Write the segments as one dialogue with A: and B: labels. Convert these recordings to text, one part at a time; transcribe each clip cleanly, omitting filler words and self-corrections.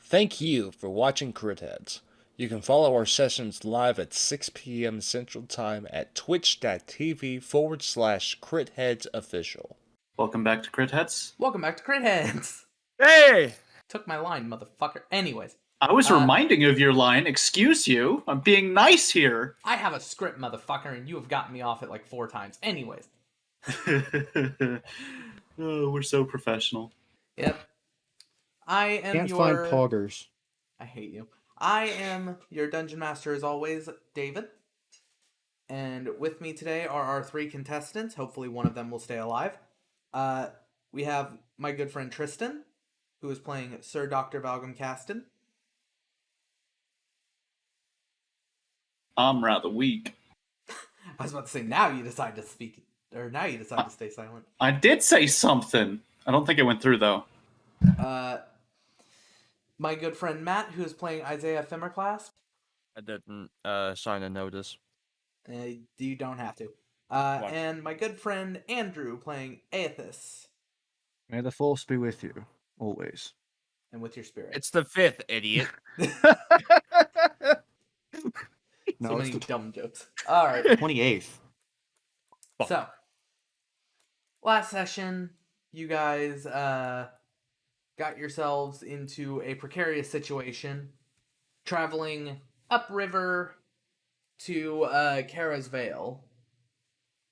A: Thank you for watching Crit Heads. You can follow our sessions live at 6 p.m. Central Time at twitch.tv/Crit Heads Official.
B: Welcome back to Crit Heads.
C: Welcome back to Crit Heads.
A: Hey!
C: Took my line, motherfucker. Anyways.
B: I was reminding you of your line. Excuse you. I'm being nice here.
C: I have a script, motherfucker, and you have gotten me off it like 4 times. Anyways.
B: Oh, we're so professional.
C: Yep. I am
D: Can't
C: your...
D: find poggers.
C: I hate you. I am your Dungeon Master, as always, David. And with me today are our 3 contestants. Hopefully one of them will stay alive. We have my good friend Tristan, who is playing Sir Dr. Valgum Caston.
B: I'm rather weak.
C: I was about to say, now you decide to speak, or now you decide to stay silent.
B: I did say something. I don't think it went through, though.
C: My good friend Matt, who is playing Isaiah Fimmerclasp.
A: I didn't sign a notice.
C: You don't have to. And my good friend Andrew, playing Aethys.
D: May the force be with you, always.
C: And with your spirit.
A: It's the 5th, idiot.
D: No,
C: so
D: it's
C: many
D: the
C: dumb jokes. Alright.
D: 28th.
C: So, last session, you guys got yourselves into a precarious situation, traveling upriver to Kara's Vale,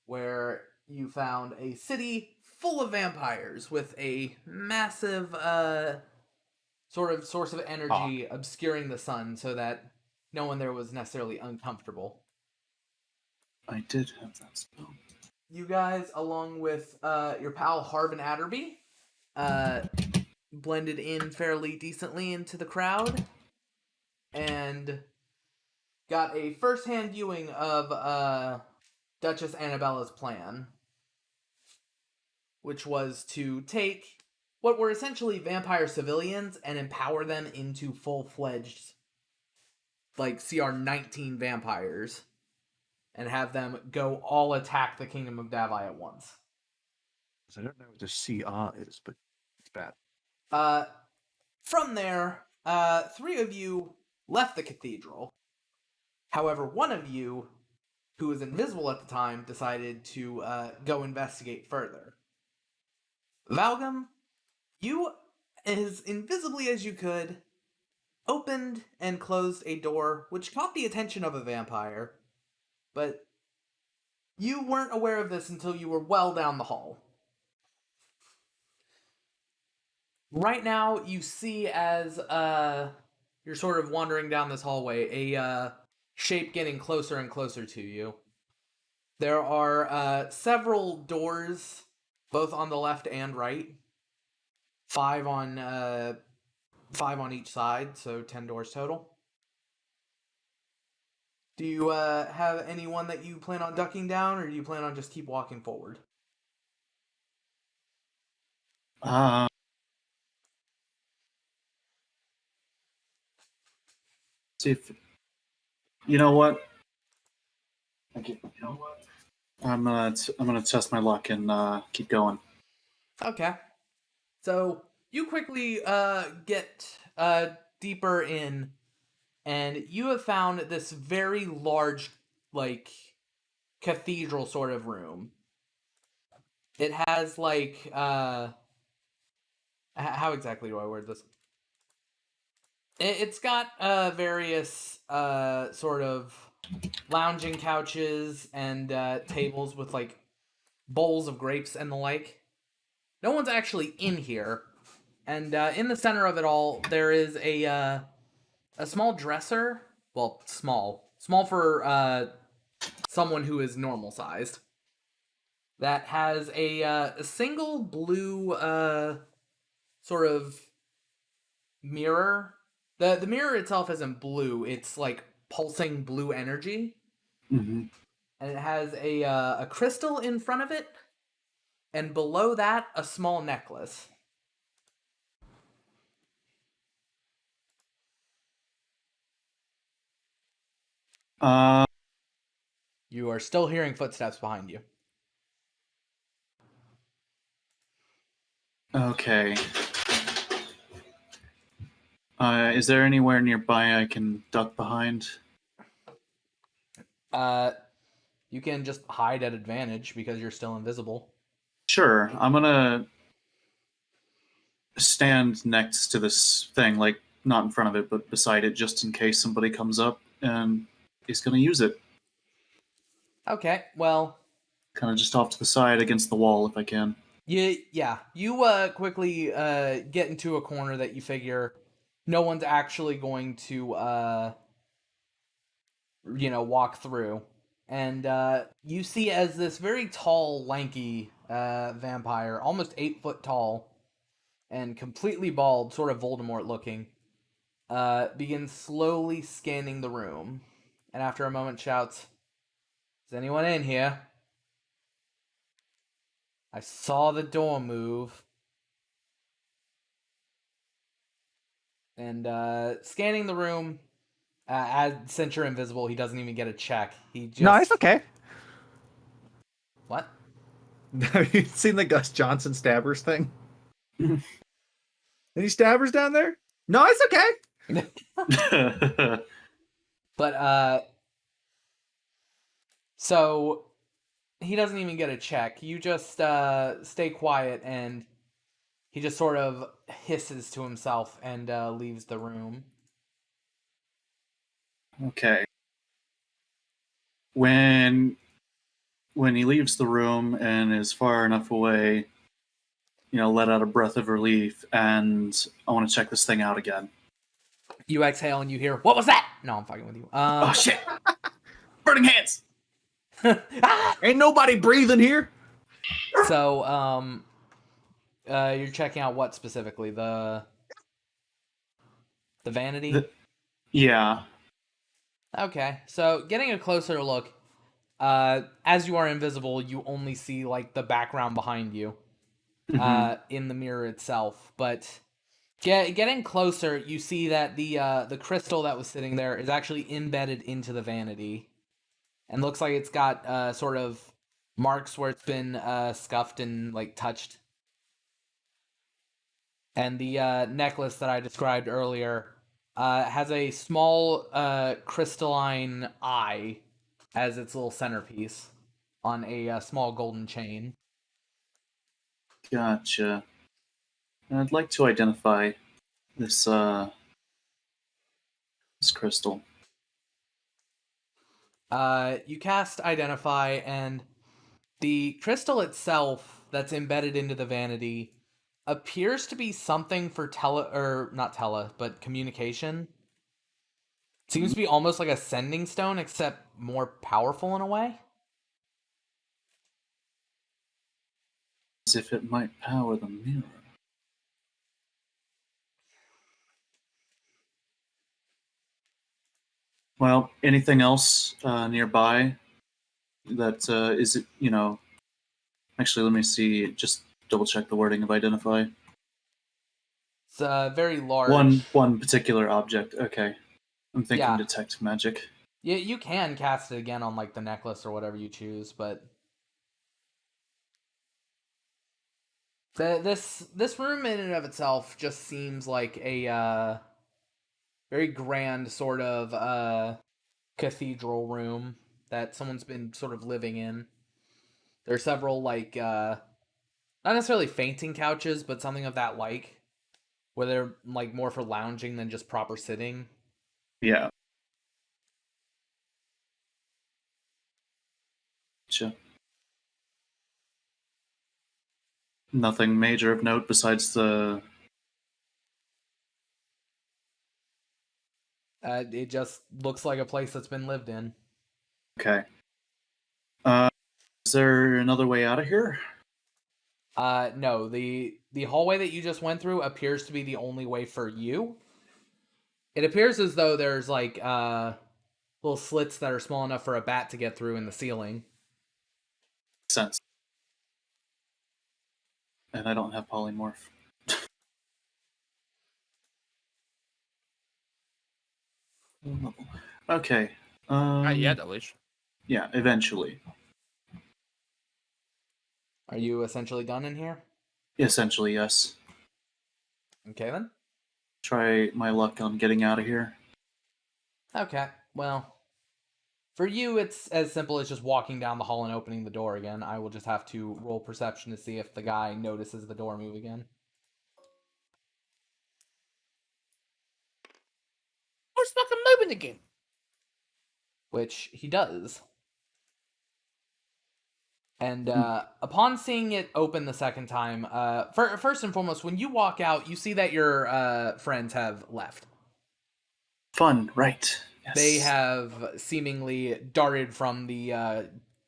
C: where you found a city full of vampires with a massive sort of source of energy obscuring the sun so that no one there was necessarily uncomfortable.
B: I did have that spell.
C: You guys, along with your pal Harvin Adderby, blended in fairly decently into the crowd and got a first-hand viewing of Dutchess Anabella's plan, which was to take what were essentially vampire civilians and empower them into full-fledged, like, CR 19 vampires, and have them go all attack the Kingdom of Davii at once.
D: I don't know what the CR is, but it's bad.
C: From there, 3 of you left the cathedral. However, one of you, who was invisible at the time, decided to go investigate further. Valgum, you, as invisibly as you could, opened and closed a door which caught the attention of a vampire, but you weren't aware of this until you were well down the hall. Right now, you see as you're sort of wandering down this hallway, a shape getting closer and closer to you. There are several doors, both on the left and right. 5 on each side, so 10 doors total. Do you have anyone that you plan on ducking down, or do you plan on just keep walking forward?
B: See if you know what. Okay, you know what? I'm gonna test my luck and keep going.
C: Okay. So you quickly get deeper in, and you have found this very large, like, cathedral sort of room. It has, like, how exactly do I word this? It's got various sort of lounging couches and tables with, like, bowls of grapes and the like. No one's actually in here. And in the center of it all, there is a small dresser. Well, small for someone who is normal sized. That has a single blue sort of mirror. The mirror itself isn't blue. It's like pulsing blue energy.
B: Mm-hmm.
C: And it has a crystal in front of it. And below that, a small necklace. You are still hearing footsteps behind you.
B: Okay. Is there anywhere nearby I can duck behind?
C: You can just hide at advantage because you're still invisible.
B: Sure, I'm gonna stand next to this thing, like not in front of it, but beside it, just in case somebody comes up and is gonna use it.
C: Okay, well,
B: Kind of just off to the side against the wall if I can.
C: you quickly get into a corner that you figure no one's actually going to walk through, and you see as this very tall, lanky vampire, almost 8 foot tall, and completely bald, sort of Voldemort looking, begins slowly scanning the room, and after a moment shouts, "Is anyone in here? I saw the door move." And scanning the room, since you're invisible, he doesn't even get a check. He just...
D: No, it's okay.
C: What?
D: Have you seen the Gus Johnson stabbers thing? Any stabbers down there? No, it's okay.
C: But so he doesn't even get a check. You just stay quiet, and he just sort of hisses to himself and leaves the room.
B: Okay. When he leaves the room and is far enough away, let out a breath of relief, and I want to check this thing out again.
C: You exhale and you hear, "What was that?" No, I'm fucking with you.
B: Oh shit! Burning hands!
C: Ah!
D: Ain't nobody breathing here.
C: So, you're checking out what specifically? The vanity?
B: Yeah.
C: Okay, so getting a closer look, as you are invisible, you only see like the background behind you, in the mirror itself. But getting closer, you see that the crystal that was sitting there is actually embedded into the vanity, and looks like it's got sort of marks where it's been scuffed and like touched. And the necklace that I described earlier has a small crystalline eye as its little centerpiece on a small golden chain.
B: Gotcha. I'd like to identify this crystal.
C: You cast Identify, and the crystal itself that's embedded into the vanity appears to be something for but communication. Seems to be almost like a sending stone, except more powerful in a way.
B: As if it might power the mirror. Well, anything else nearby that is, actually, let me see, just double check the wording of Identify.
C: It's very large.
B: One particular object. Okay. I'm thinking
C: Yeah.
B: Detect Magic.
C: Yeah, you can cast it again on like the necklace or whatever you choose, but this room in and of itself just seems like a very grand sort of cathedral room that someone's been sort of living in. There are several like not necessarily fainting couches, but something of that like, where they're like more for lounging than just proper sitting.
B: Yeah. Gotcha. Nothing major of note besides the...
C: It just looks like a place that's been lived in.
B: Okay. Is there another way out of here?
C: No, the hallway that you just went through appears to be the only way for you. It appears as though there's like little slits that are small enough for a bat to get through in the ceiling.
B: Makes sense. And I don't have polymorph. Okay.
A: Not yet, at least.
B: Yeah, eventually.
C: Are you essentially done in here?
B: Essentially, yes.
C: Okay then.
B: try my luck on getting out of here.
C: Okay, well, for you, it's as simple as just walking down the hall and opening the door again. I will just have to roll perception to see if the guy notices the door move again.
A: What's fucking moving again?
C: Which he does. And upon seeing it open the second time, first and foremost, when you walk out, you see that your friends have left.
B: Fun, right. Yes.
C: They have seemingly darted from the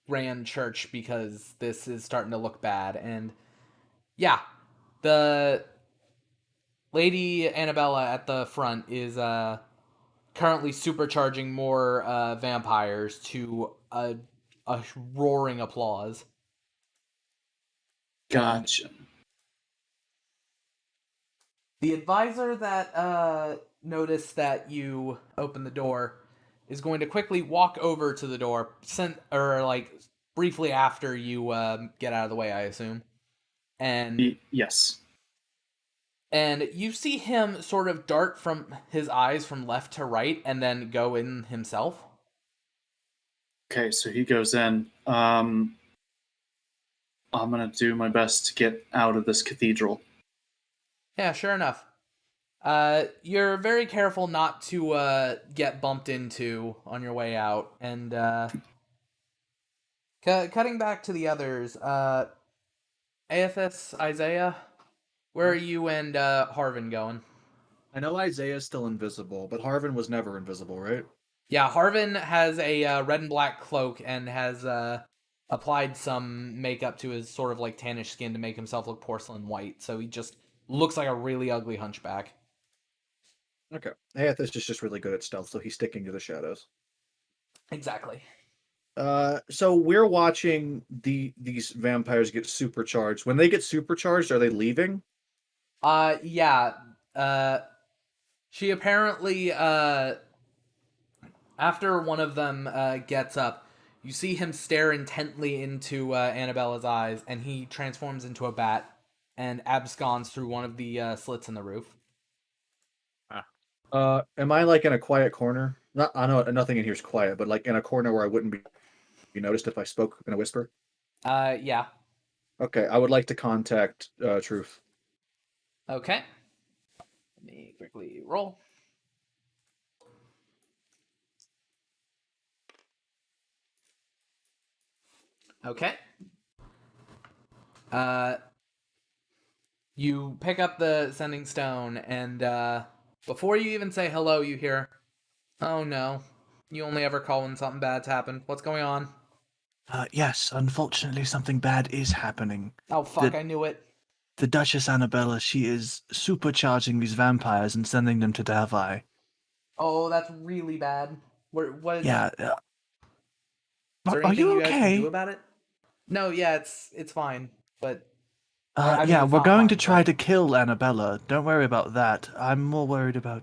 C: grand church because this is starting to look bad. And yeah, the Lady Annabella at the front is currently supercharging more vampires to a roaring applause.
B: Gotcha.
C: The advisor that noticed that you opened the door is going to quickly walk over to the door, briefly after you get out of the way, I assume. And
B: Yes.
C: And you see him sort of dart from his eyes from left to right and then go in himself.
B: Okay, so he goes in. I'm gonna do my best to get out of this cathedral.
C: Yeah, sure enough. You're very careful not to get bumped into on your way out. And cutting back to the others, Aethys, Isaiah, where are you and Harvin going?
D: I know Isaiah's still invisible, but Harvin was never invisible, right?
C: Yeah, Harvin has a red and black cloak and has applied some makeup to his sort of like tannish skin to make himself look porcelain white. So he just looks like a really ugly hunchback.
D: Okay. Aethys is just really good at stealth, so he's sticking to the shadows.
C: Exactly.
D: So we're watching these vampires get supercharged. When they get supercharged, are they leaving?
C: Yeah. She apparently after one of them gets up, you see him stare intently into Annabella's eyes, and he transforms into a bat and absconds through one of the slits in the roof.
D: Am I like in a quiet corner? Not, I know nothing in here is quiet, but like in a corner where I wouldn't be noticed if I spoke in a whisper.
C: Yeah.
D: Okay, I would like to contact Truth.
C: Okay. Let me quickly roll. Okay. You pick up the sending stone, and before you even say hello, you hear, "Oh no, you only ever call when something bad's happened. What's going on?"
E: Yes, unfortunately something bad is happening.
C: Oh fuck, I knew it.
E: The Duchess Anabella, she is supercharging these vampires and sending them to Davii.
C: Oh, that's really bad. What?
E: Yeah.
C: Is there
E: Are
C: anything
E: you
C: guys can
E: okay?
C: do about it? No, yeah, it's fine. But
E: Yeah,
C: it's
E: we're
C: not
E: going
C: fine,
E: to try
C: but-
E: to kill Annabella. Don't worry about that. I'm more worried about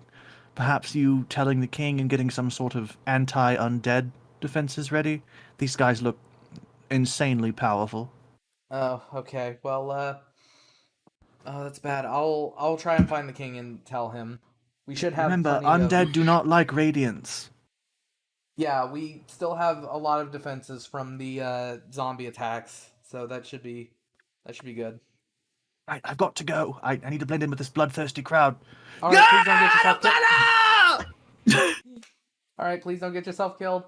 E: perhaps you telling the king and getting some sort of anti-undead defenses ready. These guys look insanely powerful.
C: Oh, okay. Well, oh, that's bad. I'll try and find the king and tell him. We should have
E: Remember,
C: plenty
E: undead
C: of...
E: do not like radiance.
C: Yeah, we still have a lot of defenses from the zombie attacks, so that should be good.
E: Right, I've got to go. I need to blend in with this bloodthirsty crowd.
C: All right, please don't get yourself killed. All right, please don't get yourself killed.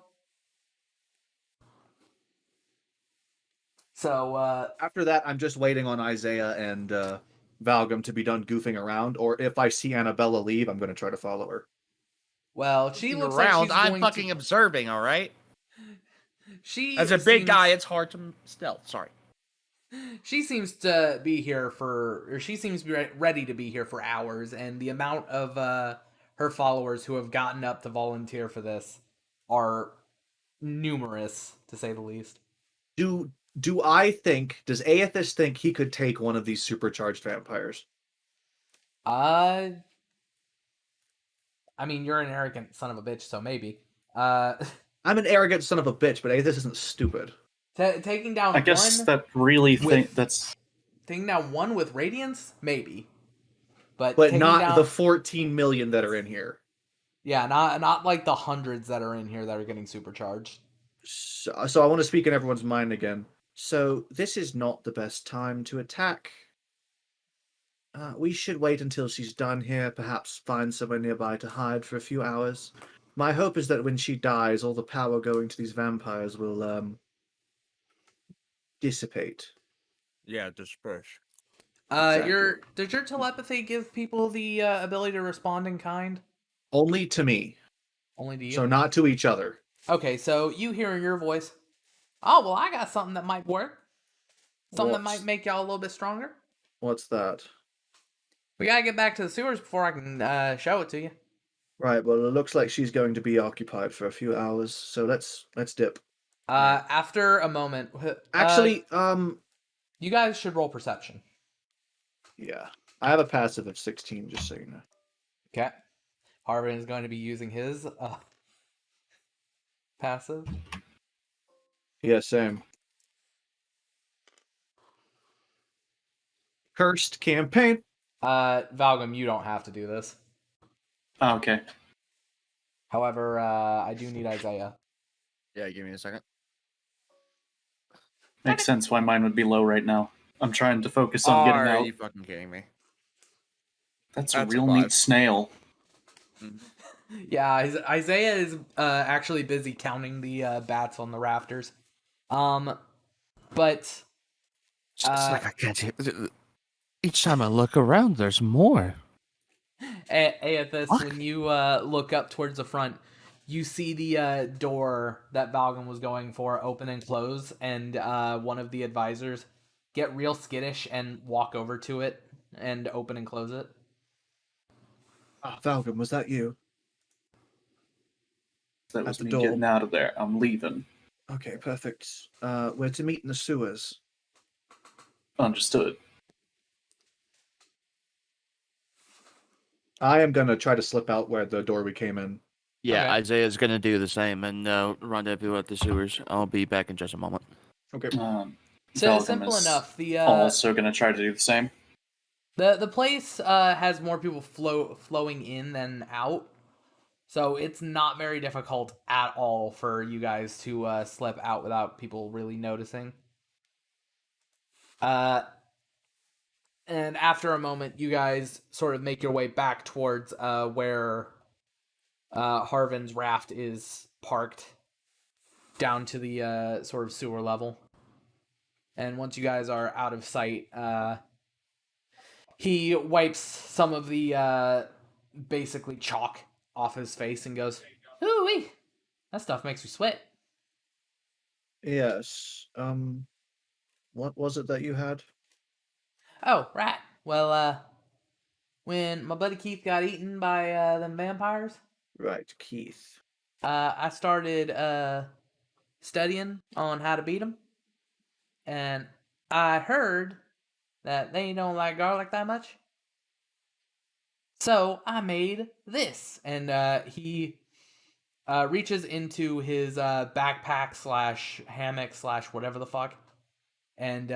C: So,
D: After that, I'm just waiting on Isaiah and Valgum to be done goofing around, or if I see Annabella leave, I'm going to try to follow her.
C: well, she
A: Looking
C: looks
A: around,
C: like she's
A: I'm
C: going
A: fucking observing, all right?
C: She
A: As a big
C: seems-
A: guy, it's hard to stealth. Sorry.
C: She seems to be here she seems to be ready to be here for hours, and the amount of her followers who have gotten up to volunteer for this are numerous, to say the least.
D: Does Aethys think he could take one of these supercharged vampires?
C: I mean, you're an arrogant son of a bitch, so maybe.
D: I'm an arrogant son of a bitch, but Aethys isn't stupid.
C: Taking down
B: I guess
C: one,
B: that really
C: with-
B: that's
C: taking down one with radiance, maybe. But
D: But
C: taking
D: not
C: down,
D: the 14 million that are in here.
C: yeah, not like the hundreds that are in here that are getting supercharged.
D: So I want to speak in everyone's mind again. So this is not the best time to attack. We should wait until she's done here, perhaps find somewhere nearby to hide for a few hours. My hope is that when she dies, all the power going to these vampires will dissipate.
F: Yeah, disperse.
D: Exactly.
C: Does your telepathy give people the ability to respond in kind?
D: Only to me,
C: Only to you.
D: so not to each other.
C: Okay, so you hear in your voice, oh, well, I got something that might work. Something that might make y'all a little bit stronger.
D: What's that?
C: We gotta get back to the sewers before I can show it to you.
D: Right, well, it looks like she's going to be occupied for a few hours, so let's dip.
C: After a moment,
D: Actually,
C: you guys should roll perception.
D: yeah. I have a passive of 16, just so you know.
C: Okay. Harvin is going to be using his passive.
D: Yeah, same. Cursed campaign.
C: Valgum, you don't have to do this.
B: Oh, okay.
C: However, I do need Isaiah.
F: Yeah, give me a second.
B: Makes sense why mine would be low right now. I'm trying to focus on getting
F: Are
B: out.
F: you fucking kidding me?
B: That's a
F: That's
B: real
F: a
B: neat
F: five.
B: snail.
C: Yeah, Isaiah is actually busy counting the bats on the rafters. But
F: It's like I can't hear. Each time I look around, there's more.
C: Aethys,
F: What?
C: when you look up towards the front, you see the door that Valgum was going for open and close, and one of the advisors get real skittish and walk over to it and open and close it.
D: Ah, Valgum, was that you?
B: That was
D: the
B: me
D: door.
B: getting out of there. I'm leaving.
D: Okay, perfect. We're to meet in the sewers.
B: Understood.
D: I am gonna try to slip out where the door we came in.
F: Yeah,
C: Okay.
F: Isaiah's gonna do the same and rendezvous at the sewers. I'll be back in just a moment.
D: Okay.
C: So
B: Valgum
C: simple
B: is
C: enough. The
B: also going to try to do the same.
C: the place has more people flowing in than out, so it's not very difficult at all for you guys to slip out without people really noticing. And after a moment, you guys sort of make your way back towards where Harvin's raft is parked, down to the sort of sewer level. And once you guys are out of sight, he wipes some of the basically chalk off his face and goes, "Ooh-wee, that stuff makes me sweat."
D: Yes. What was it that you had?
C: Oh, right. Well, when my buddy Keith got eaten by them vampires,
D: Right, Keith.
C: I started studying on how to beat them, and I heard that they don't like garlic that much. So I made this, and he reaches into his backpack slash hammock slash whatever the fuck, and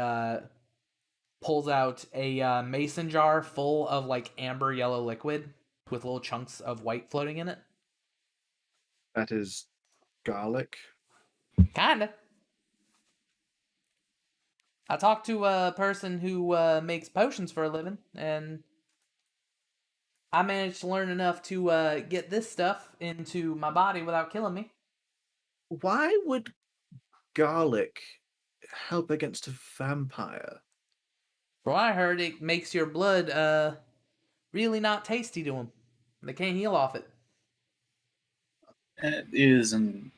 C: pulls out a mason jar full of like amber yellow liquid with little chunks of white floating in it.
D: That is garlic.
C: Kinda. I talked to a person who makes potions for a living, and I managed to learn enough to get this stuff into my body without killing me.
D: Why would garlic help against a vampire?
C: From what I heard, it makes your blood really not tasty to them. They can't heal off it.
B: It is an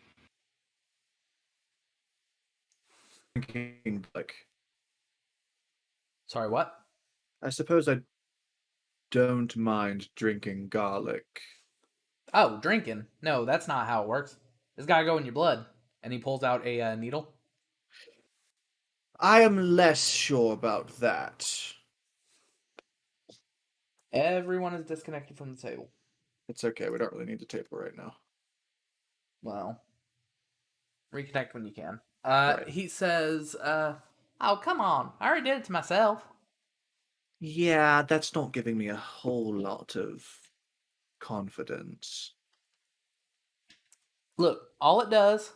D: Drinking like
C: Sorry, what?
D: I suppose I don't mind drinking garlic.
C: Oh, drinking. No, that's not how it works. It's gotta go in your blood. And he pulls out a needle.
D: I am less sure about that.
C: Everyone is disconnected from the table.
D: It's okay, we don't really need the table right now.
C: Well, reconnect when you can.
D: Right.
C: He says, oh, come on. I already did it to myself.
D: Yeah, that's not giving me a whole lot of confidence.
C: Look, all it does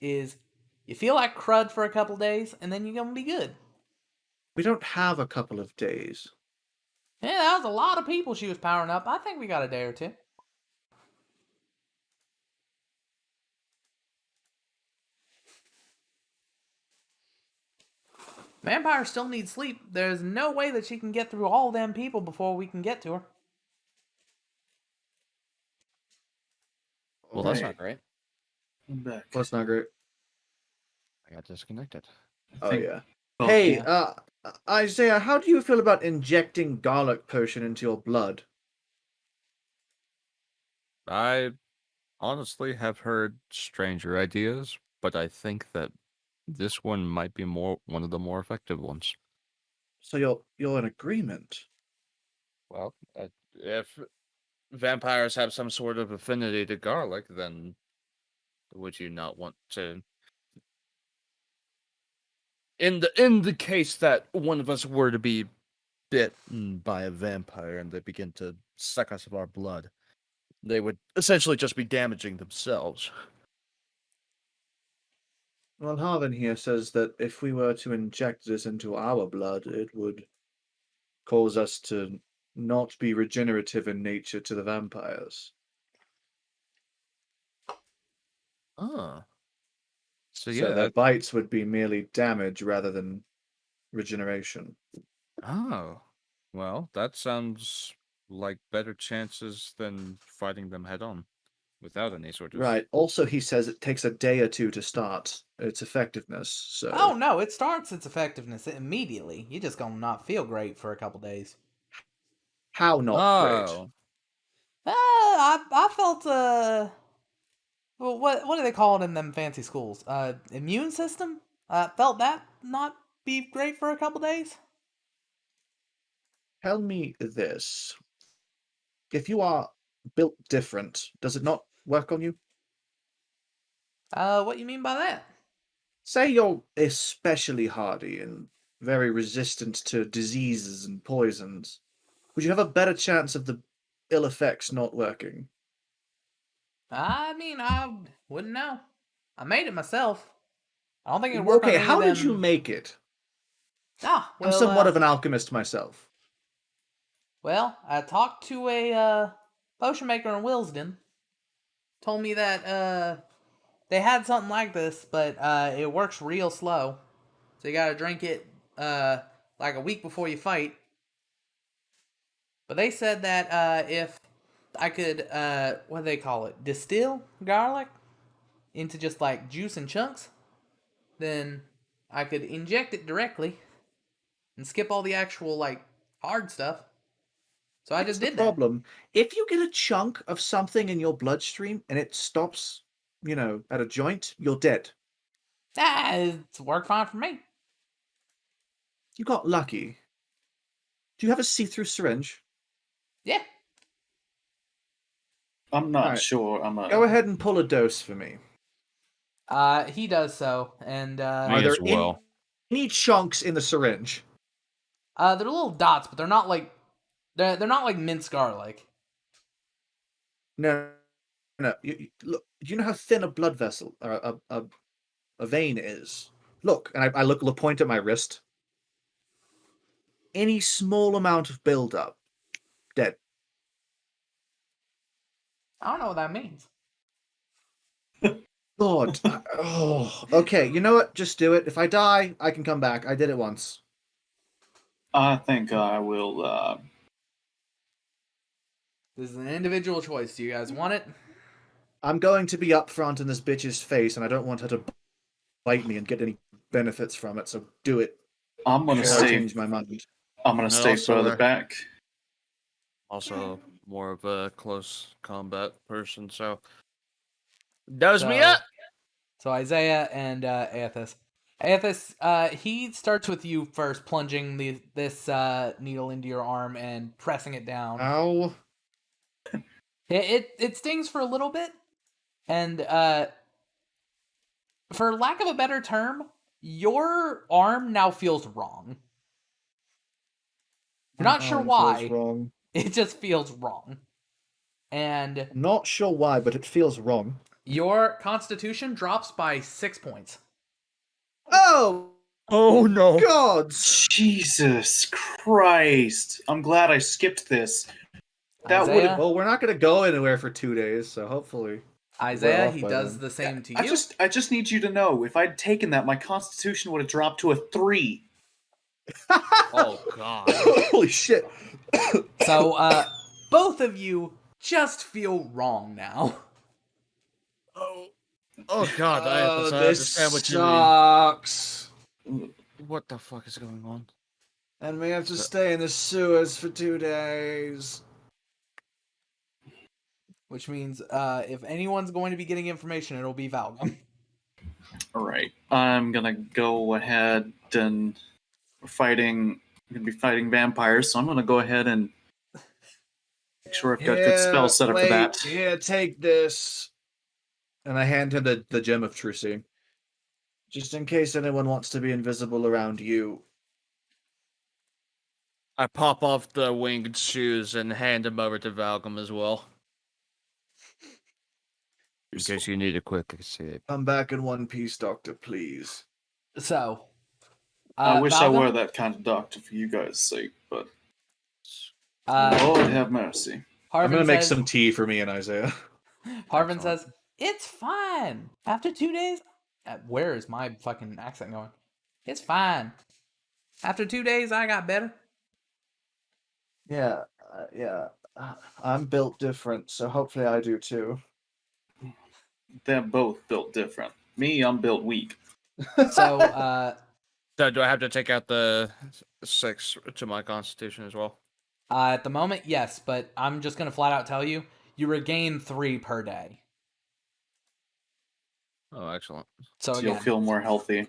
C: is you feel like crud for a couple days, and then you're gonna be good.
D: We don't have a couple of days.
C: Yeah, that was a lot of people she was powering up. I think we got a day or two. Vampire still needs sleep. There's no way that she can get through all them people before we can get to her.
F: Well, that's
D: Okay.
F: not great.
B: I'm back.
D: That's not great.
F: I got disconnected.
B: I
D: Oh
B: think-
D: yeah.
B: well,
D: Hey,
C: yeah.
D: Isaiah, how do you feel about injecting garlic potion into your blood?
F: I honestly have heard stranger ideas, but I think that this one might be one of the more effective ones.
D: So you're in agreement.
A: Well, if vampires have some sort of affinity to garlic, then would you not want to? In the case that one of us were to be bitten by a vampire and they begin to suck us of our blood, they would essentially just be damaging themselves.
D: Well, Harvin here says that if we were to inject this into our blood, it would cause us to not be regenerative in nature to the vampires.
F: Ah. So
D: So
F: yeah,
D: their bites would be merely damage rather than regeneration.
F: oh. Well, that sounds like better chances than fighting them head on without any sort of.
D: Right. Also, he says it takes a day or two to start its effectiveness. So
C: Oh no, it starts its effectiveness immediately. You just gonna not feel great for a couple days.
D: how not great?
F: Oh.
C: I felt well, what do they call it in them fancy schools? Immune system. Felt that not be great for a couple days.
D: Tell me this: if you are built different, does it not work on you?
C: What you mean by that?
D: Say you're especially hardy and very resistant to diseases and poisons. Would you have a better chance of the ill effects not working?
C: I mean, I wouldn't know. I made it myself. I don't think it'd work on
D: Okay,
C: any
D: how
C: of them.
D: did you make it?
C: Ah,
D: I'm
C: well,
D: somewhat of an alchemist myself.
C: well, I talked to a potion maker in Willesden. Told me that they had something like this, but it works real slow. So you gotta drink it like a week before you fight. But they said that if I could what do they call it? Distill garlic into just like juice and chunks, then I could inject it directly and skip all the actual like hard stuff. So I
D: Here's
C: just
D: the
C: did that.
D: problem. If you get a chunk of something in your bloodstream and it stops, at a joint, you're dead.
C: Ah, it's worked fine for me.
D: You got lucky. Do you have a see-through syringe?
C: Yeah.
B: I'm not
D: Alright.
B: sure.
D: Go ahead and pull a dose for me.
C: He does so, and
F: Me
D: Are there
F: as well.
D: any chunks in the syringe?
C: they're little dots, but they're not like they're not like minced garlic.
D: No, no. Look, do you know how thin a blood vessel or a vein is? Look, and I look point at my wrist. Any small amount of buildup, dead.
C: I don't know what that means.
D: God. Okay. You know what? Just do it. If I die, I can come back. I did it once.
B: I think I will.
C: This is an individual choice. Do you guys want it?
D: I'm going to be upfront in this bitch's face, and I don't want her to bite me and get any benefits from it. So do it.
B: I'm gonna
D: Before I
B: stay.
D: change my mind.
B: I'm gonna
F: And
B: stay
F: also,
B: further back.
F: Also, more of a close combat person, so. Does me
C: So-
F: up!
C: So Isaiah and Aethys. Aethys, he starts with you first, plunging this needle into your arm and pressing it down.
D: Ow.
C: It stings for a little bit, and for lack of a better term, your arm now feels wrong. You're not sure
D: Feels
C: why.
D: wrong.
C: It just feels wrong. And
D: I'm not sure why, but it feels wrong.
C: your constitution drops by 6 points.
D: Oh
A: Oh no!
D: God!
B: Jesus Christ! I'm glad I skipped this. That would
C: Isaiah,
B: have.
D: Well, we're not gonna go anywhere for 2 days, so hopefully.
C: Isaiah,
D: off
C: he
D: by
C: does
D: then.
C: the same to
B: I
C: you.
B: just need you to know, if I'd taken that, my constitution would have dropped to a 3.
A: Oh god!
D: Holy shit!
C: So, both of you just feel wrong now.
A: Oh god! I
D: Oh,
A: understand
D: this
A: what you
D: sucks.
A: mean. What the fuck is going on?
D: And we have to stay in the sewers for 2 days.
C: Which means, if anyone's going to be getting information, it'll be Valgum.
B: Alright. I'm gonna go ahead and I'm gonna be fighting vampires, so I'm gonna go ahead and make sure I've got good spells set up for that.
D: Here, take this. And I hand him the Gem of True Seeing. Just in case anyone wants to be invisible around you.
A: I pop off the winged shoes and hand them over to Valgum as well.
F: In case you need a quick escape.
D: Come back in one piece, Doctor, please.
C: So,
B: I wish I
C: Valgum,
B: were that kind of doctor for you guys' sake, but
C: Uh,
B: Lord have mercy.
C: Harvin
D: I'm gonna make
C: says-
D: some tea for me and Isaiah.
C: Harvin says, "It's fine. After 2 days, where is my fucking accent going? It's fine. After 2 days, I got better."
D: Yeah. I'm built different, so hopefully I do too.
B: They're both built different. Me, I'm built weak.
C: So,
A: So do I have to take out the 6 to my constitution as well?
C: at the moment, yes, but I'm just gonna flat out tell you, you regain 3 per day.
A: Oh, excellent.
C: So
B: So you'll
C: again,
B: feel more healthy.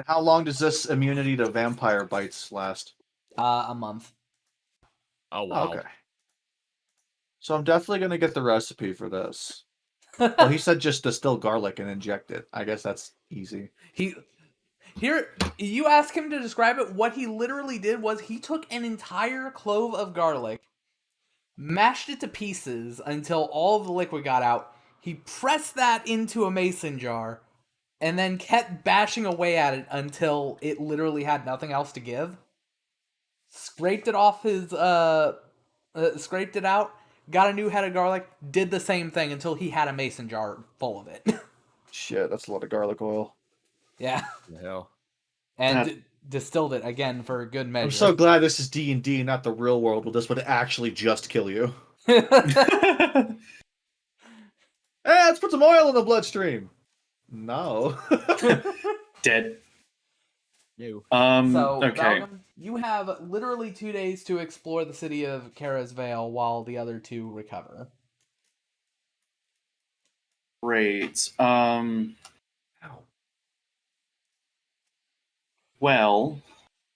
D: How long does this immunity to vampire bites last?
C: a month.
A: Oh wow.
D: Okay. So I'm definitely gonna get the recipe for this. Well, he said just distill garlic and inject it. I guess that's easy.
C: You ask him to describe it. What he literally did was he took an entire clove of garlic, mashed it to pieces until all of the liquid got out. He pressed that into a mason jar, and then kept bashing away at it until it literally had nothing else to give. Scraped it off his scraped it out. Got a new head of garlic. Did the same thing until he had a mason jar full of it.
D: Shit, that's a lot of garlic oil.
C: Yeah.
A: The hell.
C: And distilled it again for a good measure.
D: I'm so glad this is D&D, not the real world, where this would actually just kill you. Hey, let's put some oil in the bloodstream. No.
B: Dead.
A: You.
C: So,
B: Okay.
C: Valgum, you have literally 2 days to explore the city of Kara's Vale while the other two recover.
B: Great. Well,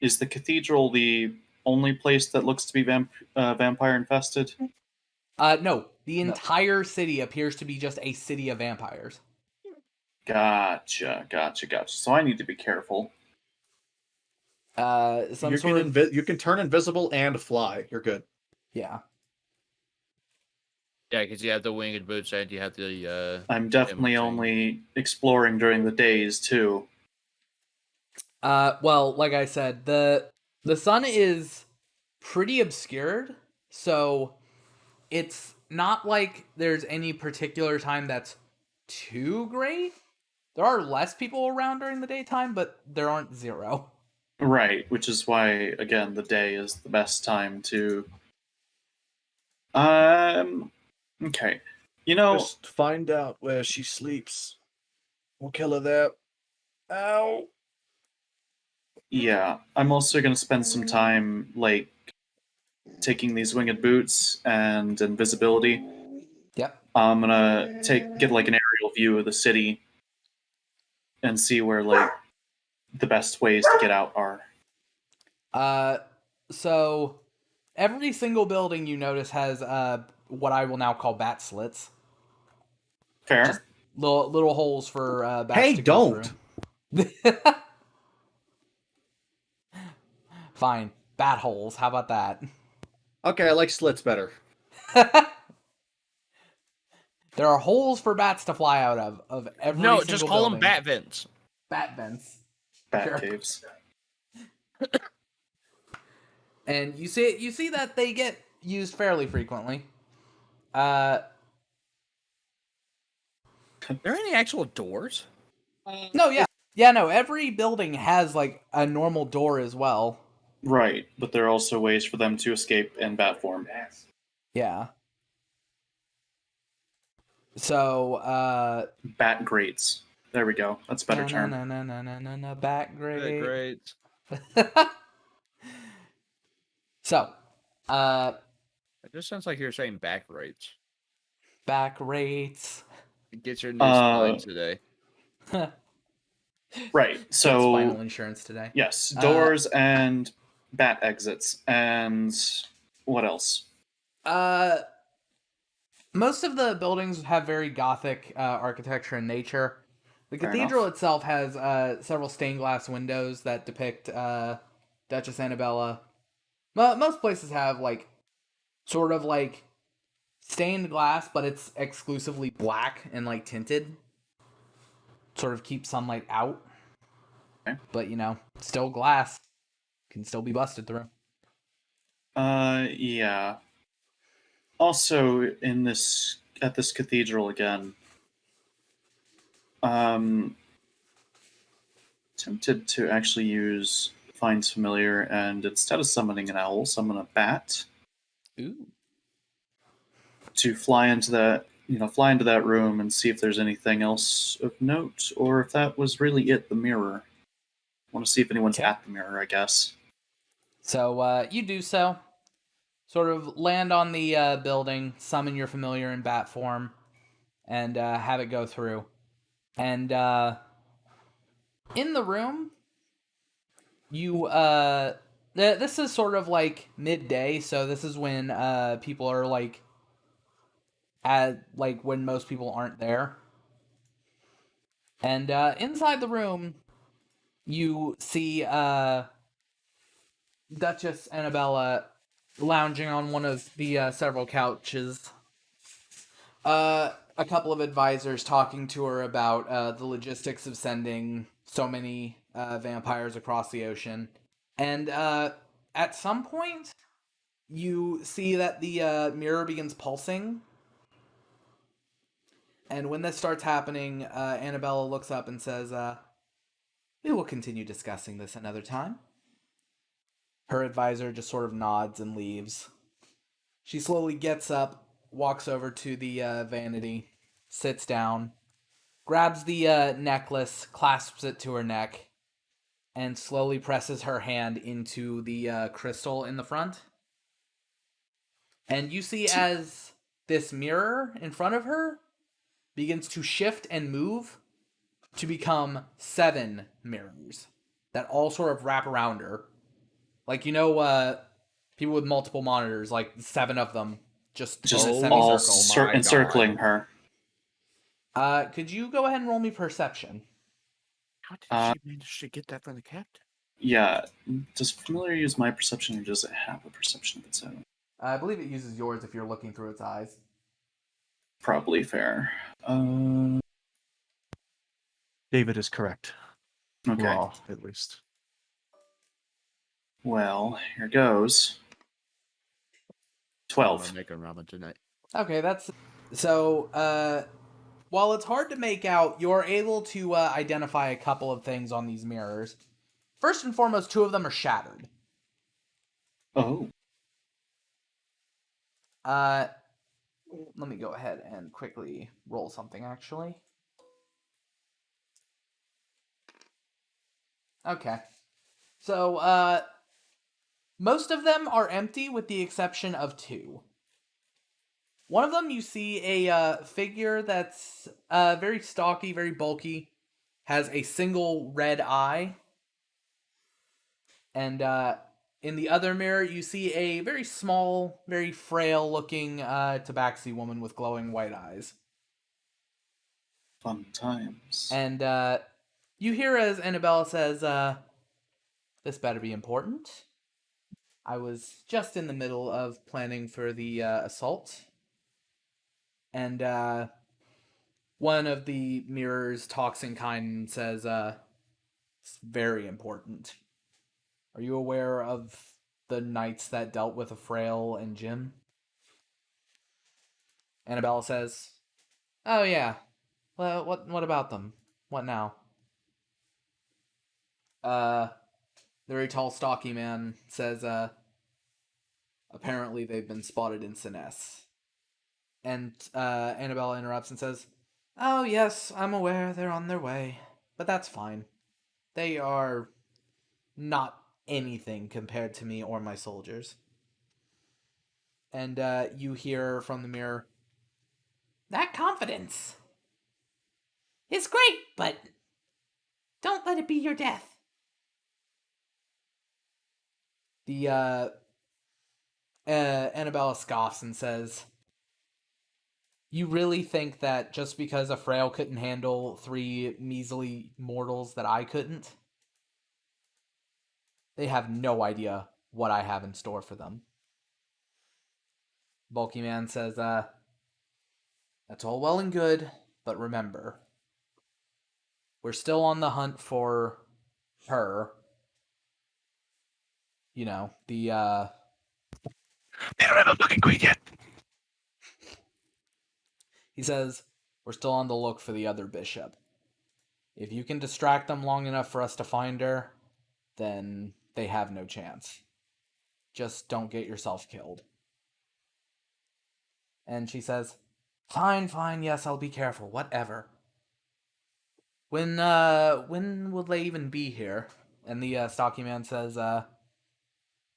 B: is the cathedral the only place that looks to be vampire infested?
C: No, the entire city appears to be just a city of vampires.
B: Gotcha. So I need to be careful.
D: You can turn invisible and fly. You're good.
C: Yeah.
A: Yeah, because you have the winged boots and you have the
B: I'm definitely
A: thing.
B: only exploring during the days too.
C: Well, like I said, the sun is pretty obscured, so it's not like there's any particular time that's too great. There are less people around during the daytime, but there aren't zero.
B: Right, which is why again the day is the best time to. Okay. You know,
D: Just find out where she sleeps. We'll kill her there. Ow.
B: yeah, I'm also gonna spend some time like taking these winged boots and invisibility.
C: Yep.
B: I'm gonna get like an aerial view of the city and see where like the best ways to get out are.
C: So every single building you notice has what I will now call bat slits.
B: Fair.
C: Just little holes for bats
D: Hey,
C: to go
D: don't.
C: through. Fine. bat holes. How about that?
D: Okay, I like slits better.
C: There are holes for bats to fly out of every
A: No,
C: single
A: just call them
C: building.
A: bat vents.
C: Bat vents.
B: Bat
C: Sure.
B: caves.
C: And you see that they get used fairly frequently.
A: Are there any actual doors?
C: No, yeah, no. Every building has like a normal door as well.
B: Right, but there are also ways for them to escape in bat form.
C: Yeah. So,
B: Bat grates. There we go. That's a better term.
C: Bat
A: Okay,
C: great.
A: great.
C: So,
A: It just sounds like you're saying back rates.
C: back rates.
A: Get your new spine today.
B: Right.
C: Get
B: So
C: spinal insurance today.
B: yes, doors and bat exits, and what else?
C: Most of the buildings have very gothic architecture and nature. The
B: Fair
C: cathedral
B: enough.
C: itself has several stained glass windows that depict Duchess Anabella. Most places have like sort of like stained glass, but it's exclusively black and like tinted. Sort of keep sunlight out.
B: Okay.
C: But still glass. Can still be busted through.
B: Yeah. Also, at this cathedral again, tempted to actually use Find Familiar, and instead of summoning an owl, summon a bat
C: Ooh.
B: to fly into that room and see if there's anything else of note, or if that was really it, the mirror. I want to see if anyone's
C: Okay.
B: at the mirror, I guess.
C: So you do so. Sort of land on the building, summon your familiar in bat form, and have it go through. And in the room, you this is sort of like midday, so this is when people are like when most people aren't there. And inside the room, you see Duchess Anabella lounging on one of the several couches. A couple of advisors talking to her about the logistics of sending so many vampires across the ocean. And at some point, you see that the mirror begins pulsing. And when this starts happening, Annabella looks up and says, "We will continue discussing this another time." Her advisor just sort of nods and leaves. She slowly gets up, walks over to the vanity, sits down, grabs the necklace, clasps it to her neck, and slowly presses her hand into the crystal in the front. And you see as this mirror in front of her begins to shift and move to become 7 mirrors that all sort of wrap around her. Like, people with multiple monitors, like 7 of them, just in a
B: all
C: semicircle.
B: encircling her.
C: Could you go ahead and roll me perception?
A: How did
B: Uh,
A: she manage to get that from the captain?
B: Yeah. Does Familiar use my perception, or does it have a perception of its own?
C: I believe it uses yours if you're looking through its eyes.
B: Probably fair.
E: David is correct.
B: Okay.
E: Raw, at least.
B: Well, here goes.
A: I'm
B: 12.
A: making ramen tonight.
C: Okay, that's... So, while it's hard to make out, you're able to identify a couple of things on these mirrors. First and foremost, 2 of them are shattered.
B: Oh.
C: Let me go ahead and quickly roll something, actually. Okay. So, most of them are empty with the exception of 2. One of them, you see a figure that's very stocky, very bulky, has a single red eye. And in the other mirror, you see a very small, very frail-looking tabaxi woman with glowing white eyes.
B: Fun times.
C: And you hear as Annabella says, "This better be important." I was just in the middle of planning for the assault, and one of the mirrors talks in kind and says, it's very important. Are you aware of the knights that dealt with Frail and Jim? Annabella says, oh yeah. Well, what about them? What now? The very tall, stocky man says, apparently they've been spotted in Sinnes. And Annabella interrupts and says, oh yes, I'm aware they're on their way. But that's fine. They are not anything compared to me or my soldiers. And you hear from the mirror, that confidence is great, but don't let it be your death. The Annabella scoffs and says, you really think that just because a Frail couldn't handle 3 measly mortals that I couldn't? They have no idea what I have in store for them. Bulky Man says, that's all well and good, but remember, we're still on the hunt for her. You know, the,
E: They don't have a fucking queen yet.
C: he says, we're still on the look for the other bishop. If you can distract them long enough for us to find her, then they have no chance. Just don't get yourself killed. And she says, fine, yes, I'll be careful, whatever. When will they even be here? And the stocky man says,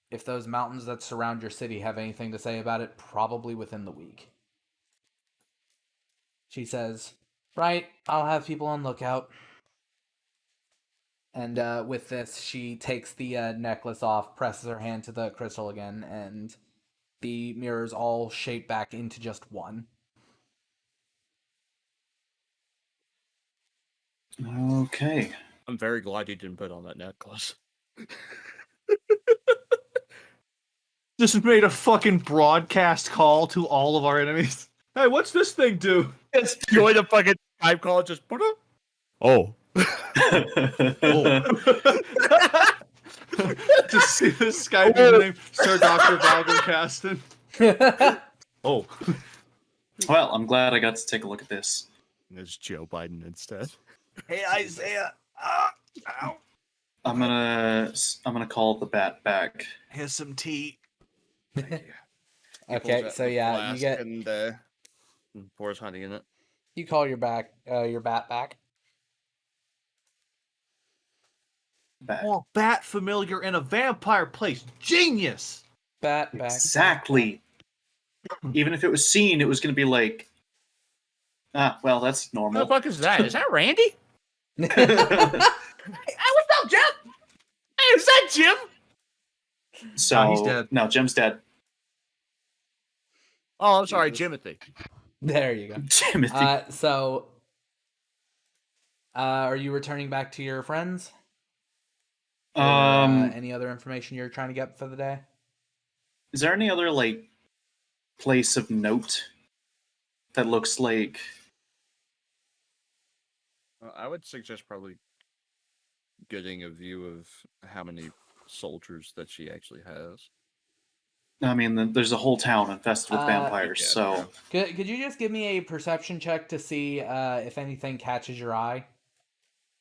C: if those mountains that surround your city have anything to say about it, probably within the week. She says, right, I'll have people on lookout. And with this, she takes the necklace off, presses her hand to the crystal again, and the mirrors all shape back into just one.
B: Okay.
F: I'm very glad you didn't put on that necklace.
E: Just made a fucking broadcast call to all of our enemies. Hey, what's this thing do?
F: Just join a fucking Skype call, just put up. Oh.
E: Just see the Skype username, Sir Dr. Valgrim Caston. Oh.
B: Well, I'm glad I got to take a look at this.
F: It's Joe Biden instead.
E: Hey, Isaiah. Ow.
B: I'm gonna call the bat back.
E: Here's some tea.
C: Okay, so yeah, you get
F: and pours honey in it.
C: you call your bat back.
B: Back.
E: Oh, bat familiar in a vampire place. Genius.
C: Bat back.
B: Exactly. Even if it was seen, it was gonna be like, well, that's
F: What the
B: normal.
F: fuck is that? Is that Randy?
C: Bat.
F: Hey, what's up, Jim? Hey, is that Jim?
B: So
E: he's dead.
B: No, Jim's dead.
F: Oh, I'm sorry, Jimothy.
C: There you go.
B: Timothy.
C: So, are you returning back to your friends? Or, any other information you're trying to get for the day?
B: Is there any other like place of note that looks like?
F: I would suggest probably getting a view of how many soldiers that she actually has.
B: I mean, there's a whole town infested with vampires.
F: yeah,
B: So
C: Could you just give me a perception check to see if anything catches your eye?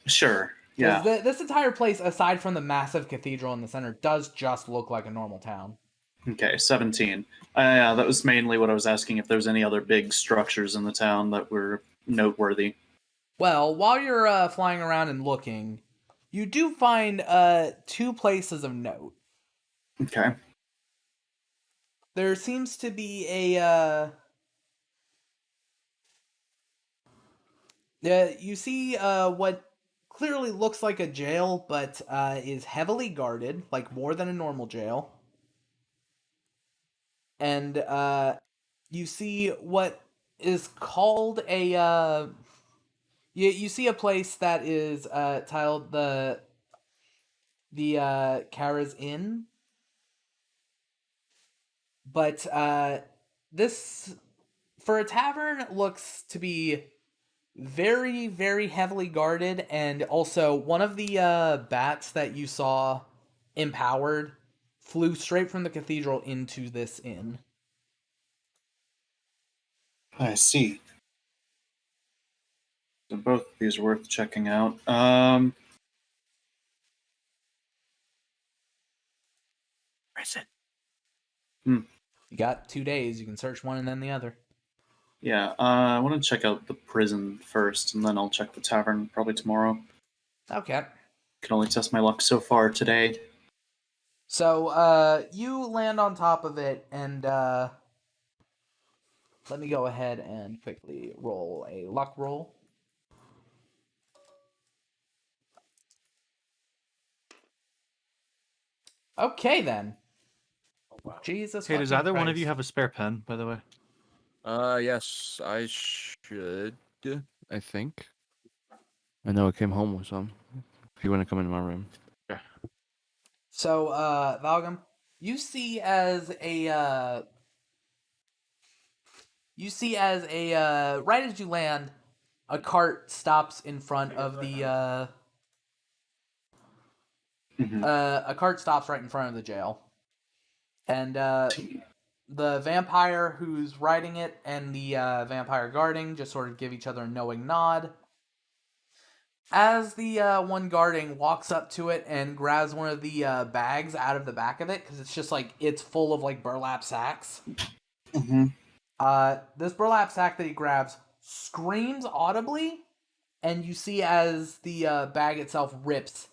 B: sure,
C: 'Cause
B: yeah.
C: This entire place, aside from the massive cathedral in the center, does just look like a normal town.
B: Okay, 17. Yeah, that was mainly what I was asking, if there's any other big structures in the town that were noteworthy.
C: Well, while you're flying around and looking, you do find 2 places of note.
B: Okay.
C: There seems to be a you see what clearly looks like a jail, but is heavily guarded, like more than a normal jail. And you see what is called a you see a place that is titled the Kara's Inn. But this, for a tavern, looks to be very, very heavily guarded, and also one of the bats that you saw empowered flew straight from the cathedral into this inn.
B: I see. So both of these are worth checking out.
E: Prison.
C: You got 2 days. You can search one and then the other.
B: Yeah, I want to check out the prison first, and then I'll check the tavern probably tomorrow.
C: Okay.
B: Can only test my luck so far today.
C: So you land on top of it, and let me go ahead and quickly roll a luck roll. Okay, then. Jesus.
E: Hey, does
C: fucking
E: either one of you
C: Christ.
E: have a spare pen, by the way?
F: Yes, I should. I think. I know I came home with some. If you want to come into my room.
C: So, Valgum, you see as a right as you land, a cart stops in front of the
B: Mhm.
C: a cart stops right in front of the jail, and the vampire who's riding it and the vampire guarding just sort of give each other a knowing nod. As the one guarding walks up to it and grabs one of the bags out of the back of it, because it's just like it's full of like burlap sacks.
B: Mm-hmm.
C: This burlap sack that he grabs screams audibly, and you see as the bag itself rips,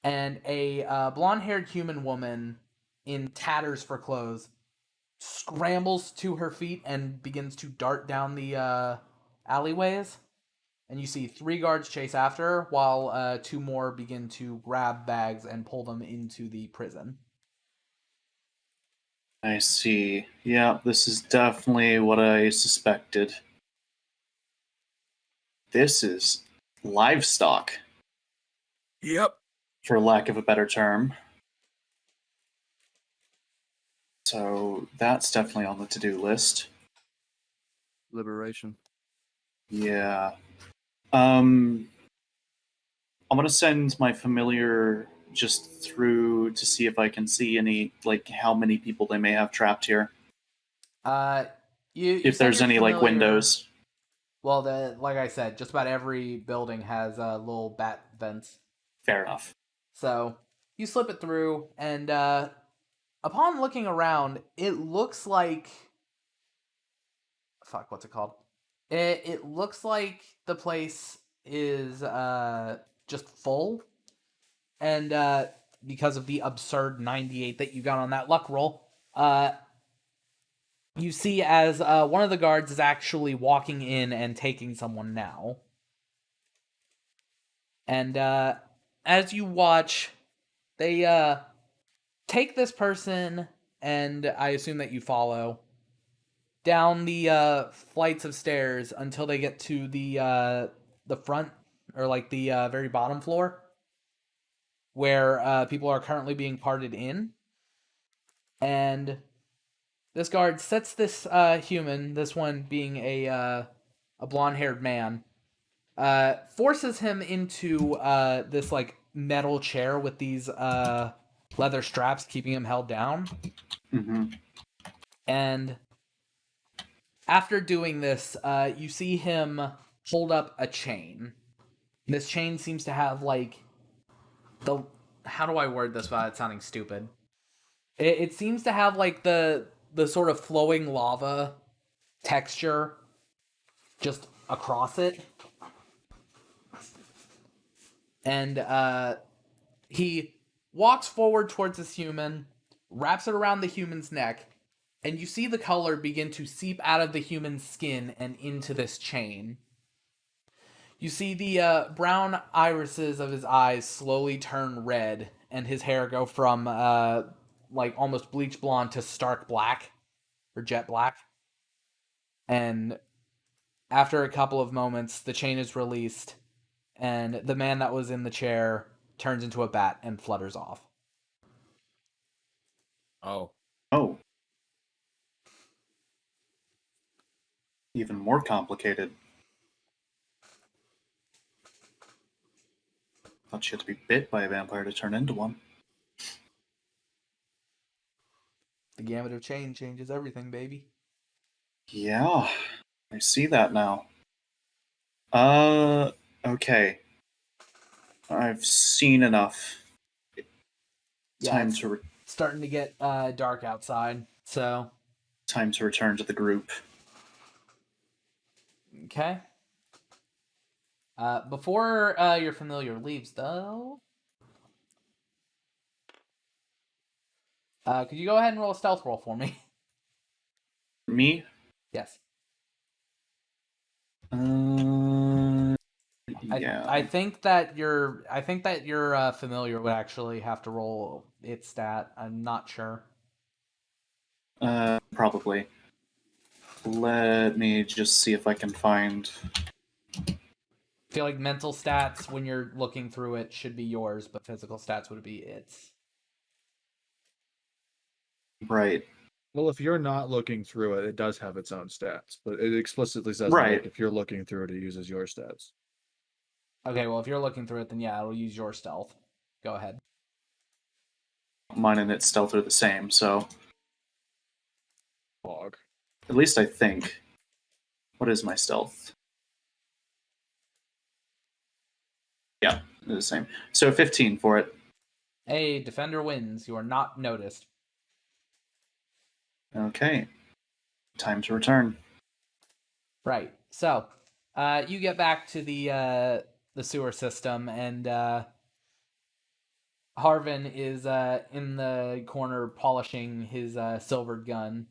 C: and a blonde-haired human woman in tatters for clothes scrambles to her feet and begins to dart down the alleyways. And you see 3 guards chase after her, while 2 more begin to grab bags and pull them into the prison.
B: I see. Yeah, this is definitely what I suspected. This is livestock,
F: Yep.
B: for lack of a better term. So that's definitely on the to-do list.
F: Liberation.
B: Yeah. I'm gonna send my familiar just through to see if I can see any, like, how many people they may have trapped here.
C: You
B: If
C: send
B: there's
C: your
B: any, like,
C: familiar-
B: windows.
C: Well, like I said, just about every building has little bat vents.
B: Fair enough.
C: So you slip it through, and upon looking around, it looks like what's it called? It looks like the place is just full, and because of the absurd 98 that you got on that luck roll, you see as one of the guards is actually walking in and taking someone now. And as you watch, they take this person, and I assume that you follow, down the flights of stairs until they get to the front, or like the very bottom floor, where people are currently being parted in. And this guard sets this human, this one being a blonde-haired man, forces him into this like metal chair with these leather straps keeping him held down.
B: Mm-hmm.
C: And after doing this, you see him hold up a chain. This chain seems to have like the, how do I word this without it sounding stupid? It seems to have like the sort of flowing lava texture just across it. And he walks forward towards this human, wraps it around the human's neck, and you see the color begin to seep out of the human's skin and into this chain. You see the brown irises of his eyes slowly turn red, and his hair go from like almost bleach blonde to stark black, or jet black. And after a couple of moments, the chain is released, and the man that was in the chair turns into a bat and flutters off.
F: Oh.
B: Oh. even more complicated. Thought you had to be bit by a vampire to turn into one.
C: The Gambit of Change changes everything, baby.
B: Yeah, I see that now. Okay. I've seen enough.
C: Yeah, it's starting to get dark outside, so...
B: Time to return to the group.
C: Okay. Before your familiar leaves, though... could you go ahead and roll a stealth roll for me?
B: Me?
C: Yes.
B: Yeah.
C: I think that your familiar would actually have to roll its stat. I'm not sure.
B: Probably. Let me just see if I can find.
C: I feel like mental stats, when you're looking through it, should be yours, but physical stats would be its.
B: Right.
D: Well, if you're not looking through it, it does have its own stats, but it explicitly says
B: Right.
D: like, if you're looking through it, it uses your stats.
C: Okay, well, if you're looking through it, then yeah, it'll use your stealth. Go ahead.
B: Mine and its stealth are the same, so
D: Fog.
B: at least I think. What is my stealth? Yeah, they're the same. So 15 for it.
C: Hey, defender wins. You are not noticed.
B: Okay. Time to return.
C: Right. So, you get back to the sewer system, and Harvin is in the corner polishing his silvered gun.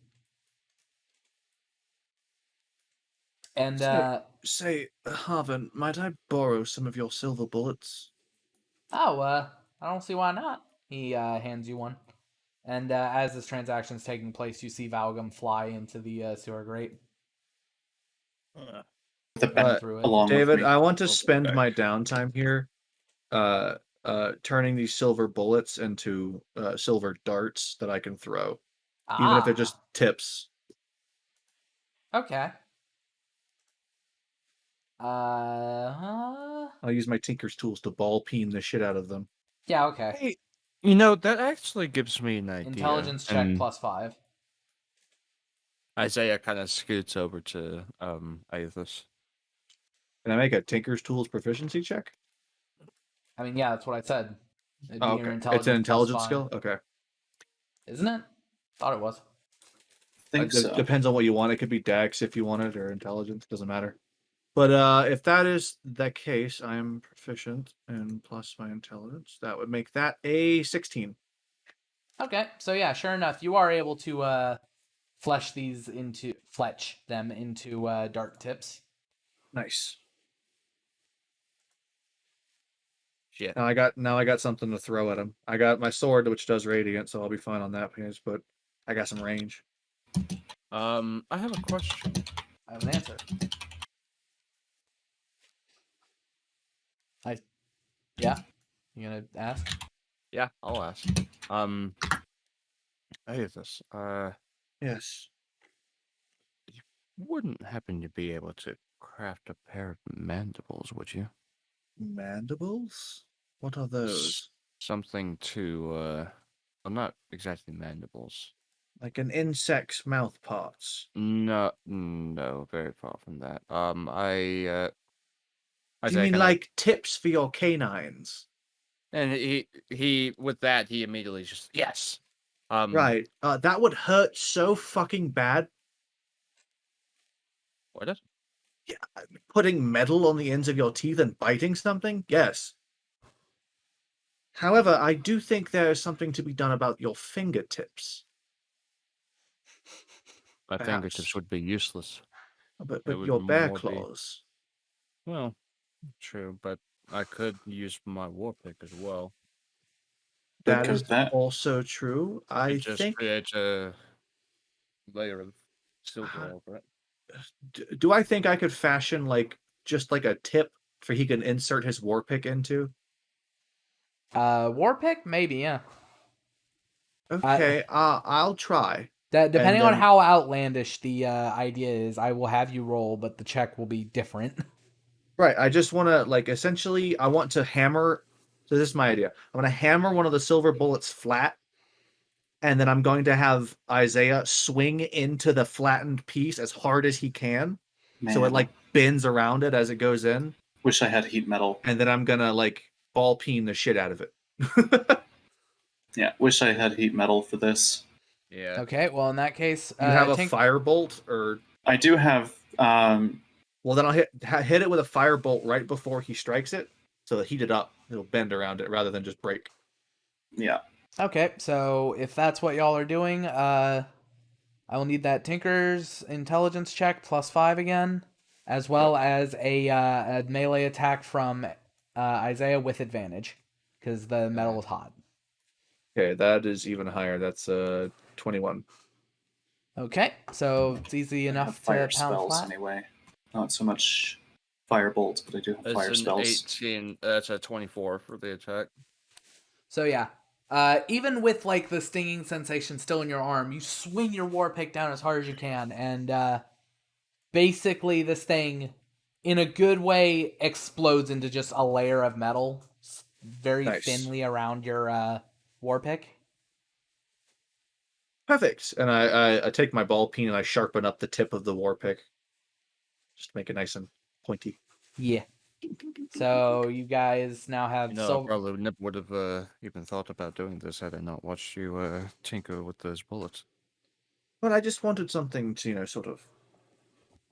C: And
D: Say, Harvin, might I borrow some of your silver bullets?
C: I don't see why not. He hands you one. And as this transaction is taking place, you see Valgum fly into the sewer grate.
B: With a bat
C: Through it.
B: along
D: David,
B: with me.
D: I want to
F: Okay.
D: spend my downtime here turning these silver bullets into silver darts that I can throw. Even if they're just tips.
C: Okay.
D: I'll use my tinker's tools to ball peen the shit out of them.
C: Yeah, okay.
F: Hey, that actually gives me an idea.
C: Intelligence check
F: And
C: +5.
F: Isaiah kind of scoots over to Aethys.
D: Can I make a tinker's tools proficiency check?
C: I mean, yeah, that's what I said. It'd be
D: Oh,
C: your
D: okay. It's an intelligence
C: +5.
D: skill? Okay.
C: Isn't it? Thought it was.
B: I think so.
D: Depends on what you want. It could be dex if you want it, or intelligence. Doesn't matter. But if that is the case, I am proficient and plus my intelligence. That would make that a 16.
C: Okay, so yeah, sure enough, you are able to fletch them into dart tips.
D: Nice.
F: Shit.
D: Now I got something to throw at him. I got my sword, which does radiant, so I'll be fine on that page. But I got some range.
F: I have a question.
C: I have an answer. Yeah? You gonna ask?
F: Yeah, I'll ask. Aethys,
D: Yes.
F: you wouldn't happen to be able to craft a pair of mandibles, would you?
D: Mandibles? What are those?
F: Something to, well, not exactly mandibles.
D: Like an insect's mouth parts.
F: No, very far from that.
D: Do you
F: Isaiah
D: mean
F: kinda-
D: like tips for your canines?
F: And he with that he immediately just yes.
D: Right. That would hurt so fucking bad.
F: What is?
D: Yeah, putting metal on the ends of your teeth and biting something? Yes. However, I do think there is something to be done about your fingertips.
F: My
D: Perhaps.
F: fingertips would be useless.
D: But
F: It would
D: your bear
F: more be-
D: claws.
F: Well, true, but I could use my war pick as well.
D: That
B: Because
D: is
B: that-
D: also true. I
F: It just
D: think.
F: creates a layer of silver over it.
D: Do I think I could fashion just like a tip for he can insert his war pick into?
C: War pick? Maybe, yeah.
D: Okay, I'll try.
C: Depending on
D: then-
C: how outlandish the idea is, I will have you roll, but the check will be different.
D: Right. I just want to essentially I want to hammer. So this is my idea. I'm going to hammer one of the silver bullets flat, and then I'm going to have Isaiah swing into the flattened piece as hard as he can,
B: Man,
D: so it bends around it as it goes in,
B: wish I had heat metal.
D: and then I'm gonna ball peen the shit out of it.
B: Yeah, wish I had heat metal for this.
F: Yeah.
C: Okay, well in that case,
D: You have a
C: Tink-
D: firebolt, or
B: I do have.
D: well, then I'll hit it with a firebolt right before he strikes it, so heat it up. It'll bend around it rather than just break.
B: Yeah.
C: Okay, so if that's what y'all are doing, I will need that Tinker's intelligence check +5 again, as well as a melee attack from Isaiah with advantage, because the metal is hot.
D: Okay, that is even higher. That's 21.
C: Okay, so it's easy
B: I have
C: enough to
B: fire
C: pound
B: spells
C: flat.
B: anyway. Not so much firebolt, but I do have
A: It's
B: fire
A: an
B: spells.
A: 18. That's a 24 for the attack.
C: So yeah, even with the stinging sensation still in your arm, you swing your war pick down as hard as you can, and basically this thing, in a good way, explodes into just a layer of metal, very
D: Nice.
C: thinly around your war pick.
D: Perfect. And I take my ball peen and I sharpen up the tip of the war pick, just to make it nice and pointy.
C: Yeah. So you guys now have
F: You know, I
C: silver.
F: probably never would have even thought about doing this had I not watched you tinker with those bullets.
D: But I just wanted something to, sort of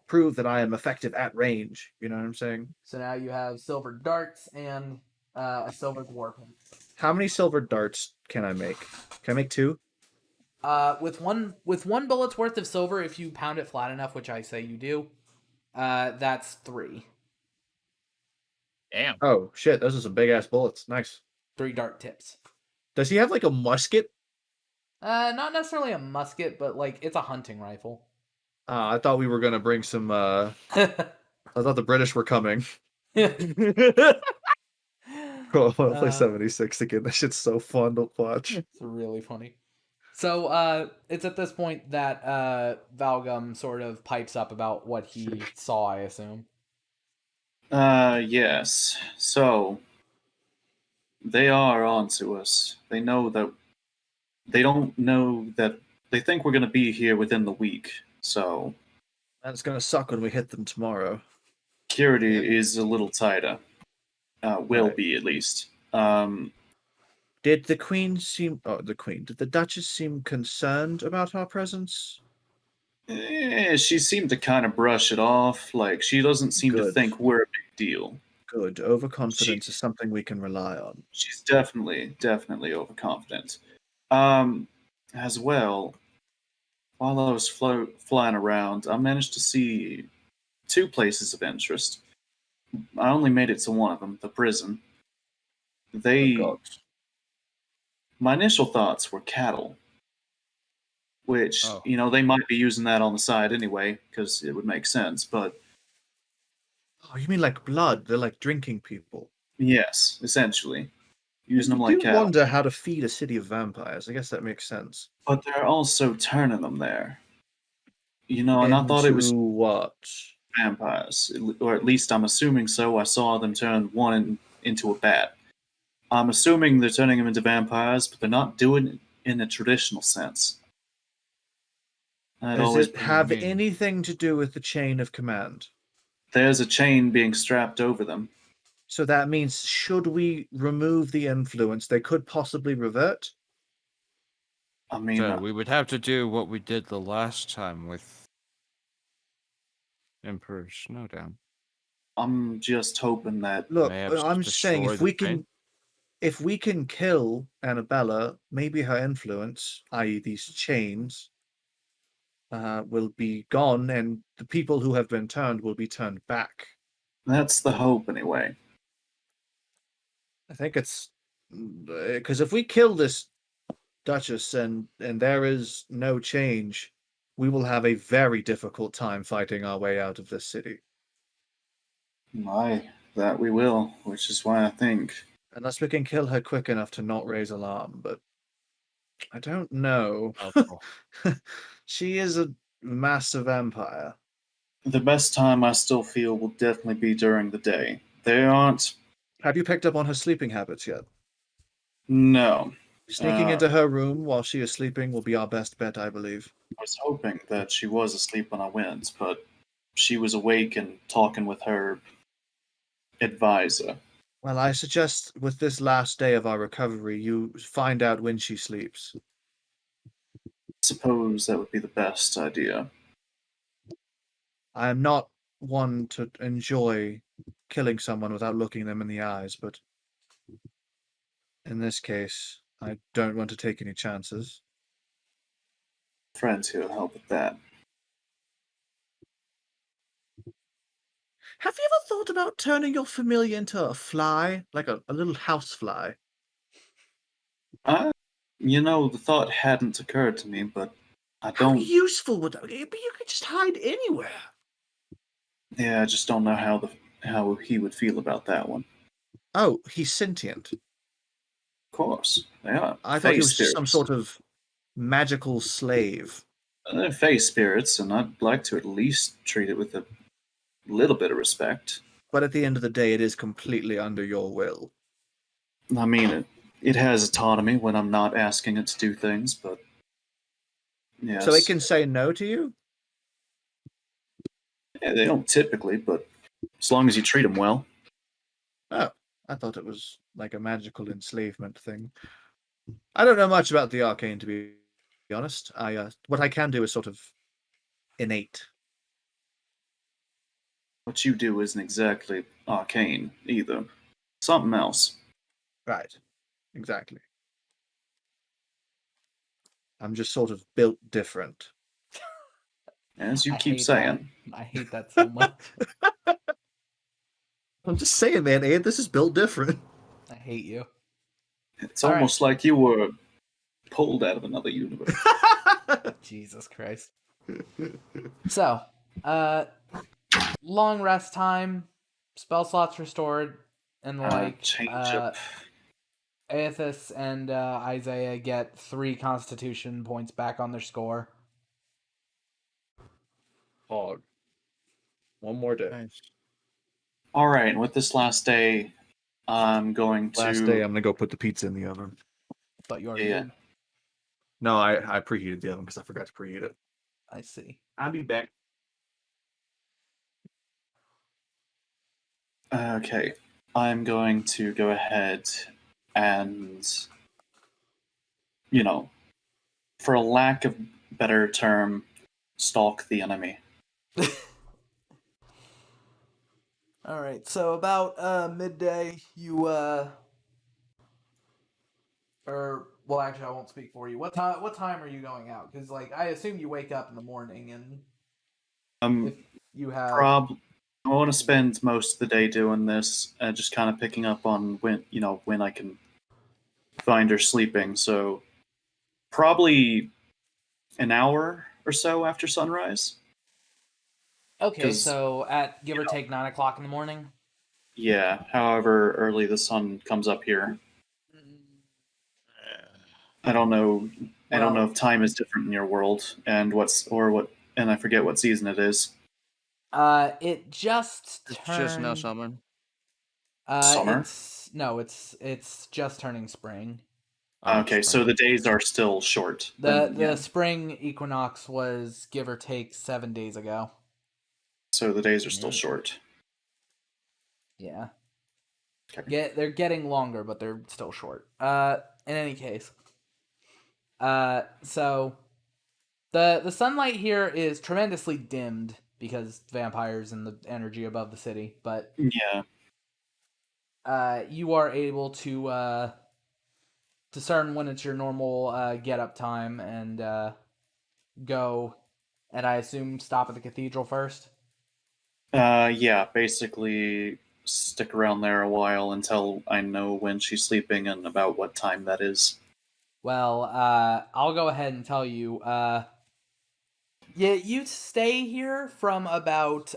D: prove that I am effective at range. You know what I'm saying?
C: So now you have silver darts and a silver war pick.
D: How many silver darts can I make? Can I make 2?
C: With one bullet's worth of silver, if you pound it flat enough, which I say you do, that's 3.
A: Damn.
D: Oh shit, those are some big ass bullets. Nice.
C: 3 dart tips.
D: Does he have a musket?
C: Not necessarily a musket, but it's a hunting rifle.
D: I thought we were gonna bring some. I thought the British were coming. Cool. I want to play 76 again. That shit's so fun to watch.
C: It's really funny. So it's at this point that Valgum sort of pipes up about what he saw, I assume.
B: Yes. So they are onto us. They know that. They don't know that. They think we're going to be here within the week. So
D: That's gonna suck when we hit them tomorrow.
B: security is a little tighter. Will
D: Right.
B: be at least.
D: Did the Queen seem? Oh, the Queen. Did the Duchess seem concerned about our presence?
B: She seemed to kind of brush it off. Like she doesn't seem to
D: Good.
B: think we're a big deal.
D: Good. Overconfidence is something we can rely on.
B: She's definitely overconfident. As well, while I was flying around, I managed to see 2 places of interest. I only made it to one of them, the prison.
D: Oh, God.
B: My initial thoughts were cattle, which,
A: Oh.
B: they might be using that on the side anyway, because it would make sense, but
D: Oh, you mean like blood? They're like drinking people.
B: yes, essentially. Using them
D: You
B: like
D: do
B: cattle.
D: wonder how to feed a city of vampires. I guess that makes sense.
B: But they're also turning them there. And I thought it was
D: Into what?
B: vampires, or at least I'm assuming so. I saw them turn one into a bat. I'm assuming they're turning them into vampires, but they're not doing it in a traditional sense.
D: Does it have
F: mean?
D: anything to do with the chain of command?
B: There's a chain being strapped over them.
D: So that means, should we remove the influence, they could possibly revert?
B: I mean,
F: So we would have to do what we did the last time with Emperor Snowdown.
B: I'm just hoping that.
D: Look,
F: May have
D: I'm saying
F: destroyed the chain.
D: if we can kill Annabella, maybe her influence, i.e. these chains, will be gone, and the people who have been turned will be turned back.
B: That's the hope, anyway.
D: I think it's because if we kill this Duchess and there is no change, we will have a very difficult time fighting our way out of this city.
B: That we will, which is why I think.
D: Unless we can kill her quick enough to not raise alarm, but I don't know.
A: Doubtful.
D: She is a massive vampire.
B: The best time I still feel will definitely be during the day. They aren't.
D: Have you picked up on her sleeping habits yet?
B: No.
D: Sneaking into her room while she is sleeping will be our best bet, I believe.
B: I was hoping that she was asleep when I went, but she was awake and talking with her advisor.
D: Well, I suggest with this last day of our recovery, you find out when she sleeps.
B: Suppose that would be the best idea.
D: I am not one to enjoy killing someone without looking them in the eyes, but in this case, I don't want to take any chances.
B: Friends here will help with that.
D: Have you ever thought about turning your familiar into a fly, like a little house fly?
B: The thought hadn't occurred to me, but I
D: How
B: don't.
D: useful would that be? But you could just hide anywhere.
B: Yeah, I just don't know how he would feel about that one.
D: Oh, he's sentient.
B: Of course, they are.
D: I thought he
B: Face
D: was just some
B: spirits.
D: sort of magical slave.
B: They're face spirits, and I'd like to at least treat it with a little bit of respect.
D: But at the end of the day, it is completely under your will.
B: I mean, it has autonomy when I'm not asking it to do things, but yes.
D: So it can say no to you?
B: Yeah, they don't typically, but as long as you treat them well.
D: Oh, I thought it was like a magical enslavement thing. I don't know much about the arcane, to be honest. What I can do is sort of innate.
B: What you do isn't exactly arcane either. Something else.
D: Right. Exactly. I'm just sort of built different.
B: As you
C: I
B: keep
C: hate
B: saying.
C: that. I hate that so much.
D: I'm just saying, man, Ed, this is built different.
C: I hate you.
B: It's
C: All
B: almost like you were pulled out of another universe.
C: Jesus Christ. So, long rest time, spell slots restored, and the like.
B: Change up.
C: Aethys and Isaiah get 3 Constitution points back on their score.
D: Hog. One more day.
A: Nice.
B: All right, and with this last day, I'm going to.
D: Last day, I'm gonna go put the pizza in the oven.
C: Thought you already
B: Yeah.
C: did.
D: No, I preheated the oven because I forgot to preheat it.
C: I see.
D: I'll be back.
B: Okay, I'm going to go ahead and, for a lack of better term, stalk the enemy.
C: All right. So about midday, you actually, I won't speak for you. What time are you going out? Because I assume you wake up in the morning, and if you have
B: I want to spend most of the day doing this, just kind of picking up on when I can find her sleeping. So probably an hour or so after sunrise.
C: okay,
B: 'cause,
C: so at give or take 9 o'clock in the morning.
B: Yeah, however early the sun comes up here. I don't know. I don't know if time is different in your world, and I forget what season it is.
C: It just
A: It's
C: turned.
A: just now summer.
B: Summer?
C: It's just turning spring.
B: Okay, so the days are still short.
C: The spring equinox was give or take 7 days ago.
B: So the days are still
C: Maybe.
B: short.
C: Yeah.
B: Okay.
C: They're getting longer, but they're still short. In any case. So the sunlight here is tremendously dimmed because vampires and the energy above the city, but
B: Yeah.
C: you are able to discern when it's your normal get up time and go, and I assume stop at the cathedral first.
B: Yeah, basically stick around there a while until I know when she's sleeping and about what time that is.
C: Well, I'll go ahead and tell you. Yeah, you stay here from about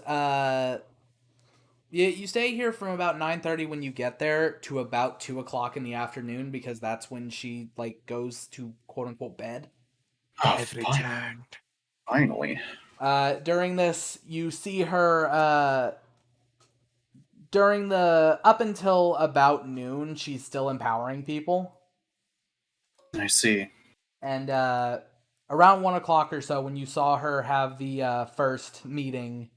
C: You stay here from about 9:30 when you get there to about 2 o'clock in the afternoon because that's when she like goes to quote unquote bed.
B: Oh,
E: Every
B: fine.
E: turn.
B: Finally.
C: During this, you see her. During the up until about noon, she's still empowering people,
B: I see.
C: and around 1 o'clock or so, when you saw her have the first meeting,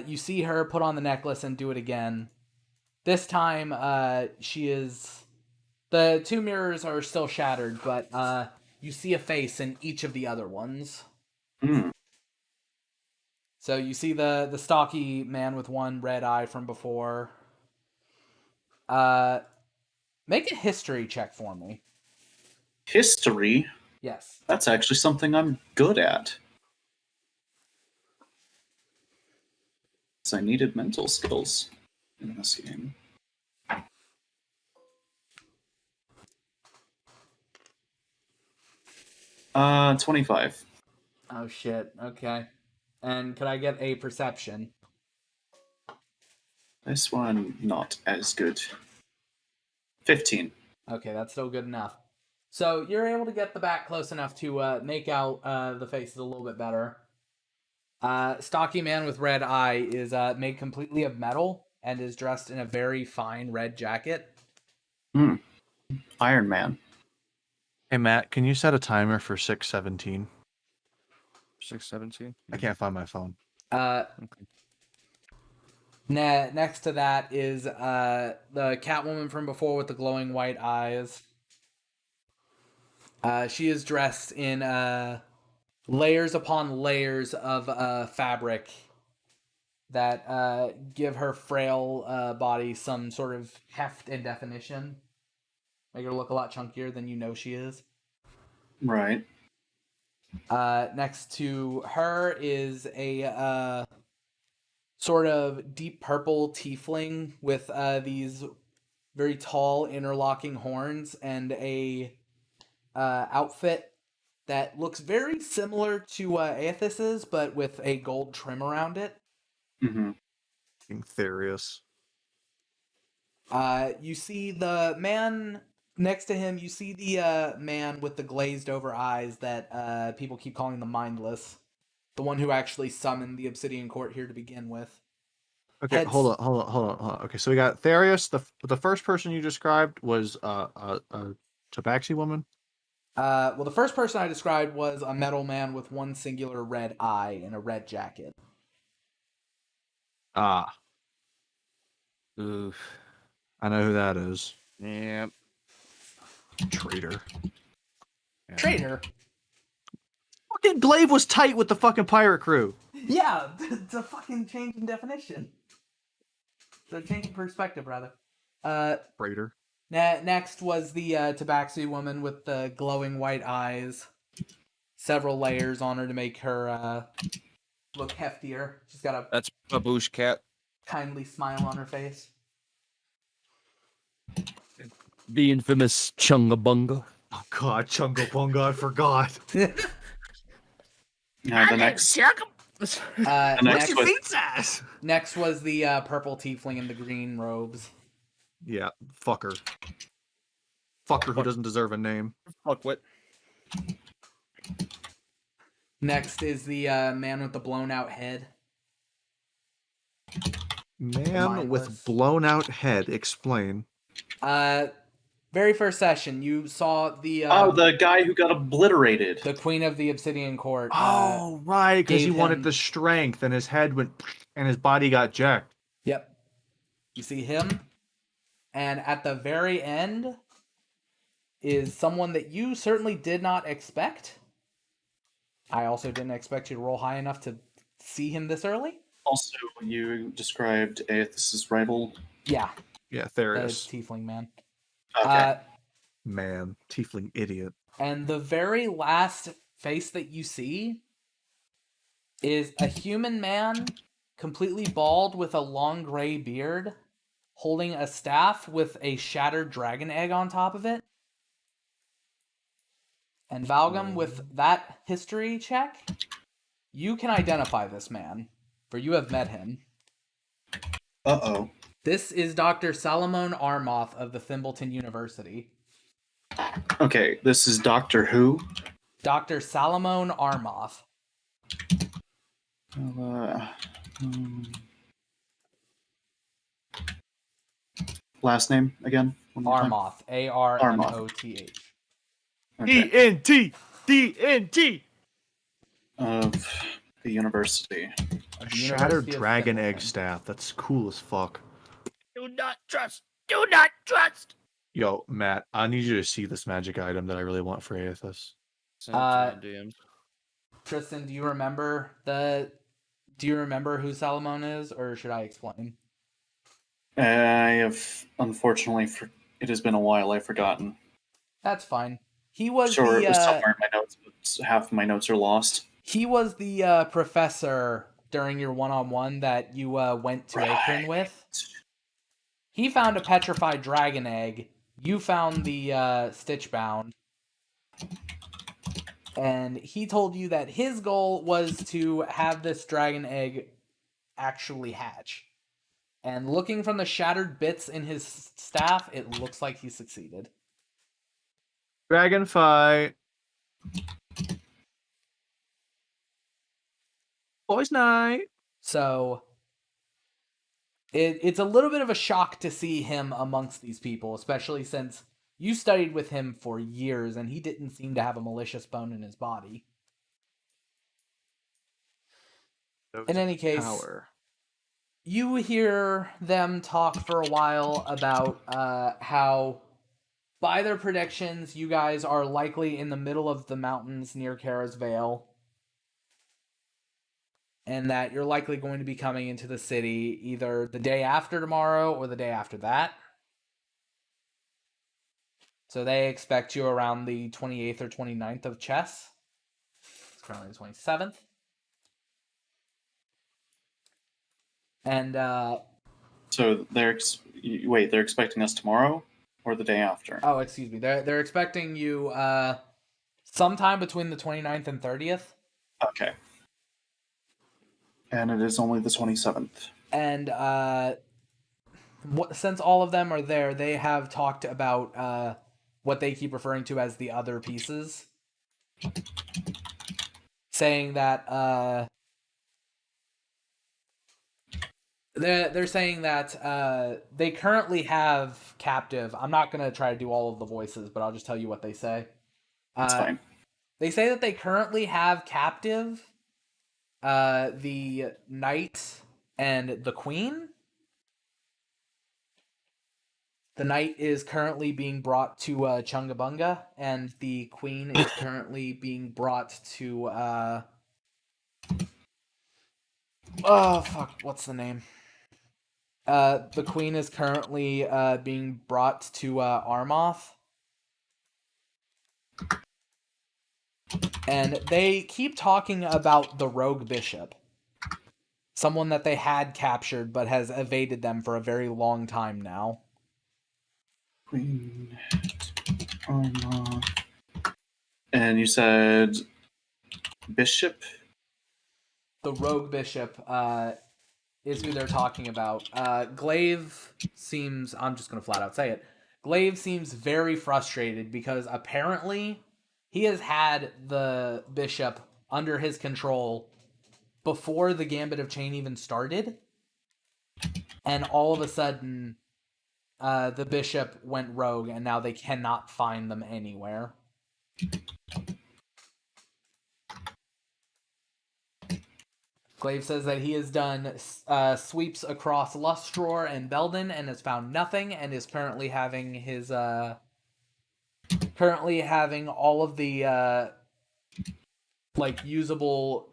C: you see her put on the necklace and do it again. This time, she is. The two mirrors are still shattered, but you see a face in each of the other ones.
B: Hmm.
C: So you see the stocky man with one red eye from before. Make a history check for me.
B: History?
C: Yes.
B: That's actually something I'm good at. So I needed mental skills in this game. 25.
C: Oh shit. Okay. And could I get a perception?
B: This one not as good. 15.
C: Okay, that's still good enough. So you're able to get the back close enough to make out the faces a little bit better. Stocky man with red eye is made completely of metal and is dressed in a very fine red jacket.
B: Iron Man.
E: Hey Matt, can you set a timer for 6:17?
F: 6:17.
E: I can't find my phone.
F: Okay.
C: Next to that is the Catwoman from before with the glowing white eyes. She is dressed in layers upon layers of fabric that give her frail body some sort of heft and definition. Make her look a lot chunkier than you know she is.
B: Right.
C: Next to her is a sort of deep purple tiefling with these very tall interlocking horns and a outfit that looks very similar to Aethis's, but with a gold trim around it.
B: Mm-hmm.
E: Therius.
C: You see the man next to him. You see the man with the glazed over eyes that people keep calling the Mindless. The one who actually summoned the Obsidian Court here to begin with.
E: Okay,
C: Heads-
E: hold on. Okay, so we got Therius. The first person you described was a Tabaxi woman.
C: Well, the first person I described was a metal man with one singular red eye and a red jacket.
E: Ah,
F: Oof.
E: I know who that is.
F: Yeah.
E: Traitor.
F: Yeah.
C: Traitor.
E: Fucking Glaive was tight with the fucking pirate crew.
C: Yeah, it's a fucking change in definition. It's a change in perspective, rather.
E: Traitor.
C: Next was the Tabaxi woman with the glowing white eyes. Several layers on her to make her look heftier. She's got a
F: That's Baboosh Cat.
C: kindly smile on her face.
F: The infamous Chungabunga.
E: Oh god, Chungo Bunga, I forgot.
B: The next
C: Next,
B: was-
E: ass.
C: next was the purple tiefling in the green robes.
E: Yeah, fucker. Fucker who doesn't deserve a name.
F: Fuck what?
C: Next is the man with the blown out head.
E: Man
C: Mindless.
E: with blown out head. Explain.
C: Very first session, you saw the
B: the guy who got obliterated.
C: the Queen of the Obsidian Court.
E: Oh, right, because he
C: gave
E: wanted
C: him-
E: the strength and his head went and his body got jacked.
C: Yep. You see him, and at the very end is someone that you certainly did not expect. I also didn't expect you to roll high enough to see him this early.
B: Also, you described Aethis's rival.
C: Yeah,
E: Yeah,
C: the
E: Therius.
C: tiefling man.
B: Okay.
E: Man, tiefling idiot.
C: And the very last face that you see is a human man, completely bald with a long gray beard, holding a staff with a shattered dragon egg on top of it. And Valgum, with that history check, you can identify this man, for you have met him.
B: Uh-oh.
C: This is Dr. Salomon Armoth of the Thimbleton University.
B: Okay, this is Doctor Who.
C: Dr. Salomon Armoth.
B: Um, last name again? One more time.
C: Armoth. A-R-M-O-T-H.
B: Okay.
A: DNT! DNT!
B: Of the university.
E: A
C: The
E: shattered
C: University of
E: dragon egg
C: Thimbleton.
E: staff. That's cool as fuck.
A: Do not trust! Do not trust!
E: Yo, Matt, I need you to see this magic item that I really want for Aethys.
A: Send it to me in DMs.
C: Tristan, do you remember who Salomon is, or should I explain?
B: I have, unfortunately, it has been a while, I've forgotten.
C: That's fine. He was
B: Sure,
C: the
B: it was somewhere in my notes, but half of my notes are lost.
C: he was the professor during your one-on-one that you went to Akron with. He found a petrified dragon egg. You found the Stitchbound. And he told you that his goal was to have this dragon egg actually hatch. And looking from the shattered bits in his staff, it looks like he succeeded.
E: Dragon fight. Boys' night.
C: So it's a little bit of a shock to see him amongst these people, especially since you studied with him for years and he didn't seem to have a malicious bone in his body. In any case, you hear them talk for a while about how, by their predictions, you guys are likely in the middle of the mountains near Kara's Vale. And that you're likely going to be coming into the city either the day after tomorrow or the day after that. So they expect you around the 28th or 29th of chess. It's currently the 27th. And,
B: So they're expecting us tomorrow or the day after?
C: oh, excuse me. They're expecting you sometime between the 29th and 30th.
B: Okay. And it is only the 27th.
C: And since all of them are there, they have talked about what they keep referring to as the other pieces. Saying that they're saying that they currently have captive. I'm not going to try to do all of the voices, but I'll just tell you what they say.
B: That's fine.
C: They say that they currently have captive the knight and the queen. The knight is currently being brought to Chungabunga, and the queen is currently being brought to oh fuck, what's the name? The queen is currently being brought to Armoth. And they keep talking about the rogue bishop. Someone that they had captured but has evaded them for a very long time now.
B: Queen. And you said bishop?
C: The rogue bishop is who they're talking about. Glaive seems... I'm just going to flat out say it. Glaive seems very frustrated because apparently he has had the bishop under his control before the Gambit of Chain even started. And all of a sudden, the bishop went rogue, and now they cannot find them anywhere. Glaive says that he has done sweeps across Lustror and Belden and has found nothing, and is currently having his all of the usable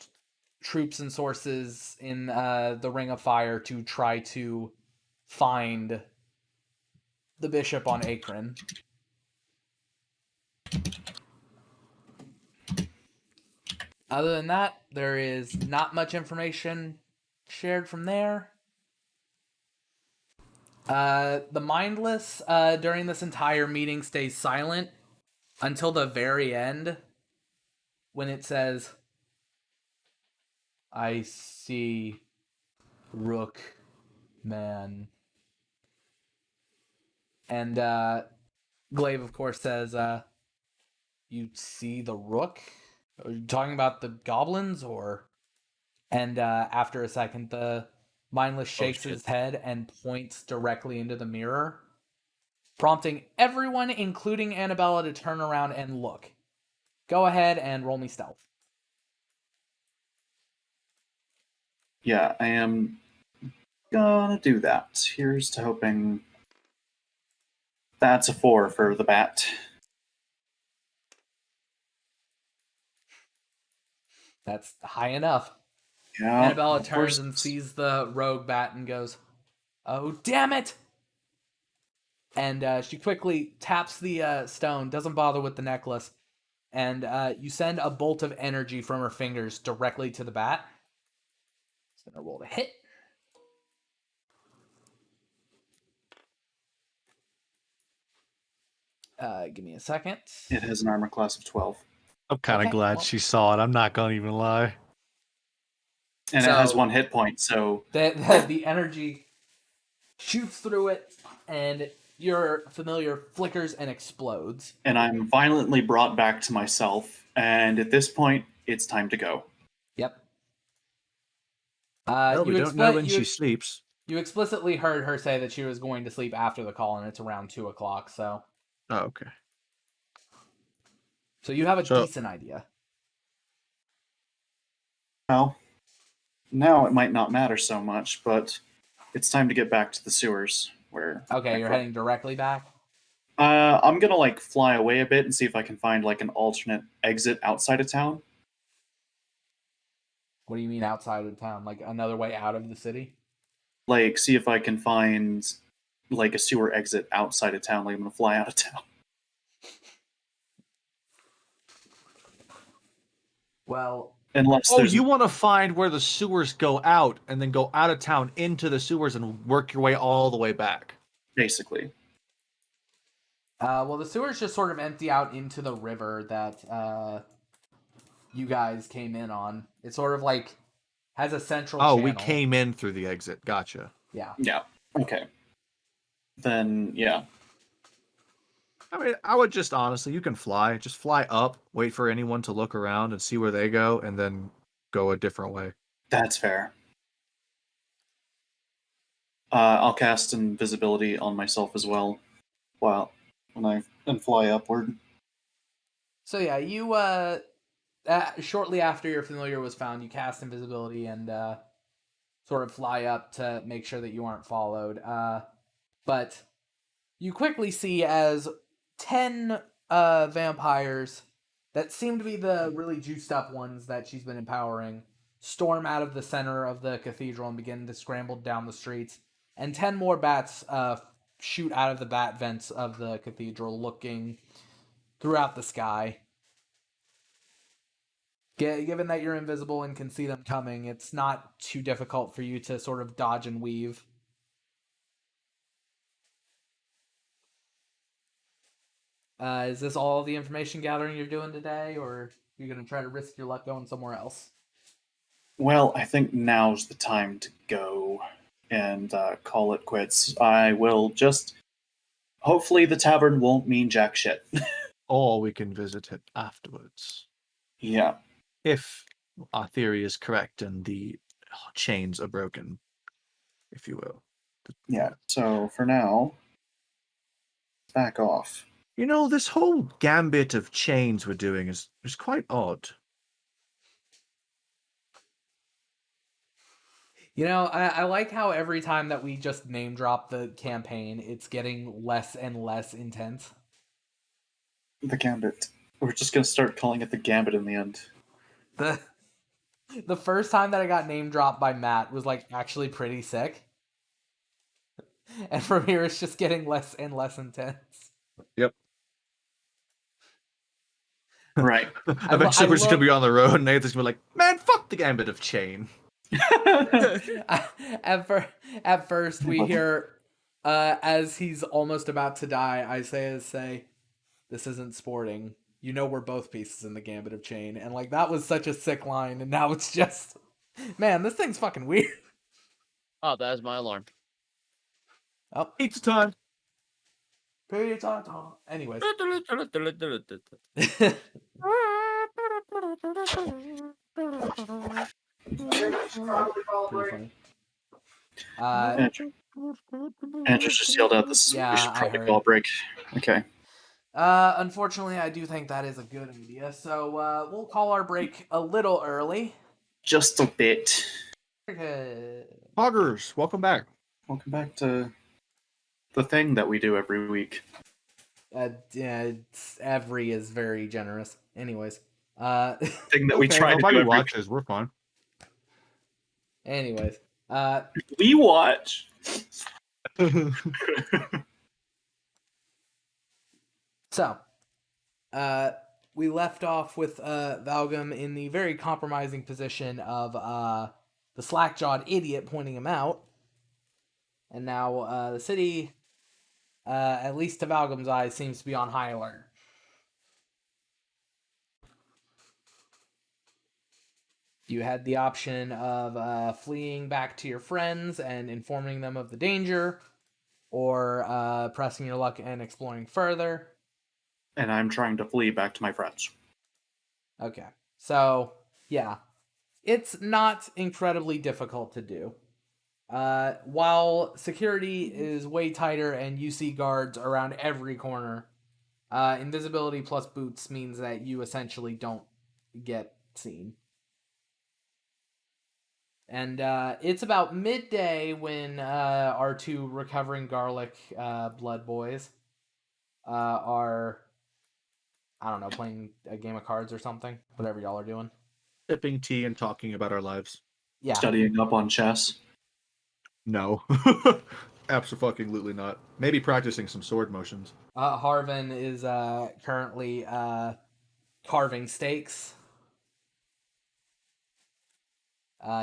C: troops and sources in the Ring of Fire to try to find the bishop on Akron. Other than that, there is not much information shared from there. The Mindless, during this entire meeting, stays silent until the very end, when it says, "I see Rook Man. And Glaive, of course, says, you see the rook? Are you talking about the goblins, or... And after a second, the mindless shakes his head and points directly into the mirror, prompting everyone, including Annabella, to turn around and look. Go ahead and roll me stealth.
B: Yeah, I am gonna do that. Here's to hoping. That's a 4 for the bat.
C: That's high enough.
B: Yeah,
C: Annabella
B: of
C: turns
B: course.
C: and sees the rogue bat and goes, "Oh, damn it!" And she quickly taps the stone, doesn't bother with the necklace, and you send a bolt of energy from her fingers directly to the bat. It's gonna roll to hit. Give me a second.
B: It has an armor class of 12.
E: I'm kind of
C: Okay,
E: glad
C: well-
E: she saw it. I'm not going to even lie.
B: And
C: So-
B: it has 1 hit point, so
C: The energy shoots through it, and your familiar flickers and explodes.
B: and I'm violently brought back to myself, and at this point, it's time to go.
C: Yep.
E: Well, we
C: you
E: don't know when
C: you
E: she
C: ex-
E: sleeps.
C: You explicitly heard her say that she was going to sleep after the call, and it's around 2 o'clock, so
E: Oh, okay.
C: you have a
E: So-
C: decent idea.
B: Well, now it might not matter so much, but it's time to get back to the sewers. Where
C: Okay, you're heading directly back?
B: I'm gonna like fly away a bit and see if I can find like an alternate exit outside of town.
C: What do you mean outside of town? Like another way out of the city?
B: Like, see if I can find like a sewer exit outside of town. Like, I'm gonna fly out of town.
C: Well,
B: Unless
E: Oh,
B: there's
E: you want to find where the sewers go out and then go out of town into the sewers and work your way all the way back.
B: basically.
C: well, the sewers just sort of empty out into the river that you guys came in on. It sort of like has a central
E: Oh,
C: channel.
E: we came in through the exit. Gotcha.
C: Yeah.
B: Yeah. Okay. Then yeah.
E: I mean, I would just honestly, you can fly. Just fly up, wait for anyone to look around and see where they go, and then go a different way.
B: That's fair. I'll cast invisibility on myself as well. While when I and fly upward.
C: So yeah, you shortly after your familiar was found, you cast invisibility and sort of fly up to make sure that you aren't followed. But you quickly see as 10 vampires that seem to be the really juiced up ones that she's been empowering storm out of the center of the cathedral and begin to scramble down the streets. And 10 more bats shoot out of the bat vents of the cathedral, looking throughout the sky. Given that you're invisible and can see them coming, it's not too difficult for you to sort of dodge and weave. Is this all the information gathering you're doing today, or are you going to try to risk your luck going somewhere else?
B: Well, I think now's the time to go and call it quits. I will just. Hopefully, the tavern won't mean jack shit.
E: Or we can visit it afterwards.
B: Yeah.
E: If our theory is correct and the chains are broken, if you will.
B: Yeah. So for now, back off.
E: You know, this whole gambit of chains we're doing is quite odd.
C: You know, I like how every time that we just name drop the campaign, it's getting less and less intense.
B: The Gambit. We're just gonna start calling it the Gambit in the end.
C: The first time that I got name dropped by Matt was like actually pretty sick. And from here it's just getting less and less intense.
B: Right.
E: Eventually,
C: I
E: we're just gonna
C: love-
E: be on the road, and Nathan's gonna be like, "Man, fuck the gambit of chain."
C: At first we hear as he's almost about to die, Isaiah say, "This isn't sporting. You know we're both pieces in the gambit of chain." And like that was such a sick line, and now it's just man, this thing's fucking weird.
A: Oh, that is my alarm.
C: Oh,
E: Pizza time.
C: pizza time. Anyways. Pretty funny.
B: Andrew, Andrew just yelled out, "This is
C: Yeah,
B: we should
C: I
B: probably
C: heard.
B: call a break." Okay.
C: Unfortunately, I do think that is a good idea. So we'll call our break a little early.
B: Just a bit.
C: Okay.
E: Poggers, welcome back.
B: Welcome back to the thing that we do every week.
C: Yeah, every is very generous. Anyways,
B: Thing that we try to do
E: nobody
B: every
E: watches. We're fine.
C: anyways,
B: week. We watch.
C: so, we left off with Valgum in the very compromising position of the slack-jawed idiot pointing him out, and now the city, at least to Valgum's eyes, seems to be on high alert. You had the option of fleeing back to your friends and informing them of the danger, or pressing your luck and exploring further.
B: And I'm trying to flee back to my friends.
C: Okay. So, yeah. It's not incredibly difficult to do. While security is way tighter and you see guards around every corner, invisibility plus boots means that you essentially don't get seen. And it's about midday when our two recovering garlic blood boys are, I don't know, playing a game of cards or something. Whatever y'all are doing.
D: Sipping tea and talking about our lives.
C: Yeah.
B: Studying up on chess.
D: No. Absolutely not. Maybe practicing some sword motions.
C: Harvin is currently carving steaks.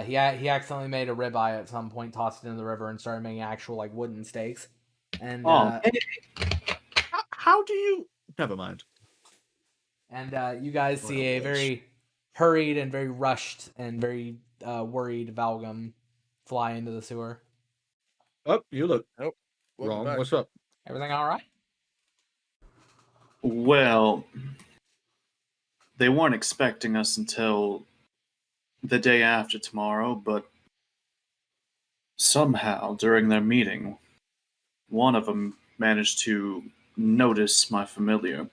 C: He accidentally made a ribeye at some point, tossed it in the river, and started making actual like wooden steaks. And
D: How do you? Never mind.
C: You guys see a very hurried and very rushed and very worried Valgum fly into the sewer.
D: Oh, you look
A: Welcome
D: wrong.
A: back.
D: What's up?
C: Everything all right?
B: Well, they weren't expecting us until the day after tomorrow, but somehow during their meeting, one of them managed to notice my familiar.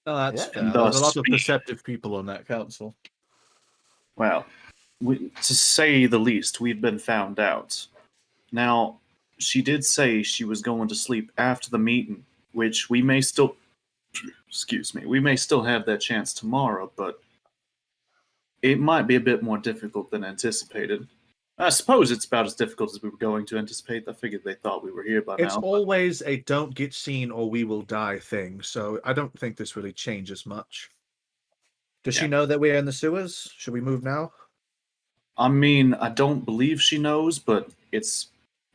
D: Oh, that's
C: Yeah.
D: fair.
B: And
D: There's a
B: thus
D: lot of
B: me.
D: perceptive people on that council.
B: Well, to say the least, we've been found out. Now, she did say she was going to sleep after the meeting, which we may still. Excuse me. We may still have that chance tomorrow, but it might be a bit more difficult than anticipated. I suppose it's about as difficult as we were going to anticipate. I figured they thought we were here by
D: It's
B: now.
D: always a don't get seen or we will die thing, so I don't think this really changes much. Does she
B: Yeah.
D: know that we're in the sewers? Should we move now?
B: I mean, I don't believe she knows, but it's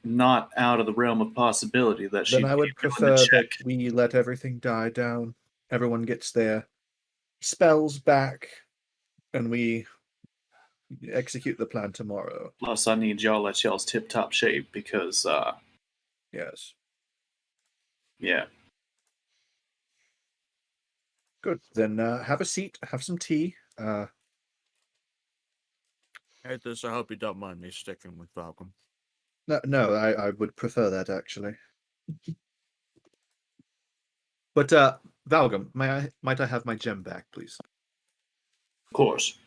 B: not out of the realm of possibility that she.
D: Then I would prefer that we let everything die down. Everyone gets their spells back, and we execute the plan tomorrow.
B: Plus, I need y'all at y'all's tip-top shape because,
D: Yes.
B: yeah.
D: Good. Then have a seat, have some tea.
A: Hey, this. I hope you don't mind me sticking with Falcon.
D: No, I would prefer that actually. But Valgum, might I have my gem back, please?
B: Of course.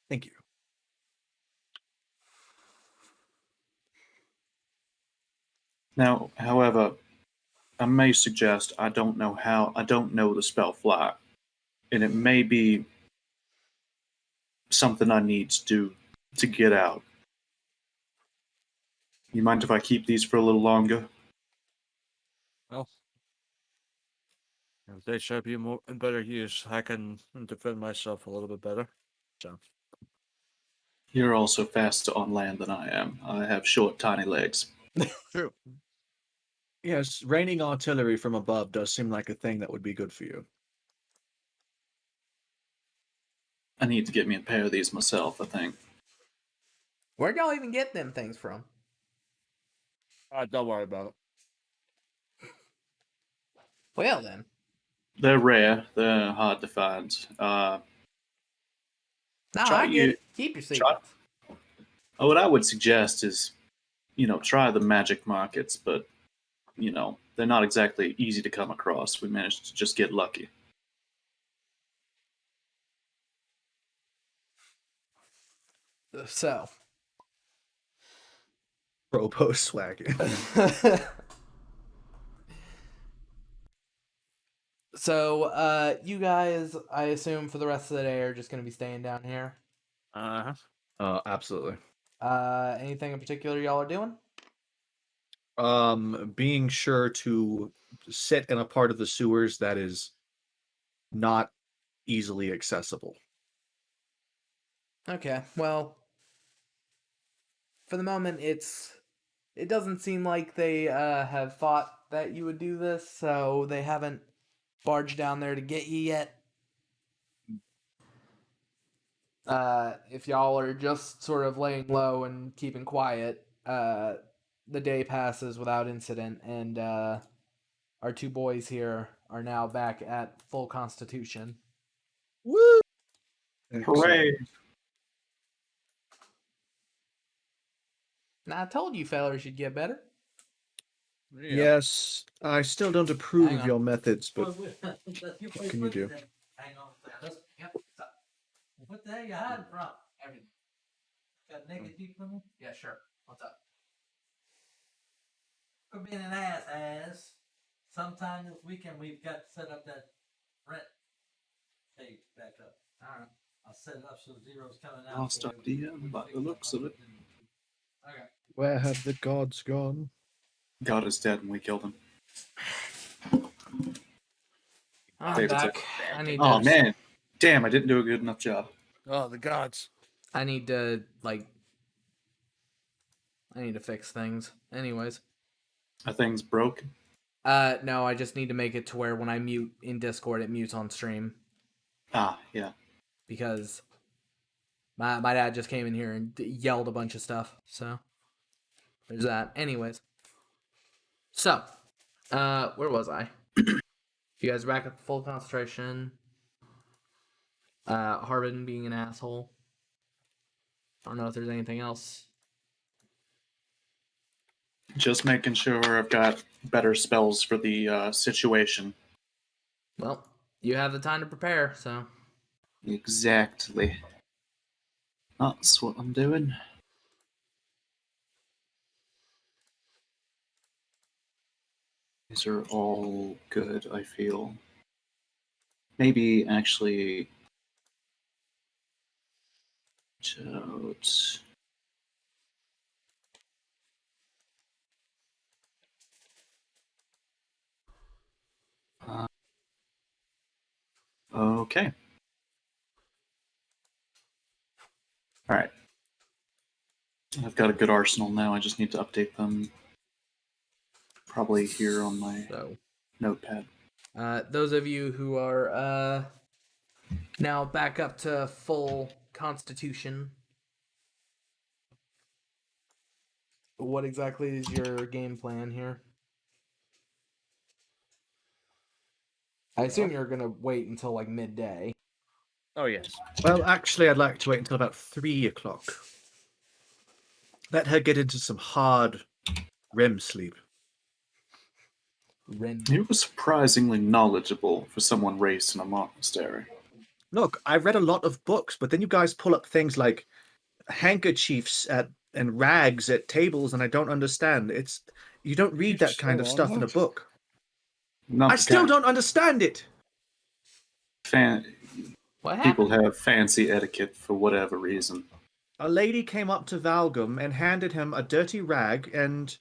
D: Thank you.
B: Now, however, I may suggest I don't know the spell fly, and it may be something I need to do to get out. You mind if I keep these for a little longer?
A: Well, if they should be more in better use, I can defend myself a little bit better. So,
B: You're also faster on land than I am. I have short, tiny legs.
A: true.
D: Yes, raining artillery from above does seem like a thing that would be good for you.
B: I need to get me a pair of these myself, I think.
C: Where'd y'all even get them things from?
A: Don't worry about it.
C: Well then.
B: They're rare. They're hard to find.
C: No,
B: Try
C: I get
B: you-
C: it. Keep your
B: try-
C: secrets.
B: What I would suggest is, try the magic markets, but they're not exactly easy to come across. We managed to just get lucky.
C: So.
D: Robo swagging.
C: So, you guys, I assume for the rest of the day are just going to be staying down here.
D: Absolutely.
C: Anything in particular y'all are doing?
D: Being sure to sit in a part of the sewers that is not easily accessible.
C: Okay, well, for the moment, it doesn't seem like they have thought that you would do this, so they haven't barged down there to get you yet. If y'all are just sort of laying low and keeping quiet, the day passes without incident, and our two boys here are now back at full constitution.
D: Woo!
B: Hooray!
C: Now, I told you fellas you'd get better.
D: Yes, I still don't approve
C: Hang
D: of
C: on.
D: your methods, but
G: What
D: can you do?
G: Hang on. Yep. What the hell you hiding from?
C: Everything.
G: Got naked people in there?
C: Yeah, sure. What's up?
G: For being an ass. Sometime this weekend we've got to set up that rent page back up.
C: All right.
G: I'll set it up so zero's coming out.
B: Lost idea by the looks of it.
C: Okay.
D: Where have the gods gone?
B: God is dead and we killed him.
C: I'm
B: David's
C: back. I need
B: Oh
C: to,
B: man, damn! I didn't do a good enough job.
A: Oh, the gods.
C: I need to fix things. Anyways.
B: Are things broken?
C: No, I just need to make it to where when I mute in Discord, it mutes on stream.
B: Yeah.
C: Because my dad just came in here and yelled a bunch of stuff. So there's that. Anyways. So, where was I? You guys are back at full concentration. Harbin being an asshole. I don't know if there's anything else.
B: Just making sure I've got better spells for the situation.
C: Well, you have the time to prepare, so.
B: Exactly. That's what I'm doing. These are all good, I feel. Maybe actually. Out. Okay. All right. I've got a good arsenal now. I just need to update them. Probably here on my
C: So.
B: notepad.
C: Those of you who are now back up to full constitution, what exactly is your game plan here? I assume you're gonna wait until like midday.
A: Oh, yes.
D: Well, actually, I'd like to wait until about 3 o'clock. Let her get into some hard REM sleep.
B: You were surprisingly knowledgeable for someone raised in a monastery.
D: Look, I've read a lot of books, but then you guys pull up things like handkerchiefs and rags at tables, and I don't understand. You don't read that kind of stuff in a book.
B: Not
D: I
B: the
D: still
B: kind-
D: don't understand it.
C: What happened?
B: People have fancy etiquette for whatever reason.
D: A lady came up to Valgum and handed him a dirty rag, and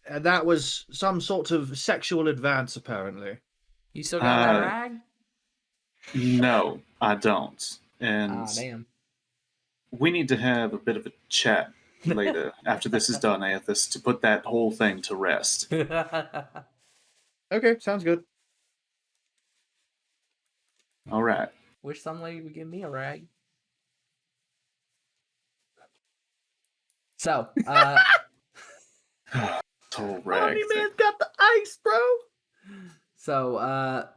D: that was some sort of sexual advance, apparently.
C: You still got that
B: Uh,
C: rag?
B: No, I don't. And
C: Ah, damn.
B: we need to have a bit of a chat later after this is done, Aethys, to put that whole thing to rest.
D: Okay, sounds good.
B: All right.
C: Wish some lady would give me a rag. So,
B: Whole
D: Omni
B: rag thing.
D: Man's got the ice, bro.
C: So,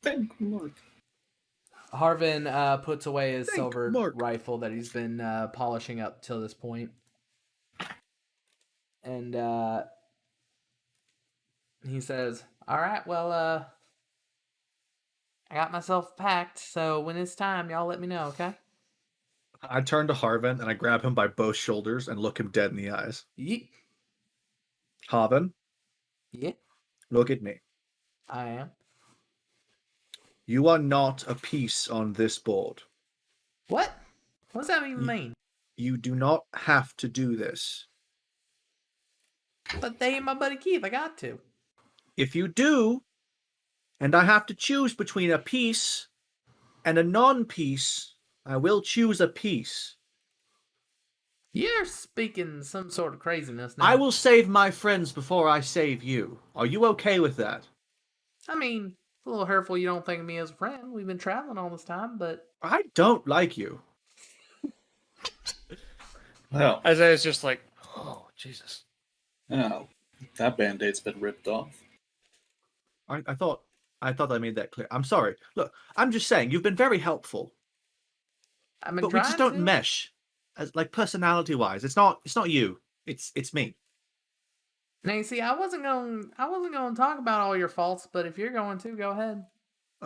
B: Thank Mark.
C: Harvin puts away his
D: Thank
C: silver
D: Mark.
C: rifle that he's been polishing up till this point. And he says, "All right, well, I got myself packed, so when it's time, y'all let me know, okay?"
D: I turn to Harvin and I grab him by both shoulders and look him dead in the eyes.
C: Yeet.
D: Harvin,
C: Yeah,
D: look at me.
C: I am.
D: You are not a piece on this board.
C: What? What does that even mean?
D: You do not have to do this.
C: But they and my buddy Keith, I got to.
D: If you do, and I have to choose between a piece and a non-piece, I will choose a piece.
C: You're speaking some sort of craziness now.
D: I will save my friends before I save you. Are you okay with that?
C: I mean, it's a little hurtful you don't think of me as a friend. We've been traveling all this time, but
D: I don't like you.
B: Well,
A: Isaiah's just like, oh, Jesus.
B: oh, that band-aid's been ripped off.
D: I thought I made that clear. I'm sorry. Look, I'm just saying you've been very helpful,
C: I've been
D: but we
C: trying
D: just don't
C: to.
D: mesh, as like personality-wise. It's not you. It's me.
C: Now, you see, I wasn't going to talk about all your faults, but if you're going to, go ahead.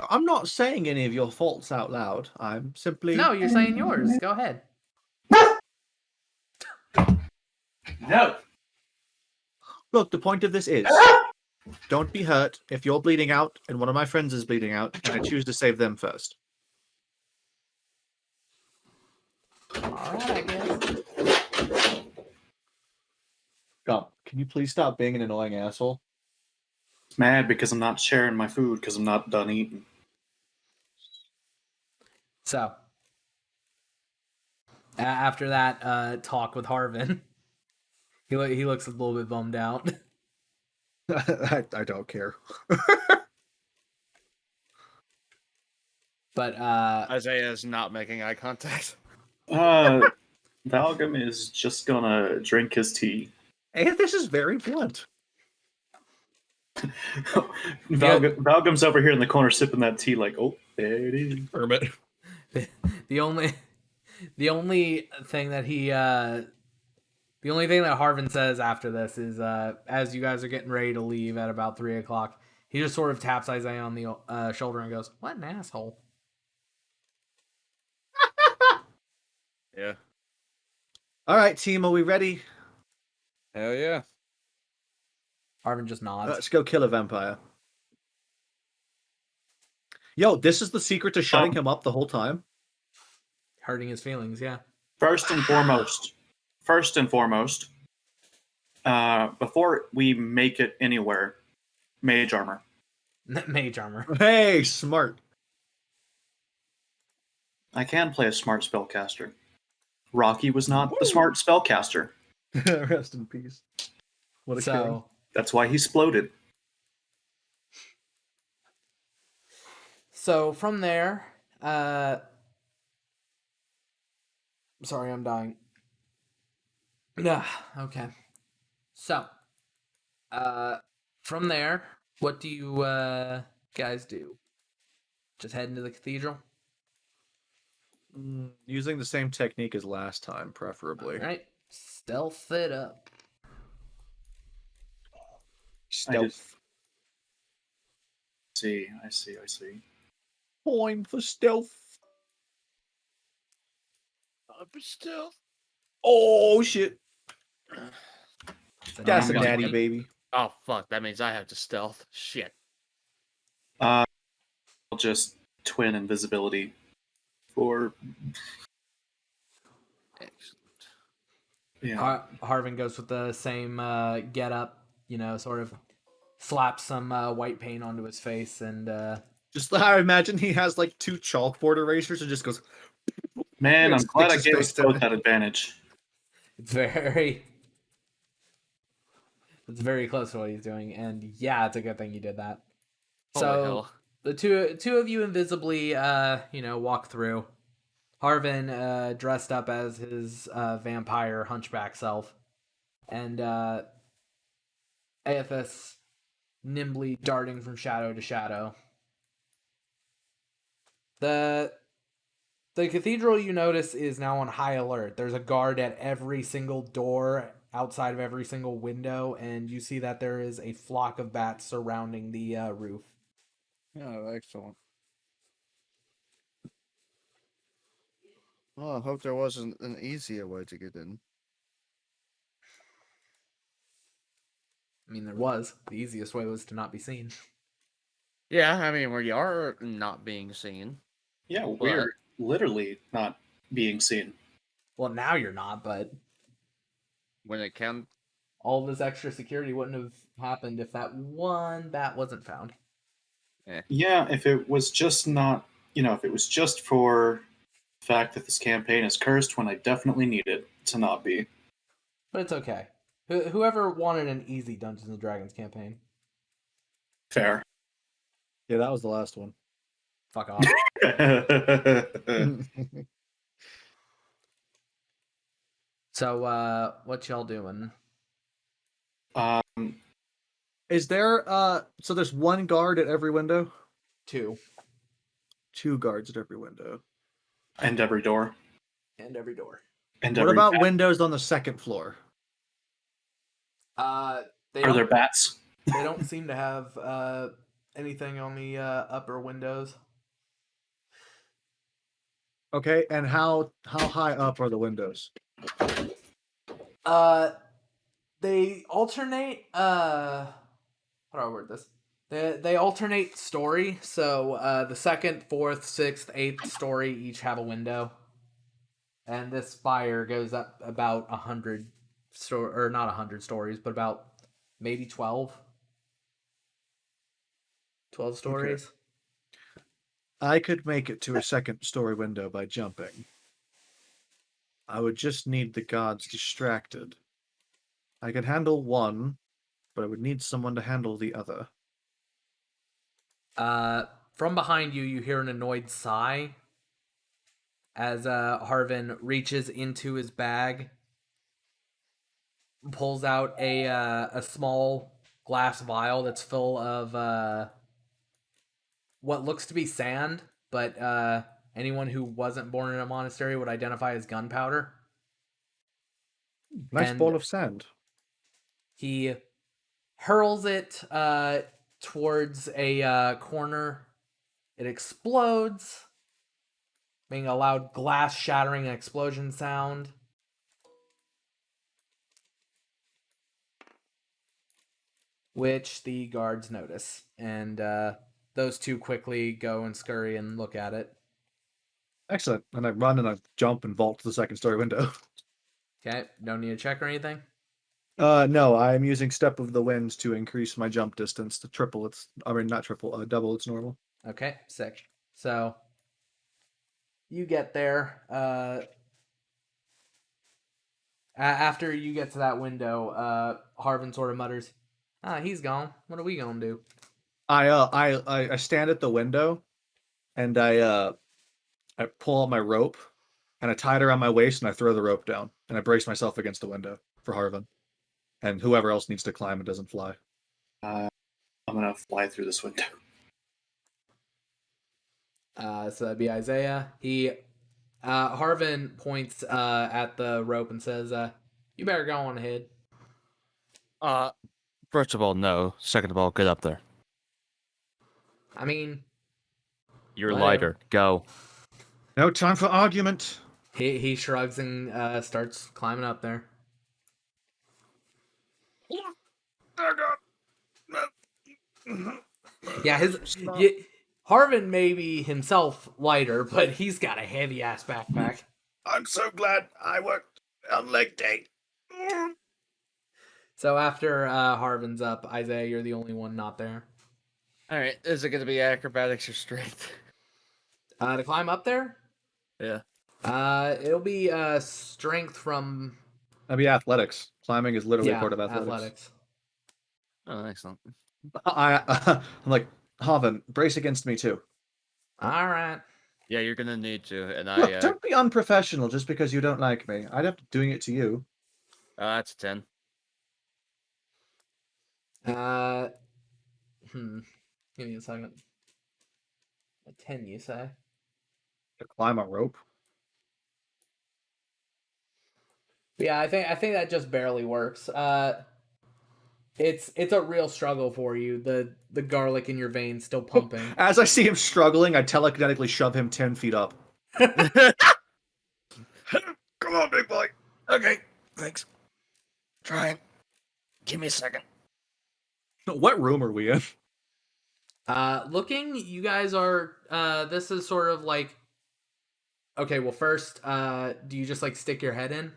D: I'm not saying any of your faults out loud. I'm simply
C: No, you're saying yours. Go ahead.
B: No.
D: Look, the point of this is don't be hurt if you're bleeding out and one of my friends is bleeding out and I choose to save them first.
C: All right, I guess.
D: God, can you please stop being an annoying asshole?
B: Mad because I'm not sharing my food because I'm not done eating.
C: So, after that talk with Harvin, he looks a little bit bummed out.
D: I don't care.
C: But
A: Isaiah is not making eye contact.
B: Valgum is just gonna drink his tea.
D: And this is very blunt.
B: Valgum's over here in the corner sipping that tea like, oh, there it is.
A: Hermit.
C: the only thing that the only thing that Harvin says after this is as you guys are getting ready to leave at about 3:00, he just sort of taps Isaiah on the shoulder and goes, "What an asshole."
A: Yeah.
D: All right, team, are we ready?
F: Hell yeah.
C: Harvin just nods.
D: Let's go kill a vampire. Yo, this is the secret to shutting him up the whole time?
C: Hurting his feelings, yeah.
B: First and foremost, before we make it anywhere, mage armor.
C: Mage armor.
D: Hey, smart.
B: I can play a smart spellcaster. Rocky was not the smart spellcaster.
D: Rest in peace. What a king.
C: So,
B: That's why he exploded.
C: so from there, sorry, I'm dying. Okay. So, from there, what do you guys do? Just head into the cathedral?
D: Using the same technique as last time, preferably.
C: All right. Stealth it up.
D: Stealth.
B: I see.
D: Time for stealth.
A: Stealth.
D: Oh, shit.
C: It's an
D: That's a
C: ongoing
D: natty,
C: thing.
D: baby.
A: Oh, fuck. That means I have to stealth. Shit.
B: I'll just twin invisibility for
A: Excellent.
B: yeah.
C: Harvin goes with the same get up, sort of slaps some white paint onto his face and
D: Just I imagine he has like 2 chalkboard erasers and just goes.
B: Man, I'm
D: Just
B: glad I
D: fix his
B: gave
D: face
B: us
D: to
B: both
D: it.
B: that advantage.
C: it's very close to what he's doing, and yeah, it's a good thing you did that.
A: Holy
C: So
A: hell.
C: the two of you invisibly walk through. Harvin dressed up as his vampire hunchback self, and Aethys nimbly darting from shadow to shadow. The cathedral, you notice, is now on high alert. There's a guard at every single door, outside of every single window, and you see that there is a flock of bats surrounding the roof.
A: Oh, excellent. Well, I hope there wasn't an easier way to get in.
C: I mean, there was. The easiest way was to not be seen.
A: Yeah, I mean, we are not being seen.
B: Yeah, we're literally not being seen.
C: Well, now you're not, but
A: When it can.
C: all this extra security wouldn't have happened if that one bat wasn't found.
B: Yeah, if it was just not, if it was just for the fact that this campaign is cursed when I definitely need it to not be.
C: But it's okay. Whoever wanted an easy Dungeons and Dragons campaign,
B: Fair.
D: Yeah, that was the last one.
C: fuck off. So, what y'all doing?
D: Is there so there's one guard at every window?
C: 2.
D: 2 guards at every window.
B: And every door.
C: And every door.
B: And
D: What
B: every
D: about
B: bat.
D: windows on the second floor?
C: They
B: Are
C: don't,
B: there bats?
C: they don't seem to have anything on the upper windows.
D: Okay, and how high up are the windows?
C: They alternate. How do I word this? They alternate story. So the second, fourth, sixth, eighth story each have a window, and this spire goes up about 100 or not 100 stories, but about maybe 12. 12 stories.
D: I could make it to a second story window by jumping. I would just need the guards distracted. I could handle one, but I would need someone to handle the other.
C: From behind you, you hear an annoyed sigh as Harvin reaches into his bag, pulls out a small glass vial that's full of what looks to be sand, but anyone who wasn't born in a monastery would identify as gunpowder.
D: Nice
C: And-
D: ball of sand.
C: He hurls it towards a corner. It explodes, making a loud glass shattering and explosion sound. Which the guards notice. And those two quickly go and scurry and look at it.
D: Excellent. And I run and I jump and vault to the second story window.
C: Okay, don't need a check or anything.
D: No, I'm using Step of the Wind to increase my jump distance to triple. Not triple, double its normal.
C: Okay, sick. So you get there. After you get to that window, Harvin sort of mutters, he's gone. What are we gonna do?
D: I stand at the window and I pull out my rope and I tie it around my waist and I throw the rope down and I brace myself against the window for Harvin. And whoever else needs to climb and doesn't fly.
B: I'm gonna fly through this window.
C: So that'd be Isaiah. Harvin points at the rope and says, you better go on ahead.
F: First of all, no. Second of all, get up there.
C: I mean,
F: You're
C: Whatever.
F: lighter. Go.
D: No time for argument.
C: he shrugs and starts climbing up there. Yeah, Harvin may be himself lighter, but he's got a heavy ass backpack.
D: I'm so glad I worked on leg day.
C: So after Harvin's up, Isaiah, you're the only one not there.
A: All right, is it going to be acrobatics or strength?
C: To climb up there,
A: Yeah.
C: it'll be strength from
D: That'd be athletics. Climbing is literally part of athletics.
F: Oh, excellent.
D: I'm like, Harvin, brace against me too.
C: All right.
F: Yeah, you're gonna need to. And
D: Look, don't be unprofessional just because you don't like me. I'd have to doing it to you.
F: That's a 10.
C: Give me a second. A 10, you say?
D: To climb a rope.
C: Yeah, I think that just barely works. It's a real struggle for you. The garlic in your veins still pumping.
D: As I see him struggling, I telekinetically shove him 10 feet up.
A: Come on, big boy. Okay, thanks. Trying. Give me a second.
D: What room are we in?
C: Looking, you guys are. This is sort of like. Okay, well, first, do you just like stick your head in?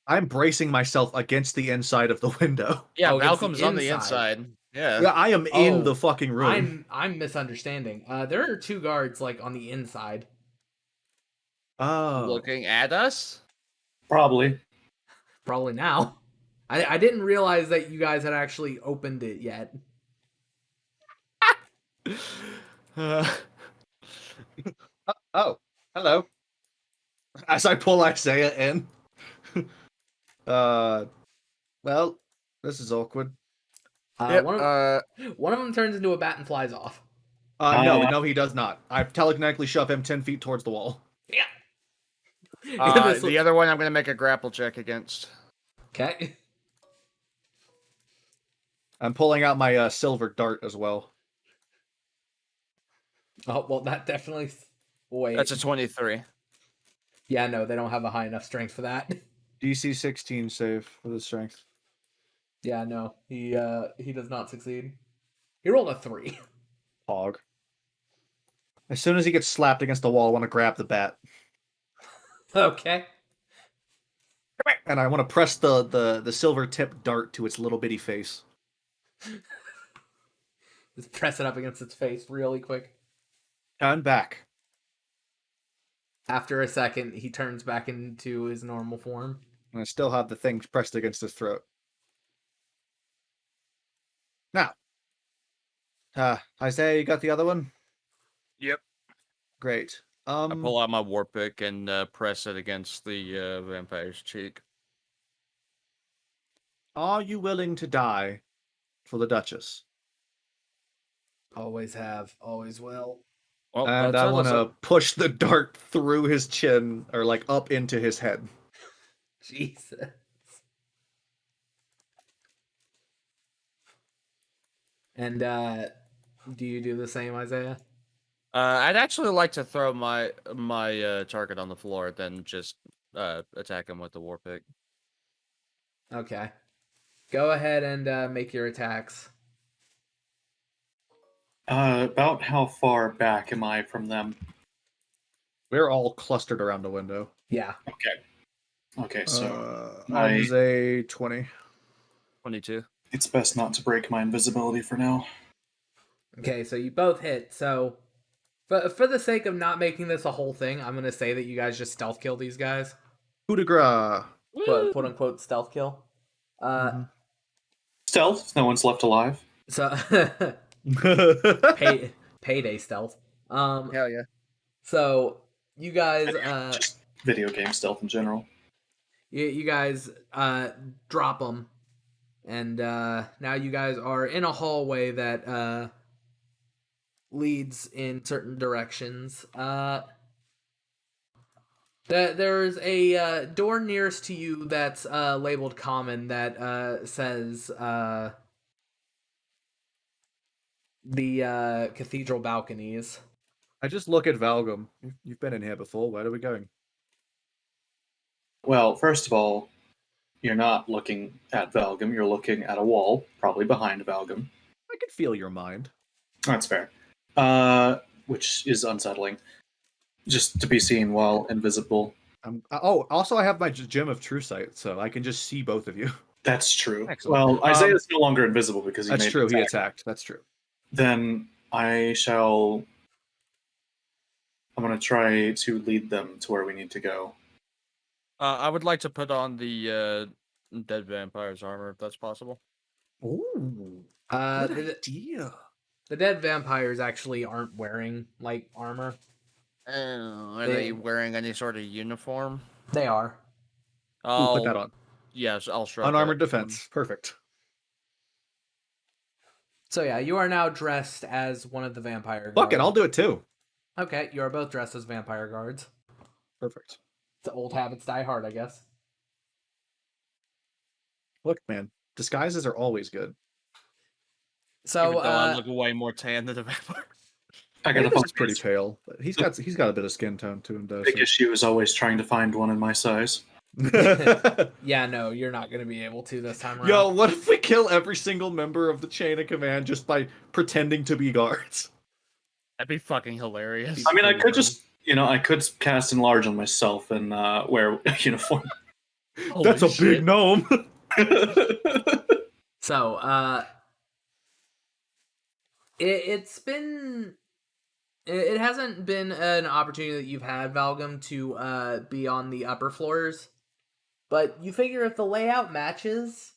D: I'm bracing myself against the inside of the window.
A: Yeah,
C: Oh, against the
A: Malcolm's on the
C: inside.
A: inside. Yeah.
D: Yeah, I am in
C: Oh,
D: the fucking room.
C: I'm misunderstanding. There are 2 guards like on the inside.
D: Oh.
A: Looking at us?
B: Probably.
C: Probably now. I didn't realize that you guys had actually opened it yet.
D: Oh, hello. As I pull Isaiah in. Well, this is awkward.
A: Yep,
C: One of them turns into a bat and flies off.
D: No, he does not. I telekinetically shove him 10 feet towards the wall.
C: Yeah.
A: the other one I'm going to make a grapple check against.
C: Okay.
D: I'm pulling out my silver dart as well.
C: Oh, well, that definitely... Wait.
A: That's a 23.
C: Yeah, no, they don't have a high enough strength for that.
D: DC 16 save for the strength.
C: Yeah, no, he does not succeed. He rolled a 3.
D: Hog. As soon as he gets slapped against the wall, I want to grab the bat.
C: Okay.
D: And I want to press the silver tip dart to its little bitty face.
C: Just press it up against its face really quick.
D: Turn back.
C: After a second, he turns back into his normal form.
D: And I still have the thing pressed against his throat. Now. Isaiah, you got the other one?
A: Yep.
D: Great.
A: I pull out my war pick and press it against the vampire's cheek.
D: Are you willing to die for the Duchess?
C: Always have, always will.
A: Well,
D: And I want to push the dart through his chin, or like up into his head.
C: Jesus. And do you do the same, Isaiah?
A: I'd actually like to throw my target on the floor, then just attack him with the war pick.
C: Okay. Go ahead and make your attacks.
B: About how far back am I from them?
D: We're all clustered around the window.
C: Yeah.
B: Okay, so
D: I was a 20.
A: 22.
B: it's best not to break my invisibility for now.
C: Okay, so you both hit. So, for the sake of not making this a whole thing, I'm gonna say that you guys just stealth kill these guys.
D: Coup de grace.
C: Quote unquote stealth kill.
B: Stealth, no one's left alive.
C: So payday stealth.
A: Hell yeah.
C: So you guys
B: Just video game stealth in general.
C: you guys drop them, and now you guys are in a hallway that leads in certain directions. There's a door nearest to you that's labeled common that says the cathedral balconies.
D: I just look at Valgum. You've been in here before. Where are we going?
B: Well, first of all, you're not looking at Valgum, you're looking at a wall, probably behind Valgum.
D: I can feel your mind.
B: That's fair. Which is unsettling. Just to be seen while invisible.
D: Also I have my gem of true sight, so I can just see both of you.
B: That's true.
A: Excellent.
B: Well, Isaiah's no longer invisible because he
D: That's
B: made
D: true.
B: an
D: He
B: attack.
D: attacked. That's true.
B: Then I'm going to try to lead them to where we need to go.
A: I would like to put on the dead vampire's armor, if that's possible.
D: Ooh.
C: The
D: idea.
C: dead vampires actually aren't wearing like armor.
A: Are
C: They-
A: they wearing any sort of uniform?
C: They are.
D: Ooh, put that on.
A: Yes, I'll shrug.
D: Unarmored
A: that.
D: defense. Perfect.
C: So yeah, you are now dressed as one of the vampire guards.
D: Fuck it, I'll do it too.
C: Okay, you are both dressed as vampire guards.
D: Perfect.
C: The old habits die hard, I guess.
D: Look, man, disguises are always good.
C: So
A: Even though I look way more tan than a vampire.
B: I got a
D: Davis is pretty pale, but he's got a bit of skin tone to him, does
B: big issue is always trying to find one in my size.
C: yeah, no, you're not gonna be able to this time around.
D: Yo, what if we kill every single member of the chain of command just by pretending to be guards?
A: That'd be fucking hilarious.
B: I mean, I could just, I could cast enlarge on myself and wear a uniform.
D: That's a big gnome.
C: So, it hasn't been an opportunity that you've had, Valgum, to be on the upper floors, but you figure if the layout matches,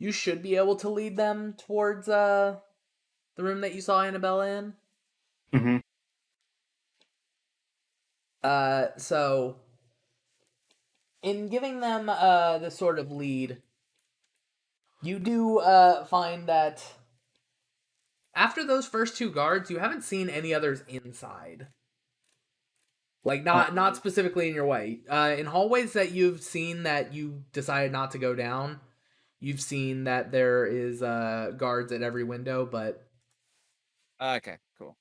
C: you should be able to lead them towards the room that you saw Annabella in.
B: Mm-hmm.
C: So in giving them this sort of lead, you do find that after those first two guards, you haven't seen any others inside. Like not specifically in your way. In hallways that you've seen that you decided not to go down, you've seen that there is guards at every window, but
A: Okay, cool.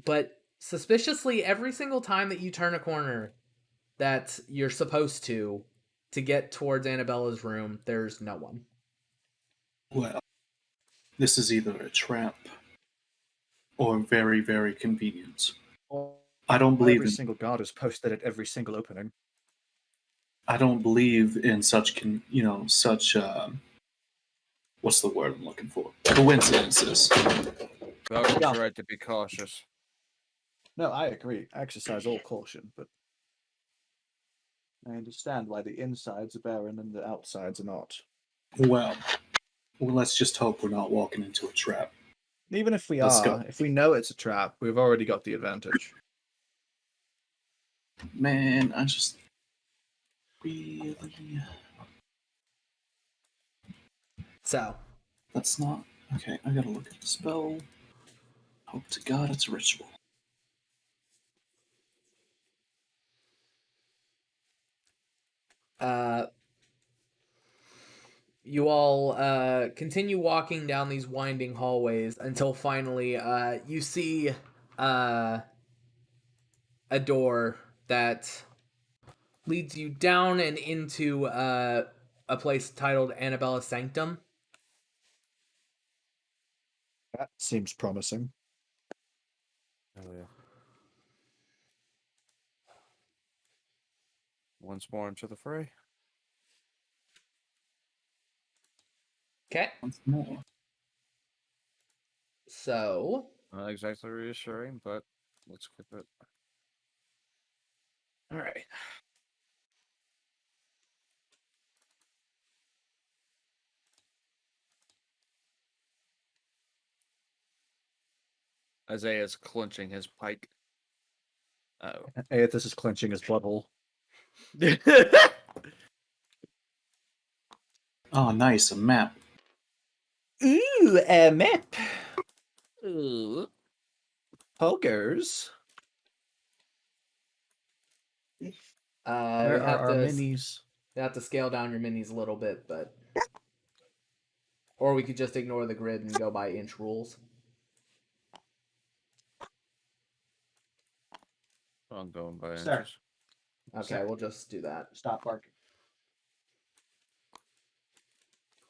C: But suspiciously, every single time that you turn a corner that you're supposed to get towards Annabella's room, there's no one.
B: Well, this is either a trap or very, very convenient. I don't believe
D: Every
B: in
D: single guard is posted at every single opening.
B: I don't believe in such what's the word I'm looking for? Coincidences.
A: Valgum's right to be cautious.
D: No, I agree. Exercise all caution, but I understand why the insides are barren and the outsides are not.
B: Well, let's just hope we're not walking into a trap.
D: Even if we
B: Let's
D: are,
B: go.
D: if we know it's a trap, we've already got the advantage.
B: Man, I just really
C: So,
B: that's not okay. I gotta look at the spell. Hope to God it's a ritual.
C: you all continue walking down these winding hallways until finally you see a door that leads you down and into a place titled Annabella's Sanctum.
D: That seems promising.
F: Oh, yeah. Once more into the fray.
C: Okay.
B: Once more.
C: So,
F: Not exactly reassuring, but let's skip it.
A: All right. Isaiah's clenching his pike. Oh.
D: Aethys is clenching his butthole.
B: Oh, nice, a map.
D: Ooh, a map.
A: Ooh.
D: Pokers.
C: you
D: Where
C: have
D: are our
C: to
D: minis?
C: you have to scale down your minis a little bit, but or we could just ignore the grid and go by inch rules.
F: I'm going by
D: Sir.
F: inches.
C: Okay, we'll just do that.
D: Stop barking.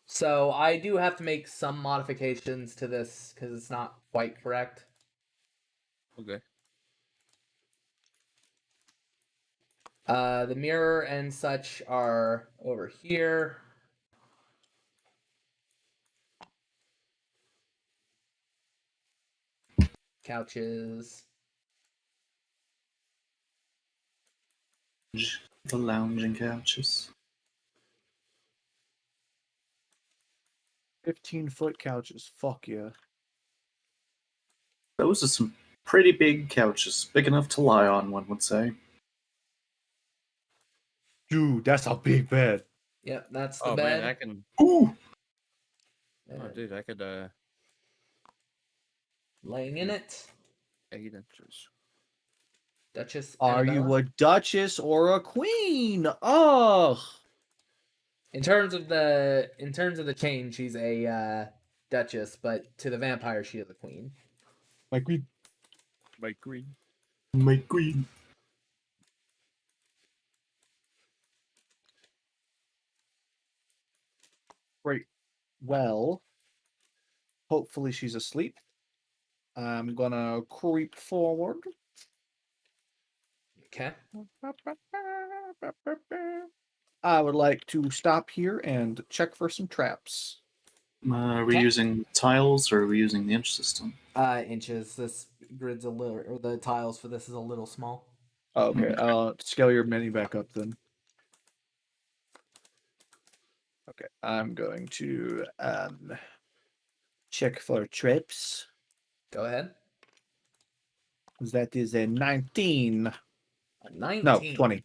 C: So I do have to make some modifications to this because it's not quite correct.
F: Okay.
C: The mirror and such are over here. Couches.
B: The lounging couches.
D: 15-foot couches. Fuck yeah.
B: Those are some pretty big couches, big enough to lie on, one would say.
D: Dude, that's a big bed.
C: Yep, that's the
F: Oh
C: bed.
F: man, I can.
B: Ooh,
F: Oh dude, I could
C: Laying in it,
A: 8 inches.
C: Dutchess
D: Are
C: Anabella.
D: you a duchess or a queen? Oh,
C: In terms of the chain, she's a duchess, but to the vampire, she is a queen.
D: my queen.
A: My queen.
B: My queen.
D: Great. Well, hopefully she's asleep. I'm gonna creep forward.
C: Okay.
D: I would like to stop here and check for some traps.
B: Are we
C: Okay.
B: using tiles or are we using the inch system?
C: Inches. This grid's a little, or the tiles for this is a little small.
D: Okay, I'll scale your mini back up then. Okay, I'm going to check for traps.
C: Go ahead.
D: That is a 19.
C: A 19.
D: No, 20.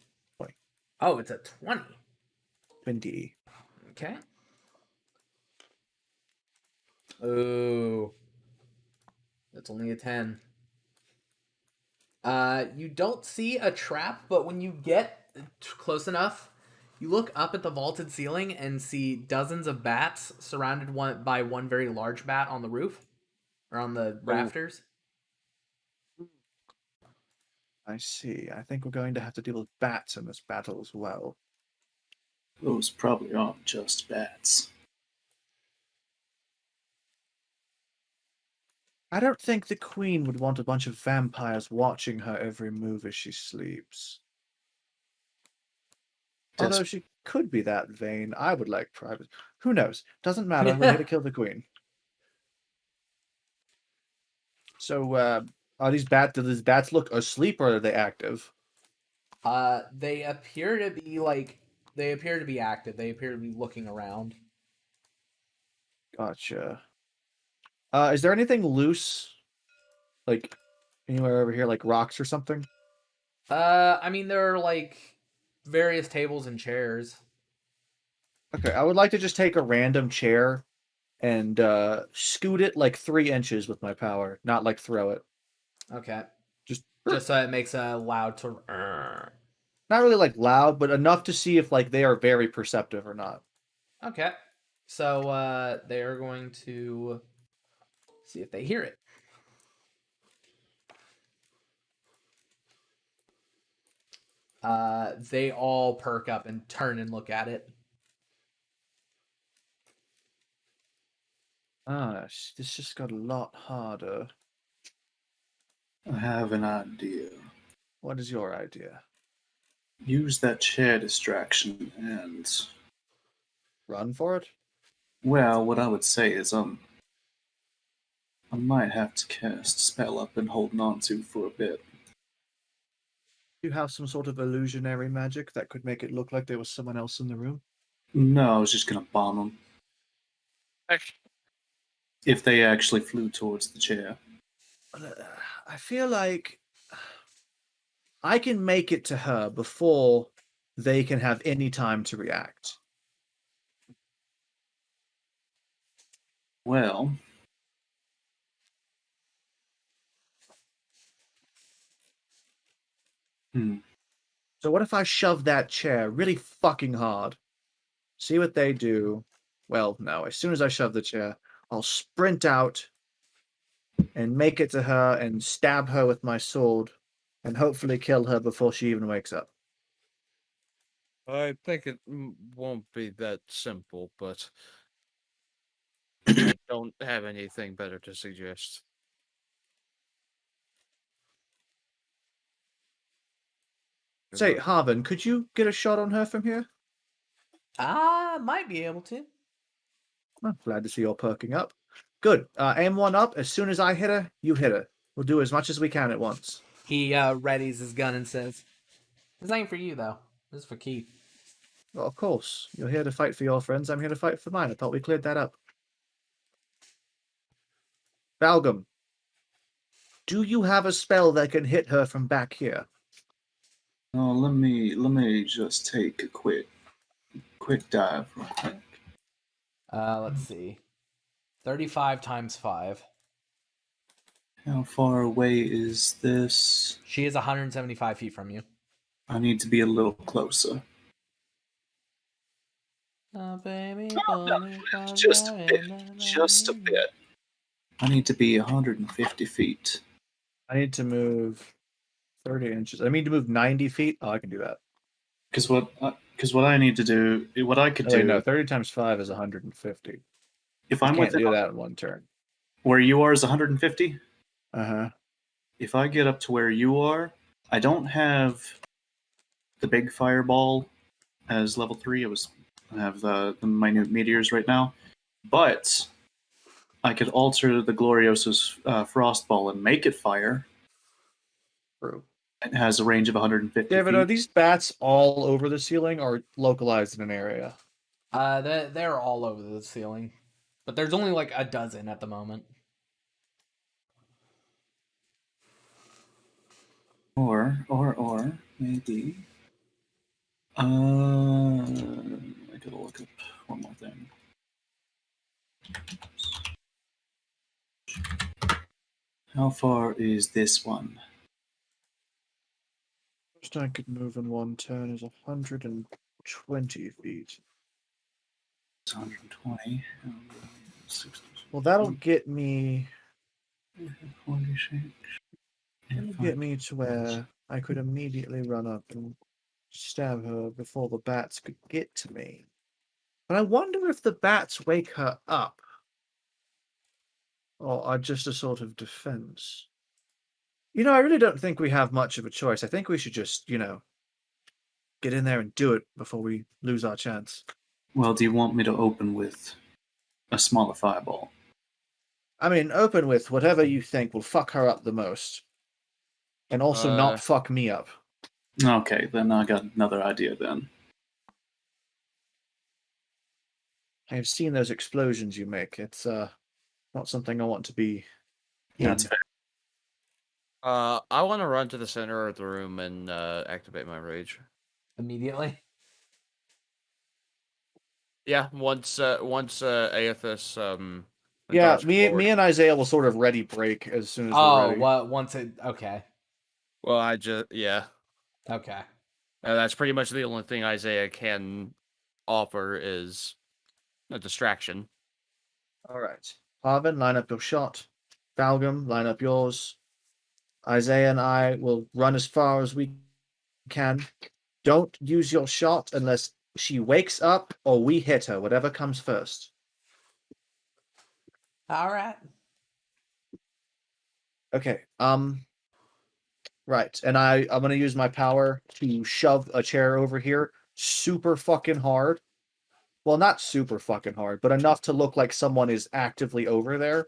C: Oh, it's a 20.
D: 20.
C: Okay. Ooh. That's only a 10. You don't see a trap, but when you get close enough, you look up at the vaulted ceiling and see dozens of bats surrounded by one very large bat on the roof or on the rafters.
D: I see. I think we're going to have to deal with bats in this battle as well.
B: Those probably aren't just bats.
D: I don't think the queen would want a bunch of vampires watching her every move as she sleeps. Although
B: Just
D: she could be that vain. I would like private. Who knows? Doesn't matter. We're here to kill the queen. So, are these bats? Do these bats look asleep or are they active?
C: They appear to be like they appear to be active. They appear to be looking around.
D: Gotcha. Is there anything loose, like anywhere over here, like rocks or something?
C: I mean there are like various tables and chairs.
D: Okay, I would like to just take a random chair and scoot it like 3 inches with my power, not like throw it.
C: Okay.
D: Just
C: So it makes a loud sort of.
D: not really like loud, but enough to see if like they are very perceptive or not.
C: Okay. So they are going to see if they hear it. They all perk up and turn and look at it.
D: This just got a lot harder.
B: I have an idea.
D: What is your idea?
B: Use that chair distraction and,
D: Run for it?
B: well, what I would say is, I might have to cast a spell I've been holding on to for a bit.
D: Do you have some sort of illusionary magic that could make it look like there was someone else in the room?
B: No, I was just gonna bomb them. If they actually flew towards the chair.
D: I feel like I can make it to her before they can have any time to react.
B: Well,
D: So what if I shove that chair really fucking hard? See what they do. Well, no, as soon as I shove the chair, I'll sprint out and make it to her and stab her with my sword and hopefully kill her before she even wakes up.
A: I think it won't be that simple, but I don't have anything better to suggest.
D: Say, Harvin, could you get a shot on her from here?
C: Might be able to.
D: Oh, glad to see you're perking up. Good. Aim one up. As soon as I hit her, you hit her. We'll do as much as we can at once.
C: He readies his gun and says, "This ain't for you though. This is for Keith."
D: Well, of course. You're here to fight for your friends. I'm here to fight for mine. I thought we cleared that up. Balgam, do you have a spell that can hit her from back here?
B: oh, let me just take a quick dive real quick.
C: Let's see. 35 times 5.
B: How far away is this?
C: She is 175 feet from you.
B: I need to be a little closer.
C: Oh, baby,
B: Just a bit. Just a bit. I need to be 150 feet.
D: I need to move 30 inches. I need to move 90 feet. Oh, I can do that.
B: Because what I need to do, what I could
D: Oh, wait,
B: do,
D: no, 30 times 5 is 150.
B: if
D: I
B: I'm
D: can't
B: within
D: do that in one turn.
B: where you are is 150.
D: Uh-huh.
B: If I get up to where you are, I don't have the big fireball as level 3. I have the minute meteors right now, but I could alter the Gloriosa's frost ball and make it fire.
D: True.
B: It has a range of 150
D: David,
B: feet.
D: are these bats all over the ceiling or localized in an area?
C: They're all over the ceiling, but there's only like a dozen at the moment.
B: Or maybe. I gotta look up one more thing. How far is this one?
D: Most I could move in one turn is 120 feet.
B: It's 120. 60,
D: Well, that'll get me
B: 46.
D: It'll get me to where I could immediately run up and stab her before the bats could get to me. But I wonder if the bats wake her up. Or are just a sort of defense. I really don't think we have much of a choice. I think we should just, get in there and do it before we lose our chance.
B: Well, do you want me to open with a smaller fireball?
D: I mean, open with whatever you think will fuck her up the most. And also not fuck me up.
B: Okay, then I got another idea then.
D: I have seen those explosions you make. It's not something I want to be in.
B: That's fair.
F: I want to run to the center of the room and activate my rage.
C: Immediately.
F: Yeah, once Aethys
D: Yeah,
F: darts
D: me
F: forward.
D: and Isaiah will sort of ready break as soon as we're
C: Oh,
D: ready.
C: well, once it. Okay.
F: Well, yeah.
C: Okay.
F: That's pretty much the only thing Isaiah can offer is a distraction.
D: All right. Harvin, line up your shot. Balgam, line up yours. Isaiah and I will run as far as we can. Don't use your shot unless she wakes up or we hit her, whatever comes first.
C: All right.
D: Okay. Right. And I'm going to use my power to shove a chair over here super fucking hard. Well, not super fucking hard, but enough to look like someone is actively over there.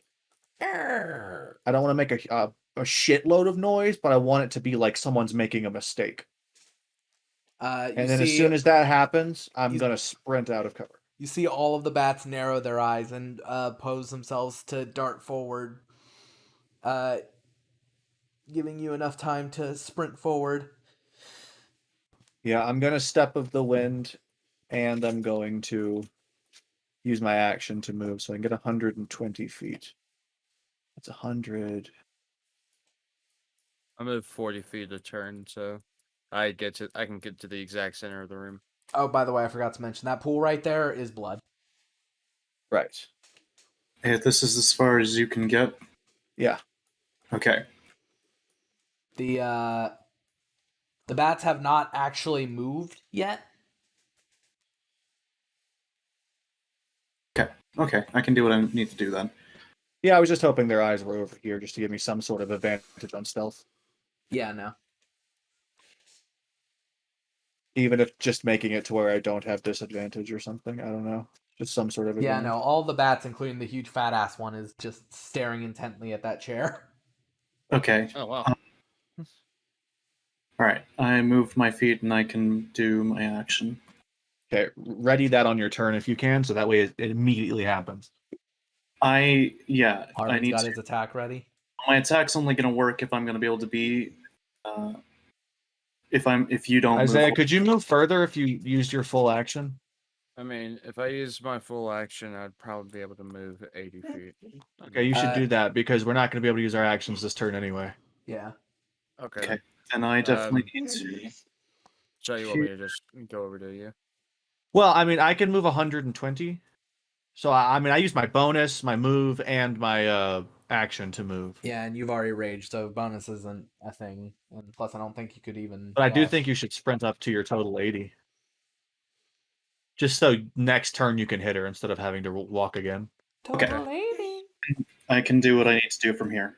D: I don't want to make a shitload of noise, but I want it to be like someone's making a mistake. And then as soon as that happens, I'm going to sprint out of cover.
C: You see all of the bats narrow their eyes and pose themselves to dart forward, giving you enough time to sprint forward.
D: Yeah, I'm going to step of the wind, and I'm going to use my action to move, so I can get 120 feet. That's 100.
F: I move 40 feet a turn, so I can get to the exact center of the room.
C: Oh, by the way, I forgot to mention that pool right there is blood.
D: Right.
B: Hey, this is as far as you can get?
D: Yeah.
B: Okay.
C: The bats have not actually moved yet.
B: Okay, I can do what I need to do then.
D: Yeah, I was just hoping their eyes were over here just to give me some sort of advantage on stealth.
C: Yeah, no.
D: Even if just making it to where I don't have disadvantage or something. I don't know. Just some sort of advantage.
C: Yeah, no. All the bats, including the huge fat ass one, is just staring intently at that chair.
B: Okay.
F: Oh, wow.
B: Alright, I moved my feet and I can do my action.
D: Okay, ready that on your turn if you can, so that way it immediately happens.
B: I
C: Harvin's
B: need
C: got
B: to.
C: his attack ready.
B: My attack's only going to work if I'm going to be able to be. If you don't.
D: Isaiah,
B: move.
D: could you move further if you used your full action?
F: I mean, if I use my full action, I'd probably be able to move 80 feet.
E: Okay, you should
C: Uh,
E: do that because we're not going to be able to use our actions this turn anyway.
C: Yeah.
F: Okay.
B: Okay.
F: Then.
B: And I definitely need to.
F: So you want me to just go over to you?
E: Well, I mean, I can move 120. So I mean, I use my bonus, my move, and my action to move.
C: Yeah, and you've already raged, so bonus isn't a thing. And plus, I don't think you could even.
E: But I do
C: dash.
E: think you should sprint up to your total 80. Just so next turn you can hit her instead of having to walk again.
C: Total 80.
B: I can do what I need to do from here.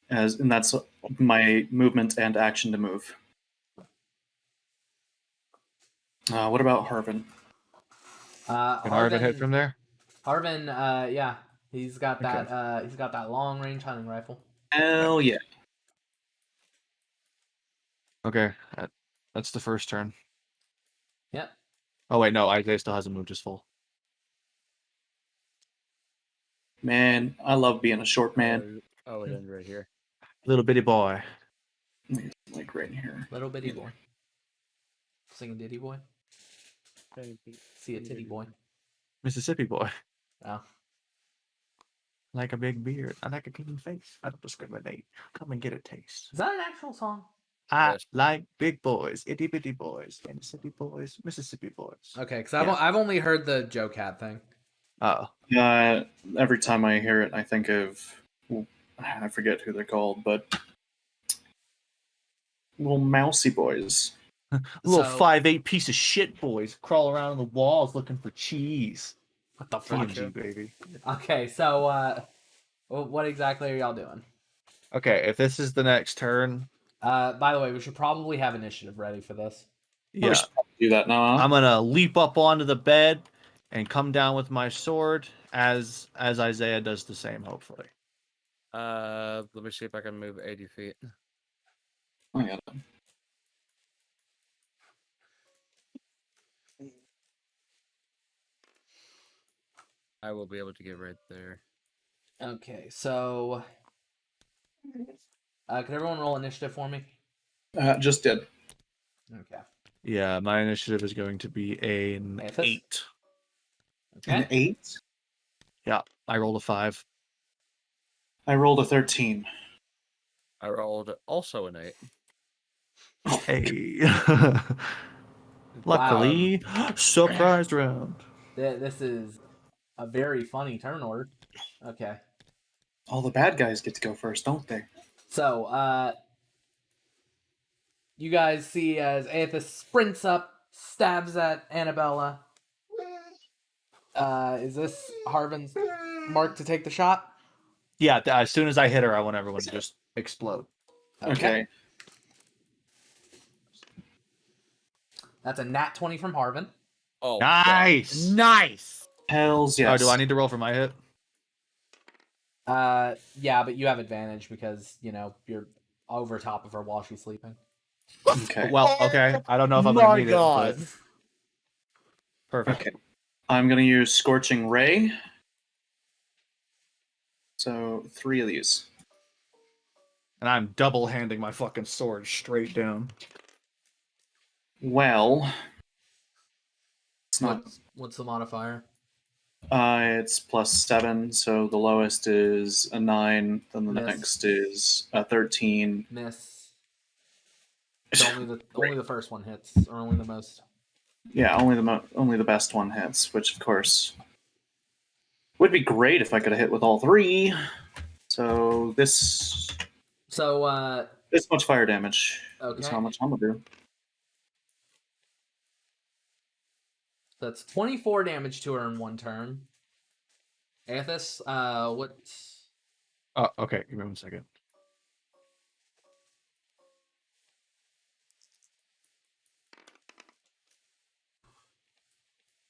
B: And that's my movement and action to move. What about Harvin?
E: Can Harvin hit from there?
C: Harvin, yeah, he's got that. He's got that long range hunting rifle.
B: Hell yeah.
E: Okay, that's the first turn.
C: Yep.
E: Oh wait, no, Isaiah still hasn't moved his full.
B: Man, I love being a short man.
F: Oh, it ends right here.
E: Little bitty boy.
B: Like right here.
C: Little bitty boy. Singing ditty boy. See a titty boy.
E: Mississippi boy.
C: Oh.
E: Like a big beard. I like a clean face. I don't discriminate. Come and get a taste.
C: Is that an actual song?
E: I
F: Yes.
E: like big boys, itty bitty boys, Mississippi boys, Mississippi boys.
C: Okay, because
E: Yeah.
C: I've only heard the Joe Cat thing.
E: Oh.
B: Every time I hear it, I think of, well, I forget who they're called, but little mousy boys.
E: Little
C: So-
E: 5'8" piece of shit boys crawl around on the walls looking for cheese.
C: What the fuck?
E: PNG, baby.
C: Okay, so what exactly are y'all doing?
E: Okay, if this is the next turn,
C: By the way, we should probably have initiative ready for this.
E: yeah,
B: We should probably do that now.
E: I'm gonna leap up onto the bed and come down with my sword as Isaiah does the same, hopefully.
F: Let me see if I can move 80 feet.
B: Oh, yeah.
F: I will be able to get right there.
C: Okay, so can everyone roll initiative for me?
B: Just did.
C: Okay.
E: Yeah, my initiative is going to be an
C: Memphis?
E: 8.
B: An
C: Okay.
B: 8?
E: Yeah, I rolled a 5.
B: I rolled a 13.
F: I rolled also an 8.
E: Hey. Luckily, surprise round.
C: This is a very funny turn order. Okay.
B: All the bad guys get to go first, don't they?
C: So, you guys see as Aethys sprints up, stabs at Annabella. Is this Harvin's mark to take the shot?
E: Yeah, as soon as I hit her, I want everyone to just explode.
B: Okay.
C: That's a nat 20 from Harvin.
F: Oh,
E: Nice!
A: Nice.
B: Hells yes.
E: Oh, do I need to roll for my hit?
C: Yeah, but you have advantage because, you're over top of her while she's sleeping.
B: Okay.
E: Well, okay. I don't know if I'm going
A: My
E: to need
A: God.
E: it. But... Perfect.
B: Okay. I'm going to use Scorching Ray. So 3 of these.
E: And I'm double-handing my fucking sword straight down.
B: Well, it's not.
C: What's the modifier?
B: It's +7, so the lowest is a 9. Then the
C: Miss.
B: next is a 13.
C: Miss. It's only the first one hits, or only the most.
B: Yeah, only the best one hits, which of course would be great if I could have hit with all 3. So this
C: So,
B: this much fire damage is
C: okay.
B: how much I'm gonna do.
C: That's 24 damage to her in one turn. Aethys, what?
E: Oh, okay. Give me 1 second.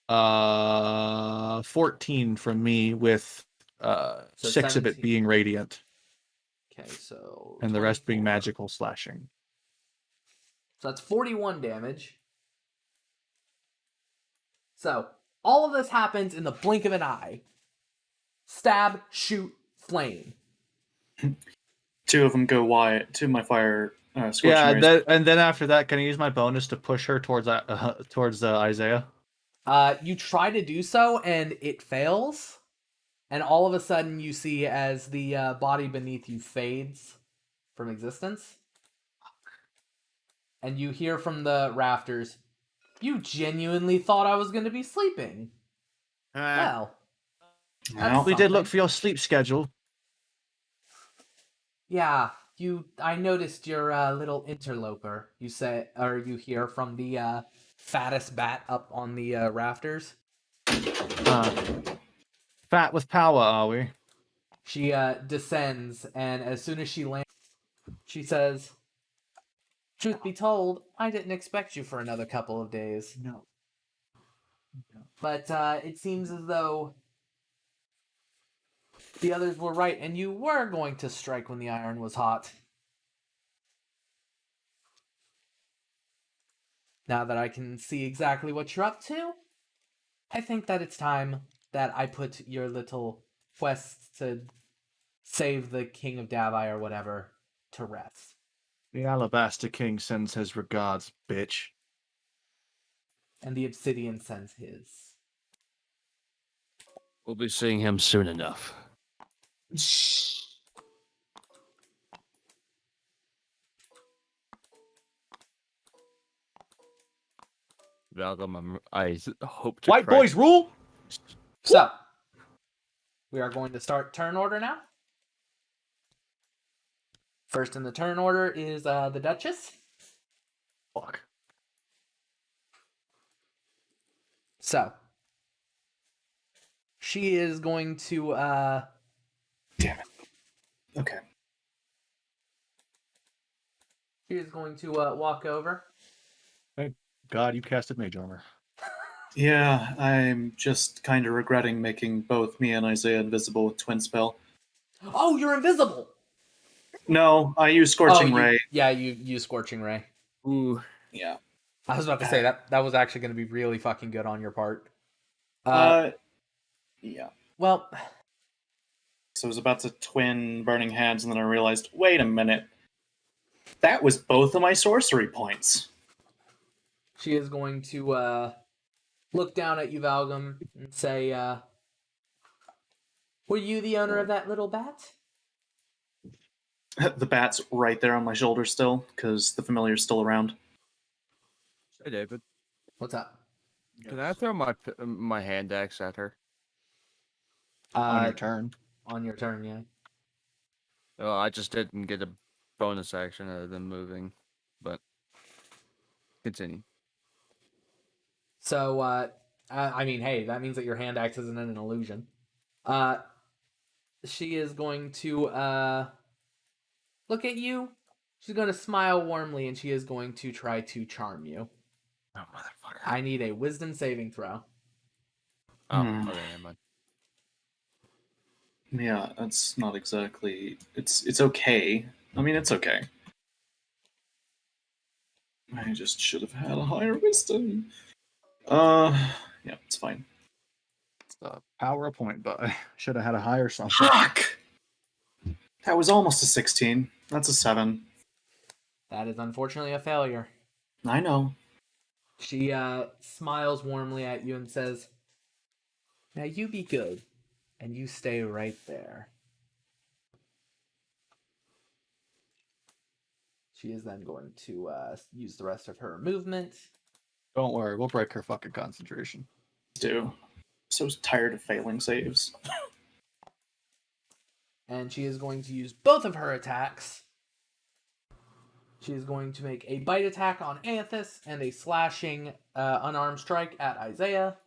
E: Uh, 14 from me with
C: So
E: 6 of it
C: 17.
E: being radiant
C: Okay, so.
E: and the rest being
C: 24.
E: magical slashing.
C: So that's 41 damage. So, all of this happens in the blink of an eye. Stab, shoot, flame.
B: 2 of them go wide to my fire. Scorching
E: Yeah,
B: rays.
E: and then after that, can I use my bonus to push her towards Isaiah?
C: You try to do so, and it fails. And all of a sudden, you see as the body beneath you fades from existence. And you hear from the rafters, "You genuinely thought I was going to be sleeping. Well,
B: Well,
E: We did look
C: something."
E: for your sleep schedule.
C: Yeah, I noticed your little interloper. You say, or you hear from the fattest bat up on the rafters.
E: Fat with power, are we?
C: She descends, and as soon as she lands, she says, "Truth be told, I didn't expect you for another couple of days.
E: No.
C: But it seems as though the others were right, and you were going to strike when the iron was hot. Now that I can see exactly what you're up to, I think that it's time that I put your little quest to save the King of Davii or whatever to rest."
E: The Alabaster King sends his regards, bitch.
C: And the Obsidian sends his.
F: We'll be seeing him soon enough. Valgum, hope to
E: White
F: correct-
E: boys rule!
C: So, we are going to start turn order now. First in the turn order is the Duchess.
E: Fuck.
C: So, she is going to
B: damn it. Okay.
C: She is going to walk over.
E: God, you casted Mage Armor.
B: Yeah, I'm just kind of regretting making both me and Isaiah invisible with Twin Spell.
C: Oh, you're invisible.
B: No, I use Scorching
C: you,
B: Ray.
C: Yeah, you use Scorching Ray.
F: Ooh,
B: Yeah.
C: I was about to say that was actually going to be really fucking good on your part.
B: Yeah.
C: Well,
B: So I was about to twin Burning Hands, and then I realized, wait a minute. That was both of my sorcery points.
C: she is going to look down at you, Valgum, and say, "Were you the owner of that little bat?"
B: The bat's right there on my shoulder still, because the familiar's still around.
F: hey David,
C: What's up?
F: can I throw my hand axe at her?
E: On your turn.
C: On your turn, yeah.
F: Oh, I just didn't get a bonus action other than moving, but continue.
C: So, I mean, hey, that means that your hand axe isn't an illusion. She is going to look at you. She's going to smile warmly, and she is going to try to charm you.
F: Oh motherfucker!
C: I need a wisdom saving throw.
F: Oh,
B: Hmm.
F: okay, never mind.
B: Yeah, that's not exactly... It's okay. I mean, it's okay. I just should have had a higher wisdom. Yeah, it's fine.
E: It's a power point, but I should have had a higher something.
B: Fuck! That was almost a 16. That's a 7.
C: That is unfortunately a failure.
B: I know.
C: She smiles warmly at you and says, "Now you be good, and you stay right there." She is then going to use the rest of her movement.
E: Don't worry, we'll break her fucking concentration.
B: Do. So tired of failing saves.
C: And she is going to use both of her attacks. She is going to make a bite attack on Anthus and a slashing unarmed strike at Isaiah.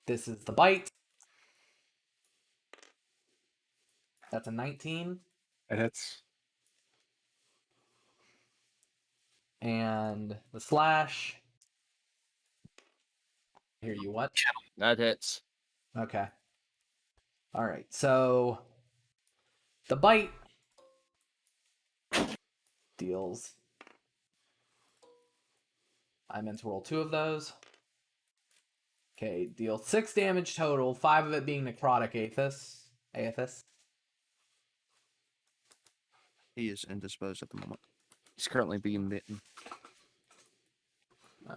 C: This is the bite. That's a 19.
E: It hits.
C: And the slash. Hear you what?
F: That hits.
C: Okay. All right. So the bite deals. I meant to roll 2 of those. Okay, deal 6 damage total, 5 of it being necrotic Aethys.
F: He is indisposed at the moment. He's currently being bitten.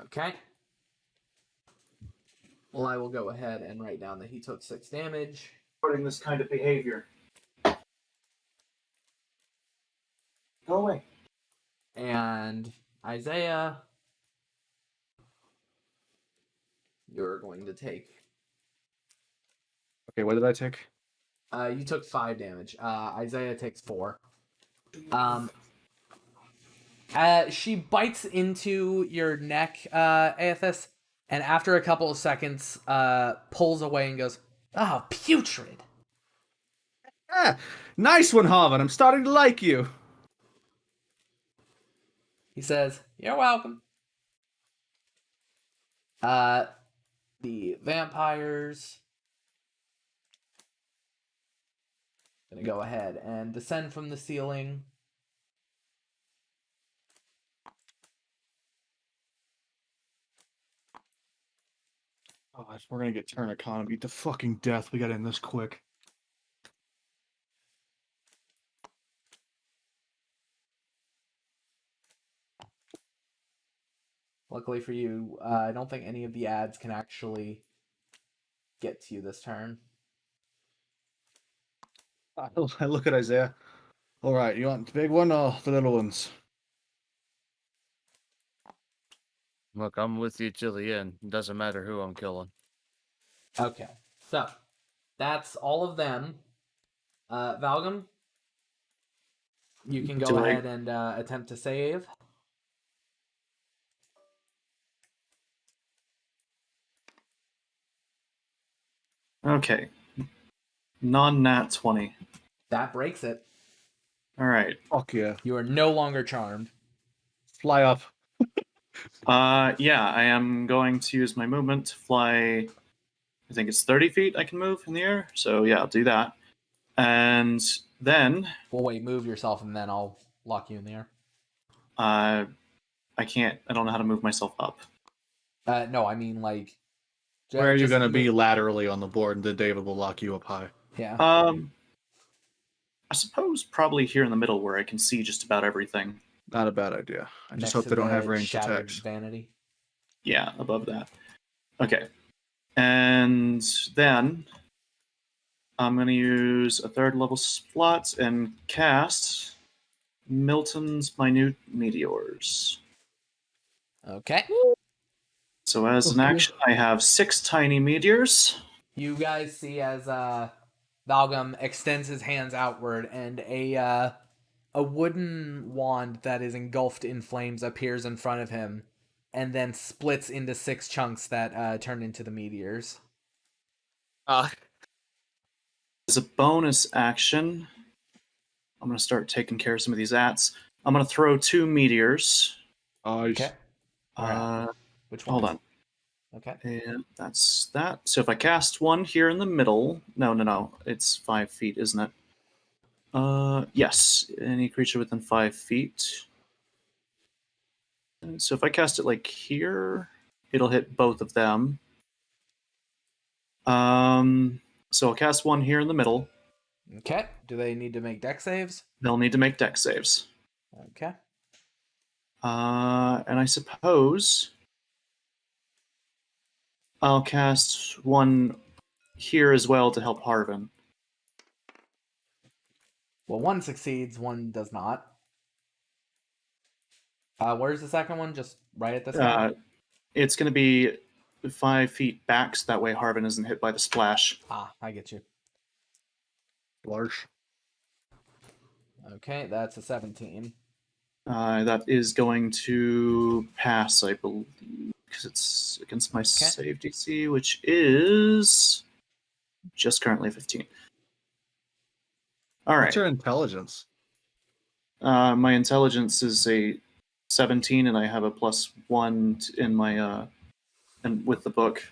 C: Okay. Well, I will go ahead and write down that he took 6 damage.
B: Reporting this kind of behavior. Go away.
C: And Isaiah, you're going to take.
D: Okay, what did I take?
C: You took 5 damage. Isaiah takes 4. She bites into your neck, Aethys, and after a couple of seconds, pulls away and goes, "Oh, putrid."
D: Ah, nice one, Harvin. I'm starting to like you.
C: He says, "You're welcome." The vampires gonna go ahead and descend from the ceiling.
E: Oh, we're gonna get turned economy beat to fucking death. We got in this quick.
C: Luckily for you, I don't think any of the ads can actually get to you this turn.
D: I look at Isaiah. All right, you want the big one or the little ones?
F: Look, I'm with you till the end. It doesn't matter who I'm killing.
C: Okay, so that's all of them. Valgum, you can go
B: Do I-
C: ahead and attempt to save.
B: Okay. Non-nat 20.
C: That breaks it.
B: All right.
D: Fuck yeah.
C: You are no longer charmed.
D: Fly up.
B: Yeah, I am going to use my movement to fly. I think it's 30 feet I can move in the air. So yeah, I'll do that. And then
C: Well, wait, move yourself, and then I'll lock you in the air.
B: I can't. I don't know how to move myself up.
C: No, I mean like.
D: Where are you
C: just
D: going to be
C: move-
D: laterally on the board, and then David will lock you up high?
C: Yeah.
B: I suppose probably here in the middle where I can see just about everything.
D: Not a bad idea. I just
C: Next
D: hope
C: to
D: they don't
C: the
D: have ranged
C: shattered
D: attacks.
C: vanity.
B: Yeah, above that. Okay. And then I'm going to use a 3rd level slot and cast Milton's Minute Meteors.
C: Okay.
B: So as an
D: Okay.
B: action, I have 6 tiny meteors.
C: You guys see as Valgum extends his hands outward, and a wooden wand that is engulfed in flames appears in front of him, and then splits into 6 chunks that turn into the meteors.
B: As a bonus action, I'm going to start taking care of some of these ats. I'm going to throw 2 meteors.
C: Okay. Which one?
B: Hold
C: is
B: on.
C: it? Okay.
B: And that's that. So if I cast one here in the middle, no, it's 5 feet, isn't it? Yes, any creature within 5 feet. And so if I cast it like here, it'll hit both of them. So I'll cast one here in the middle.
C: Okay. Do they need to make dex saves?
B: They'll need to make dex saves.
C: Okay.
B: And I suppose I'll cast one here as well to help Harvin.
C: Well, one succeeds, one does not. Where's the second one? Just right at this guy?
B: It's going to be 5 feet back, so that way Harvin isn't hit by the splash.
C: I get you.
D: Large.
C: Okay, that's a 17.
B: That is going to pass, I believe, because it's against my save DC, which is just currently 15. All right.
D: What's your intelligence?
B: My intelligence is a 17, and I have a +1 in my and with the book.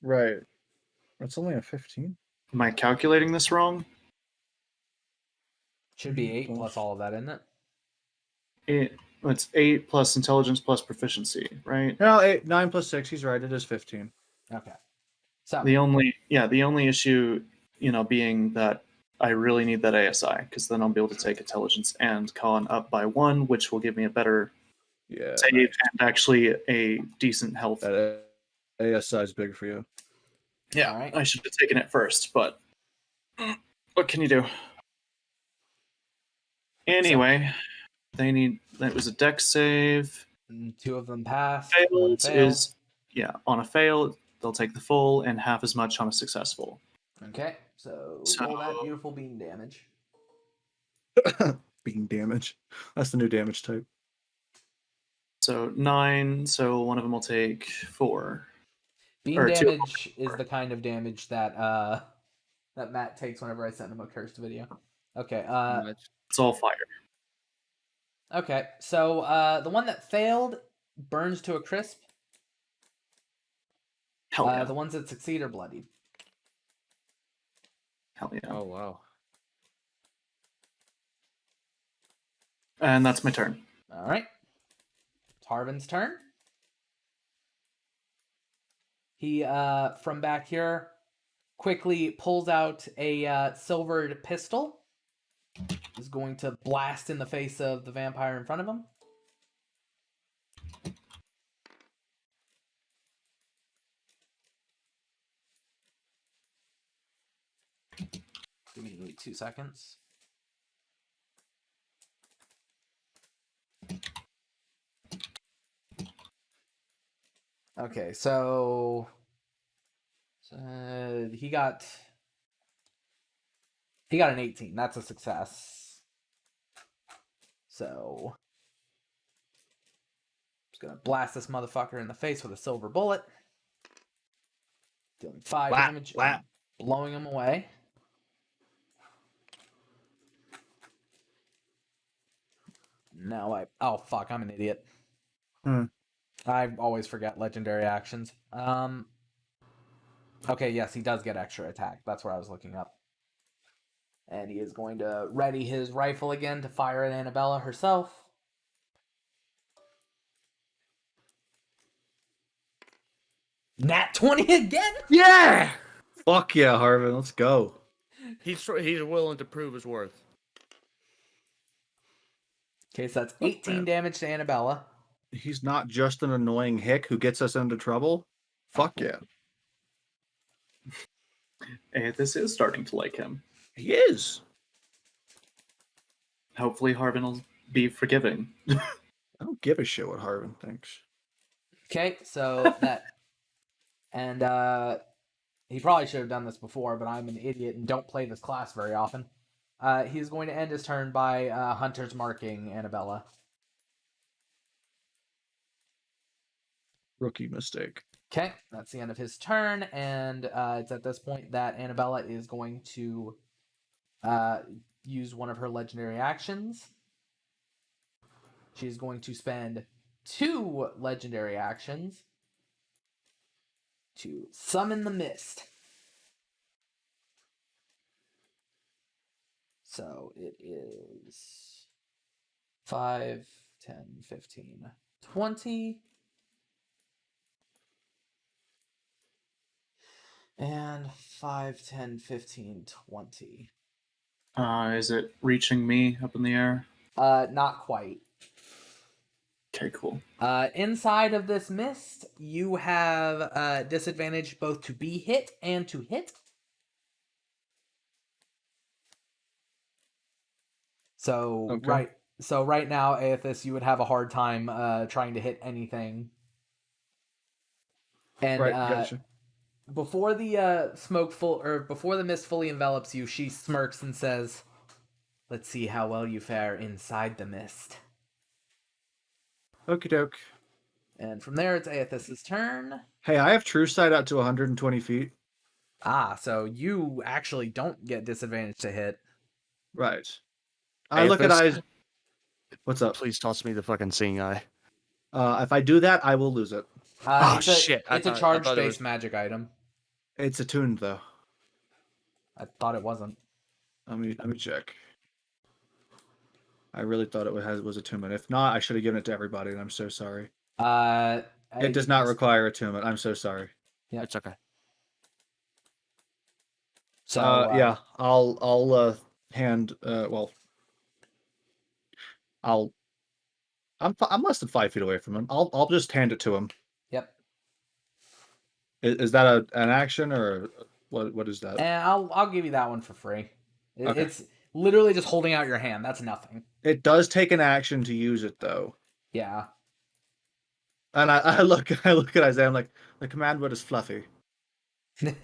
D: Right. It's only a 15.
B: Am I calculating this wrong?
C: Should be 8 plus all of that, isn't it?
B: It's 8 plus intelligence plus proficiency, right?
D: No, 9 plus 6. He's right. It is 15.
C: Okay. So
B: The only issue, being that I really need that ASI, because then I'll be able to take intelligence and con up by 1, which will give me a better
D: Yeah.
B: save and actually a decent health.
D: That AS size big for you.
B: Yeah,
C: Alright.
B: I should have taken it first, but what can you do? Anyway, they need. That was a dex save.
C: And 2 of them pass. One
B: Failed
C: failed.
B: is on a fail they'll take the full and half as much on a successful.
C: Okay, so
B: So-
C: roll that beautiful beam damage.
D: Being damage. That's the new damage type.
B: So 9. So one of them will take 4.
C: Beam
B: Or 2 of them.
C: damage is the kind of damage that that Matt takes whenever I send him a cursed video. Okay,
B: It's all fire.
C: okay, so the one that failed burns to a crisp.
B: Hell yeah!
C: The ones that succeed are bloodied.
B: Hell yeah!
A: Oh wow.
B: And that's my turn.
C: All right. It's Harvin's turn. He, from back here, quickly pulls out a silvered pistol. Is going to blast in the face of the vampire in front of him. Give me 2 seconds. Okay, so he got an 18. That's a success. So just gonna blast this motherfucker in the face with a silver bullet, dealing 5
D: Whap,
C: damage,
D: whap.
C: and blowing him away. Now oh fuck, I'm an idiot. I always forget legendary actions. Okay, yes, he does get extra attack. That's what I was looking up. And he is going to ready his rifle again to fire at Annabella herself. Nat 20 again?
D: Yeah! Fuck yeah, Harvin. Let's go.
A: He's willing to prove his worth.
C: Okay, so that's 18 damage to Annabella.
D: He's not just an annoying hick who gets us into trouble. Fuck yeah.
B: Hey, this is starting to like him.
D: He is.
B: Hopefully, Harvin will be forgiving.
D: I don't give a shit what Harvin thinks.
C: Okay, so that... And, he probably should have done this before, but I'm an idiot and don't play this class very often. He's going to end his turn by Hunter's marking Annabella.
D: Rookie mistake.
C: Okay, that's the end of his turn, and it's at this point that Annabella is going to use one of her legendary actions. She's going to spend 2 legendary actions to summon the mist. So it is 5, 10, 15, 20. And 5, 10, 15, 20.
B: Is it reaching me up in the air?
C: Not quite.
B: Okay, cool.
C: Inside of this mist, you have disadvantage both to be hit and to hit. So
D: Okay.
C: right now, Aethys, you would have a hard time trying to hit anything. And
D: Right, gotcha.
C: before the before the mist fully envelops you, she smirks and says, "Let's see how well you fare inside the mist."
D: Okie doke.
C: And from there, it's Aethys' turn.
D: Hey, I have true sight out to 120 feet.
C: Ah, so you actually don't get disadvantage to hit.
D: Right. I look at eyes. What's up?
F: Please toss me the fucking seeing eye.
D: If I do that, I will lose it.
C: It's
F: shit.
C: It's a charge-based magic item.
D: It's attuned though.
C: I thought it wasn't.
D: Let me check. I really thought it was attunement. If not, I should have given it to everybody, and I'm so sorry. It does not require attunement. I'm so sorry.
C: Yeah.
F: It's okay.
C: So
D: yeah, I'll hand. I'm less than 5 feet away from him. I'll just hand it to him.
C: Yep.
D: Is that an action or what is that?
C: And I'll give you that one for free.
D: Okay.
C: It's literally just holding out your hand. That's nothing.
D: It does take an action to use it though.
C: Yeah.
D: And I look at Isaiah. I'm like, the command word is fluffy. And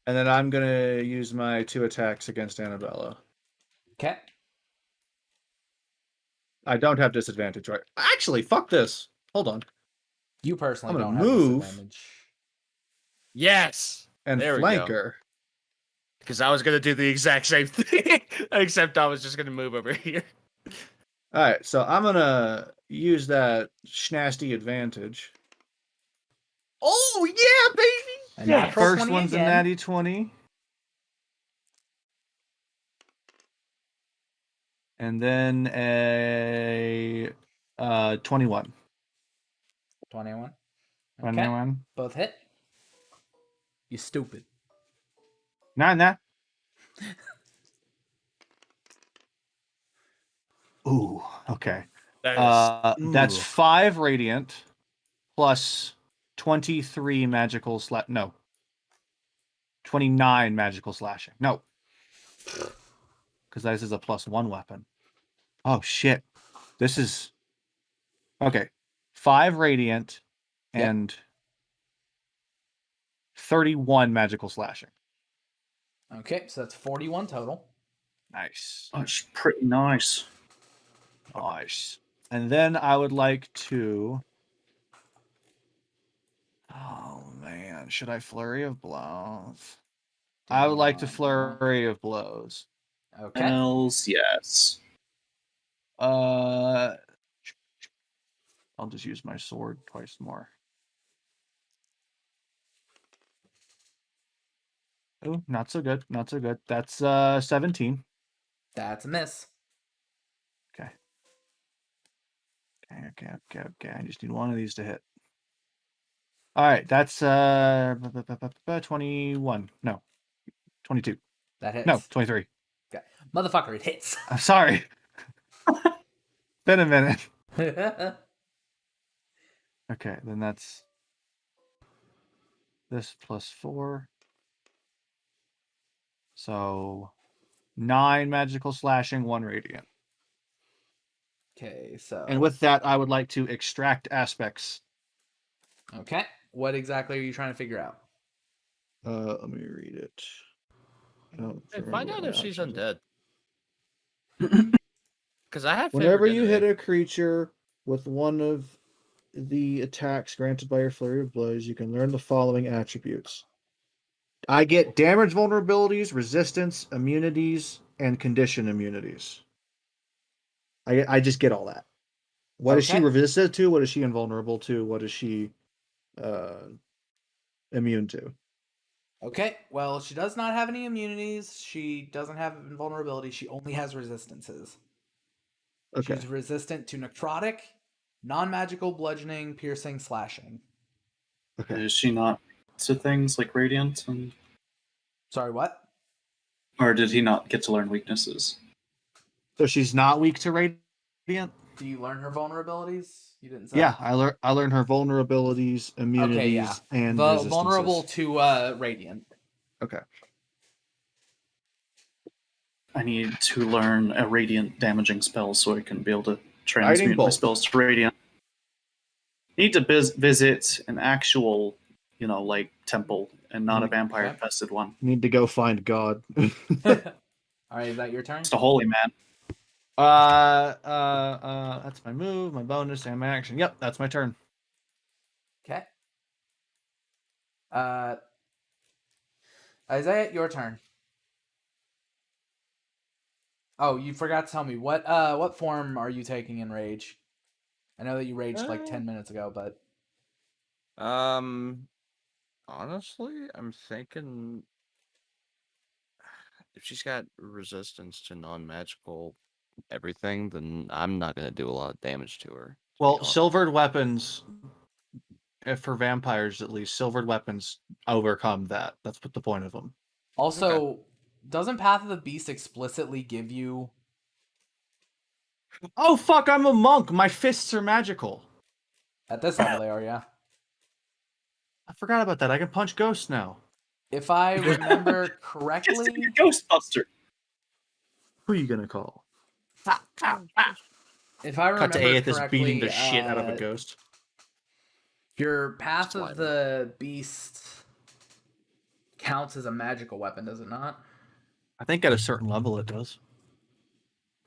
D: then I'm gonna use my 2 attacks against Annabella.
C: Okay.
D: I don't have disadvantage, right? Actually, fuck this. Hold on.
C: You personally
D: I'm
C: don't
D: gonna
C: have
D: move.
C: disadvantage.
A: Yes.
D: And
A: There we
D: flank
A: go.
D: her.
A: Because I was gonna do the exact same thing, except I was just gonna move over here.
D: All right, so I'm gonna use that schnasty advantage. Oh yeah, baby!
C: A
E: Yeah,
C: natural
E: first
C: 20
E: one's
C: again.
E: a natty 20. And then a 21.
C: 21. Okay.
E: 21.
C: Both hit. You stupid.
E: Nah. Ooh, okay. That's
A: Ooh.
E: 5 radiant plus 23 magical 29 magical slashing. No. Because this is a +1 weapon. Oh shit. This is okay. 5 radiant
C: Yep.
E: and 31 magical slashing.
C: Okay, so that's 41 total.
E: Nice.
B: That's pretty nice.
E: Nice. And then I would like to. Oh man, should I flurry of blows? I would like to flurry of blows.
C: Okay.
B: Hells yes.
E: I'll just use my sword twice more. Oh, not so good. Not so good. That's 17.
C: That's a miss.
E: Okay. I just need one of these to hit. All right, that's 21. No. 22.
C: That hits.
E: No, 23.
C: Okay. Motherfucker, it hits.
E: I'm sorry. Been a minute. Okay, then that's this +4. So 9 magical slashing, 1 radiant.
C: Okay, so.
E: And with that, I would like to extract aspects.
C: Okay. What exactly are you trying to figure out?
D: Let me read it.
A: And find out if she's undead.
D: Because
A: Because I have.
D: whenever
A: favored
D: you
A: enemy.
D: hit a creature with one of the attacks granted by your flurry of blows, you can learn the following attributes. I get damage vulnerabilities, resistance, immunities, and condition immunities. I just get all that. What is she
C: Okay.
D: resistant to? What is she invulnerable to? What is she immune to?
C: Okay, well, she does not have any immunities. She doesn't have invulnerability. She only has resistances.
D: Okay.
C: She's resistant to necrotic, non-magical, bludgeoning, piercing, slashing.
D: Okay.
B: Is she not to things like radiant, and
C: Sorry, what?
B: or did he not get to learn weaknesses?
E: So she's not weak to radiant?
C: Do you learn her vulnerabilities? You didn't say.
E: Yeah, I learn her vulnerabilities, immunities,
C: Okay, yeah.
E: and resistances.
C: Vulnerable to radiant.
D: Okay.
B: I need to learn a radiant damaging spell so I can be able to
D: Guiding
B: transmute my
D: bolt.
B: spells to radiant. Need to visit an actual, like temple and not a vampire
C: Okay.
B: infested one.
D: Need to go find God.
C: All right, is that your turn?
B: Just a holy man.
E: That's my move, my bonus, and my action. Yep, that's my turn.
C: Okay. Isaiah, your turn. Oh, you forgot to tell me what form are you taking in rage? I know that you raged like 10 minutes ago, but
F: Honestly, I'm thinking if she's got resistance to non-magical everything, then I'm not gonna do a lot of damage to her. to be
E: Well,
F: honest.
E: silvered weapons, if for vampires at least, silvered weapons overcome that. That's what the point of them.
C: also, doesn't Path of the Beast explicitly give you
E: Oh fuck! I'm a monk. My fists are magical.
C: at this level they are, yeah.
E: I forgot about that. I can punch ghosts now.
C: If I remember
B: Just
C: correctly,
B: like a Ghostbuster.
E: Who are you gonna call?
C: if I
E: Cut to
C: remember
E: Aethys
C: correctly,
E: beating the shit out of a ghost.
C: your Path of
F: Slimy.
C: the Beast counts as a magical weapon, does it not?
E: I think at a certain level it does.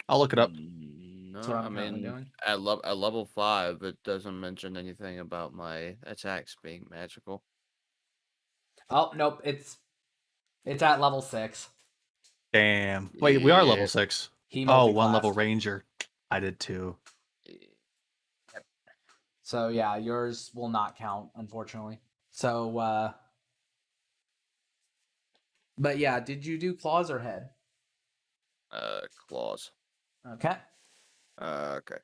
E: I'll look it up.
F: No,
C: That's what I'm
F: I
C: currently
F: mean,
C: doing.
F: at level 5, it doesn't mention anything about my attacks being magical.
C: Oh nope, it's at level 6.
E: Damn. Wait, we are level
F: Yeah.
E: 6.
C: He
E: Oh, one
C: multi-classed.
E: level ranger. I did too.
C: So yeah, yours will not count, unfortunately. So but yeah, did you do claws or head?
F: Claws.
C: Okay.
F: Okay.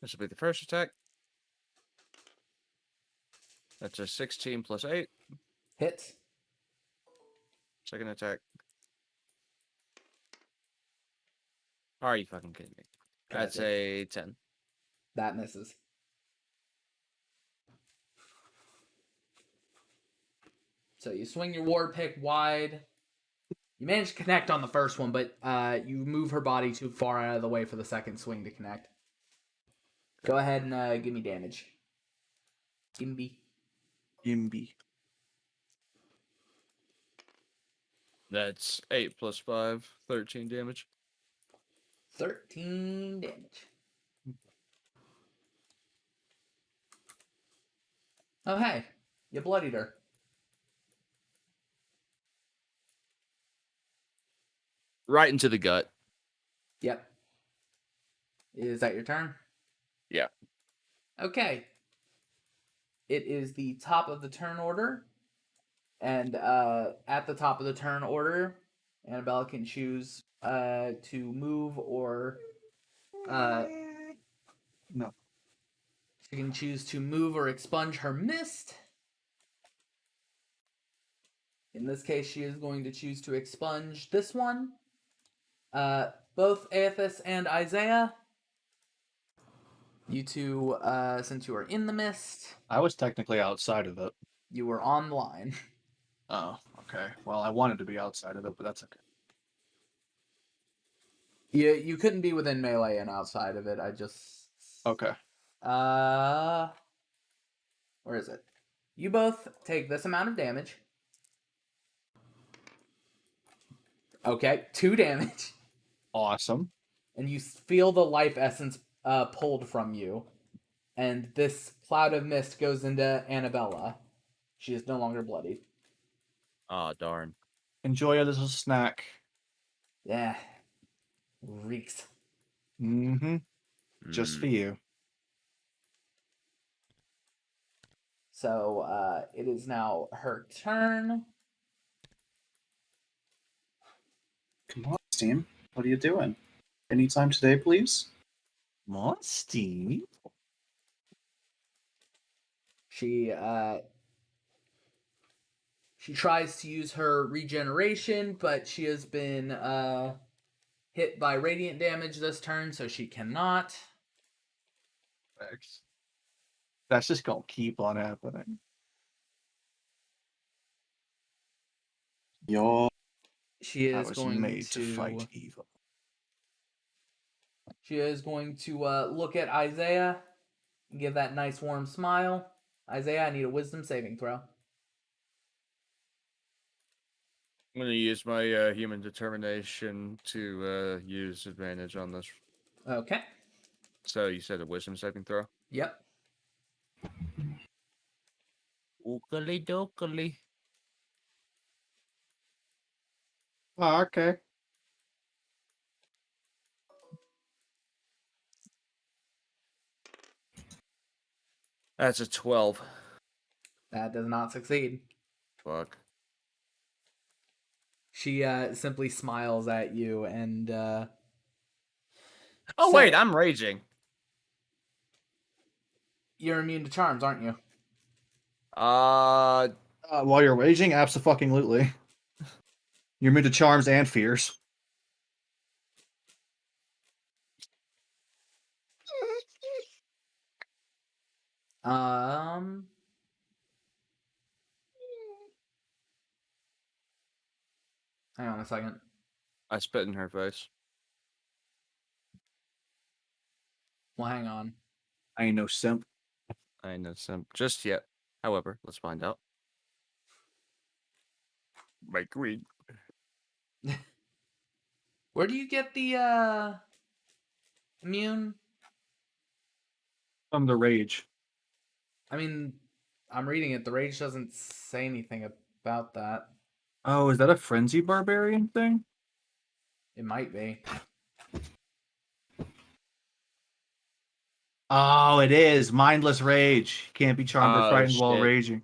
F: This will be the first attack. That's a 16 plus 8.
C: Hits.
F: Second attack. Are you fucking kidding me? That's
C: Gotcha.
F: a 10.
C: That misses. So you swing your ward pick wide. You manage to connect on the first one, but you move her body too far out of the way for the second swing to connect. Go ahead and give me damage. Gimby.
E: Imbi.
F: That's 8 plus 5, 13 damage.
C: 13 damage. Oh, hey. You bloodied her.
F: Right into the gut.
C: Yep. Is that your turn?
F: Yeah.
C: Okay. It is the top of the turn order. And at the top of the turn order, Annabella can choose to move or...
E: No.
C: She can choose to move or expunge her mist. In this case, she is going to choose to expunge this one. Both Aethys and Isaiah, you two, since you are in the mist,
E: I was technically outside of it.
C: you were on the line.
E: Oh, okay. Well, I wanted to be outside of it, but that's okay.
C: You couldn't be within melee and outside of it. I just...
E: Okay.
C: Where is it? You both take this amount of damage. Okay, 2 damage.
E: Awesome.
C: And you feel the life essence pulled from you. And this cloud of mist goes into Annabella. She is no longer bloodied.
F: Aw, darn.
E: Enjoy a little snack.
C: Yeah. Reeks.
E: Mm-hmm. Just for you.
C: So it is now her turn.
B: Come on, Steam. What are you doing? Anytime today, please?
E: Come on, Steve.
C: She tries to use her regeneration, but she has been hit by radiant damage this turn, so she cannot.
E: Thanks. That's just gonna keep on happening.
B: Yo.
C: She
E: I
C: is
E: was
C: going
E: made to fight evil.
C: She is going to look at Isaiah and give that nice warm smile. Isaiah, I need a wisdom saving throw.
F: I'm going to use my human determination to use advantage on this.
C: Okay.
F: So you said a wisdom saving throw?
C: Yep.
F: Ookily dokily.
E: Oh, okay.
F: That's a 12.
C: That does not succeed.
F: Fuck.
C: She simply smiles at you and...
F: Oh,
C: So-
F: wait, I'm raging.
C: You're immune to charms, aren't you?
E: While you're raging, abso-fucking-lutely. You're immune to charms and fears.
C: Um. Hang on a second.
F: I spit in her face.
C: Well, hang on.
D: I ain't no simp.
F: I know some just yet. However, let's find out. My queen.
C: Where do you get the immune?
D: From the rage.
C: I mean, I'm reading it. The rage doesn't say anything about that.
D: Oh, is that a frenzy barbarian thing?
C: It might be.
D: Oh, it is. Mindless rage. Can't be charmed or
F: Oh,
D: frightened while
F: shit.
D: raging.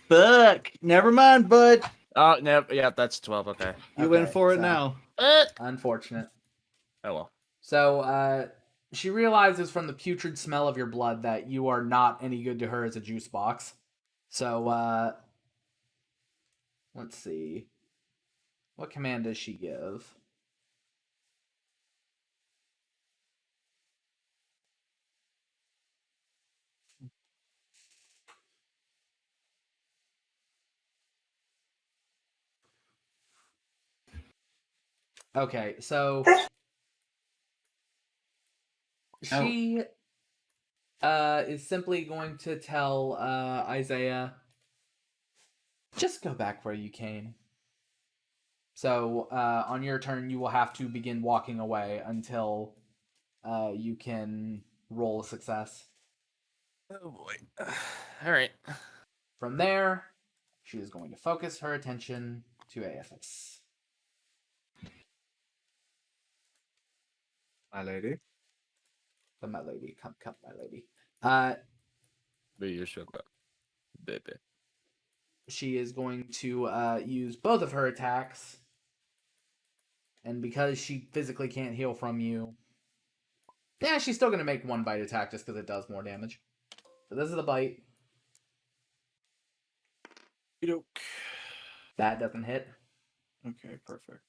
D: Fuck. Never mind, bud.
F: Oh, no, yeah, that's 12. Okay.
D: You in
C: Okay,
D: for it
C: so-
D: now.
C: Unfortunate.
F: Oh well.
C: So, she realizes from the putrid smell of your blood that you are not any good to her as a juice box. So, let's see. What command does she give? Okay, so she is simply going to tell Isaiah, just go back where you came. So on your turn, you will have to begin walking away until you can roll a success.
F: Oh boy. All right.
C: From there, she is going to focus her attention to AFS.
D: My lady.
C: Come, my lady. Come, my lady.
F: Be your sugar, baby.
C: She is going to use both of her attacks. And because she physically can't heal from you, yeah, she's still going to make one bite attack just because it does more damage. So this is the bite. That doesn't hit.
D: Okay, perfect.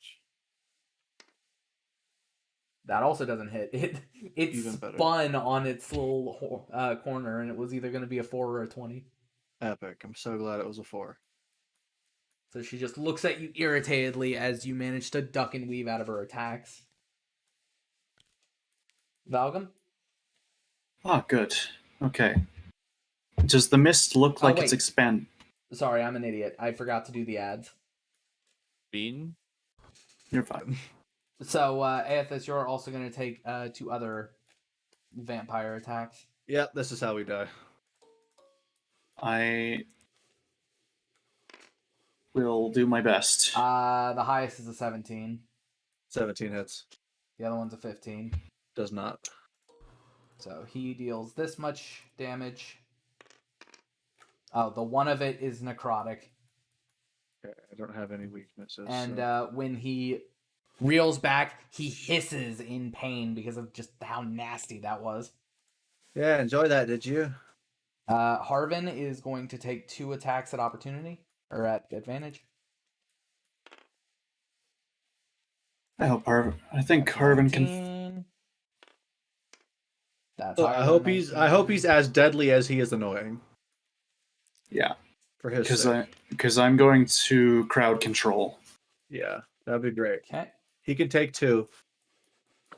C: That also doesn't hit. It
D: Even better.
C: spun on its little corner, and it was either going to be a 4 or a 20.
D: Epic. I'm so glad it was a 4.
C: So she just looks at you irritatedly as you manage to duck and weave out of her attacks. Valgum?
B: Oh, good. Okay. Does the mist look
C: Oh,
B: like it's
C: wait.
B: expand?
C: Sorry, I'm an idiot. I forgot to do the ads.
F: Bean.
B: You're fine.
C: So, Aethys, you're also going to take 2 other vampire attacks.
D: Yep, this is how we die.
B: I will do my best.
C: The highest is a 17.
D: 17 hits.
C: The other one's a 15.
D: Does not.
C: So he deals this much damage. Oh, the one of it is necrotic.
D: Okay, I don't have any weaknesses.
C: And
D: so-
C: when he reels back, he hisses in pain because of just how nasty that was.
D: Yeah, enjoy that, did you?
C: Harvin is going to take 2 attacks at opportunity, or at advantage.
B: I hope I think Harvin can.
C: 19. That's
D: Look,
C: higher
D: I
C: than
D: hope
C: a
D: he's
C: 19.
D: as deadly as he is annoying.
B: Yeah,
D: For his sake.
B: because I'm going to crowd control.
D: Yeah, that'd be great.
C: Okay.
D: He can take 2.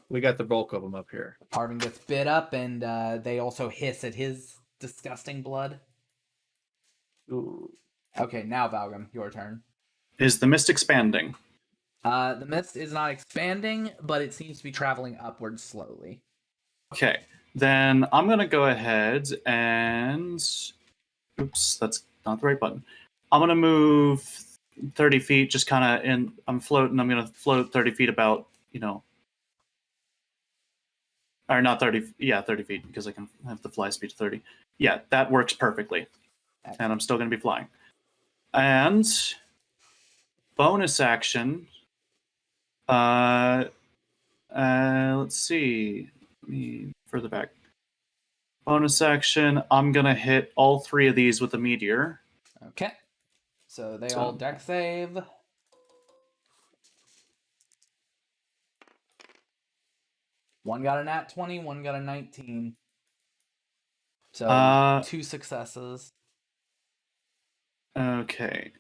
D: We got the bulk of them up here.
C: Harvin gets bit up, and they also hiss at his disgusting blood.
D: Ooh.
C: Okay, now Valgum, your turn.
B: Is the mist expanding?
C: The mist is not expanding, but it seems to be traveling upwards slowly.
B: Okay, then I'm gonna go ahead and. Oops, that's not the right button. I'm gonna move 30 feet, just kind of in. I'm floating. I'm gonna float 30 feet about, or not 30. Yeah, 30 feet because I can have the fly speed to 30. Yeah, that works perfectly, and I'm still gonna be flying. And bonus action. Let's see. Let me further back. Bonus action. I'm gonna hit all 3 of these with a meteor.
C: Okay. So they
B: So-
C: all deck save. One got a nat 20, one got a 19. So 2 successes.
B: Okay.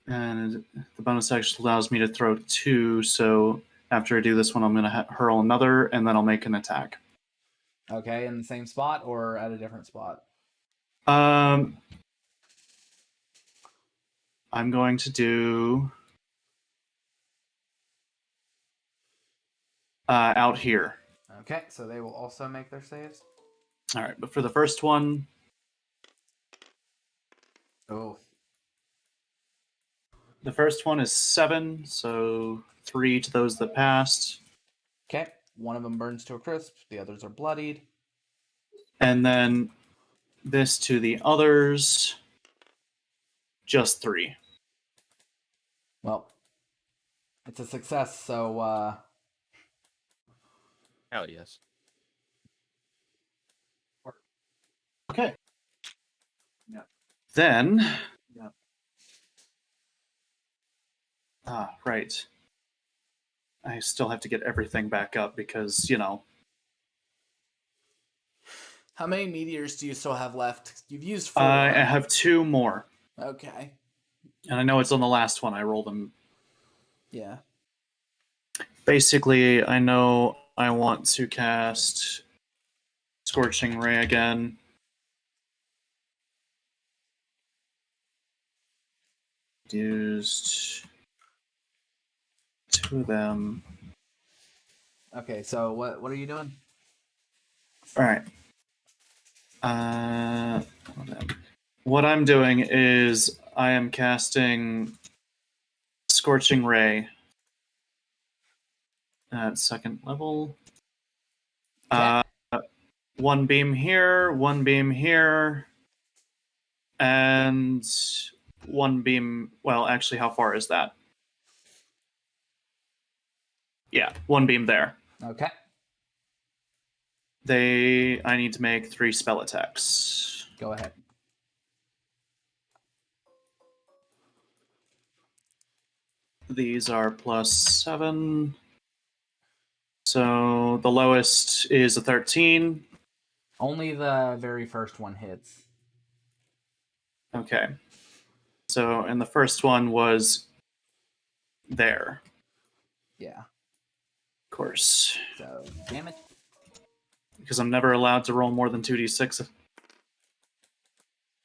B: And the bonus action allows me to throw 2, so after I do this one, I'm going to hurl another, and then I'll make an attack.
C: Okay, in the same spot or at a different spot?
B: I'm going to do out here.
C: Okay, so they will also make their saves.
B: All right, but for the first one,
C: Oh.
B: the first one is 7, so 3 to those that passed,
C: Okay, one of them burns to a crisp, the others are bloodied.
B: and then this to the others, just 3.
C: Well, it's a success, so
F: Hell yes.
B: Okay. Then, right. I still have to get everything back up because,
C: how many meteors do you still have left? You've used 4.
B: I have 2 more.
C: Okay.
B: And I know it's on the last one. I rolled them.
C: Yeah.
B: Basically, I know I want to cast Scorching Ray again. Used 2 of them.
C: Okay, so what are you doing?
B: All right. What I'm doing is I am casting Scorching Ray at 2nd level.
C: Okay.
B: 1 beam here, 1 beam here, and 1 beam. Well, actually, how far is that? Yeah, 1 beam there.
C: Okay.
B: I need to make 3 spell attacks.
C: Go ahead.
B: These are +7. So the lowest is a 13.
C: Only the very first one hits.
B: Okay. So, and the first one was there,
C: Yeah.
B: of course,
C: So damage.
B: because I'm never allowed to roll more than 2d6.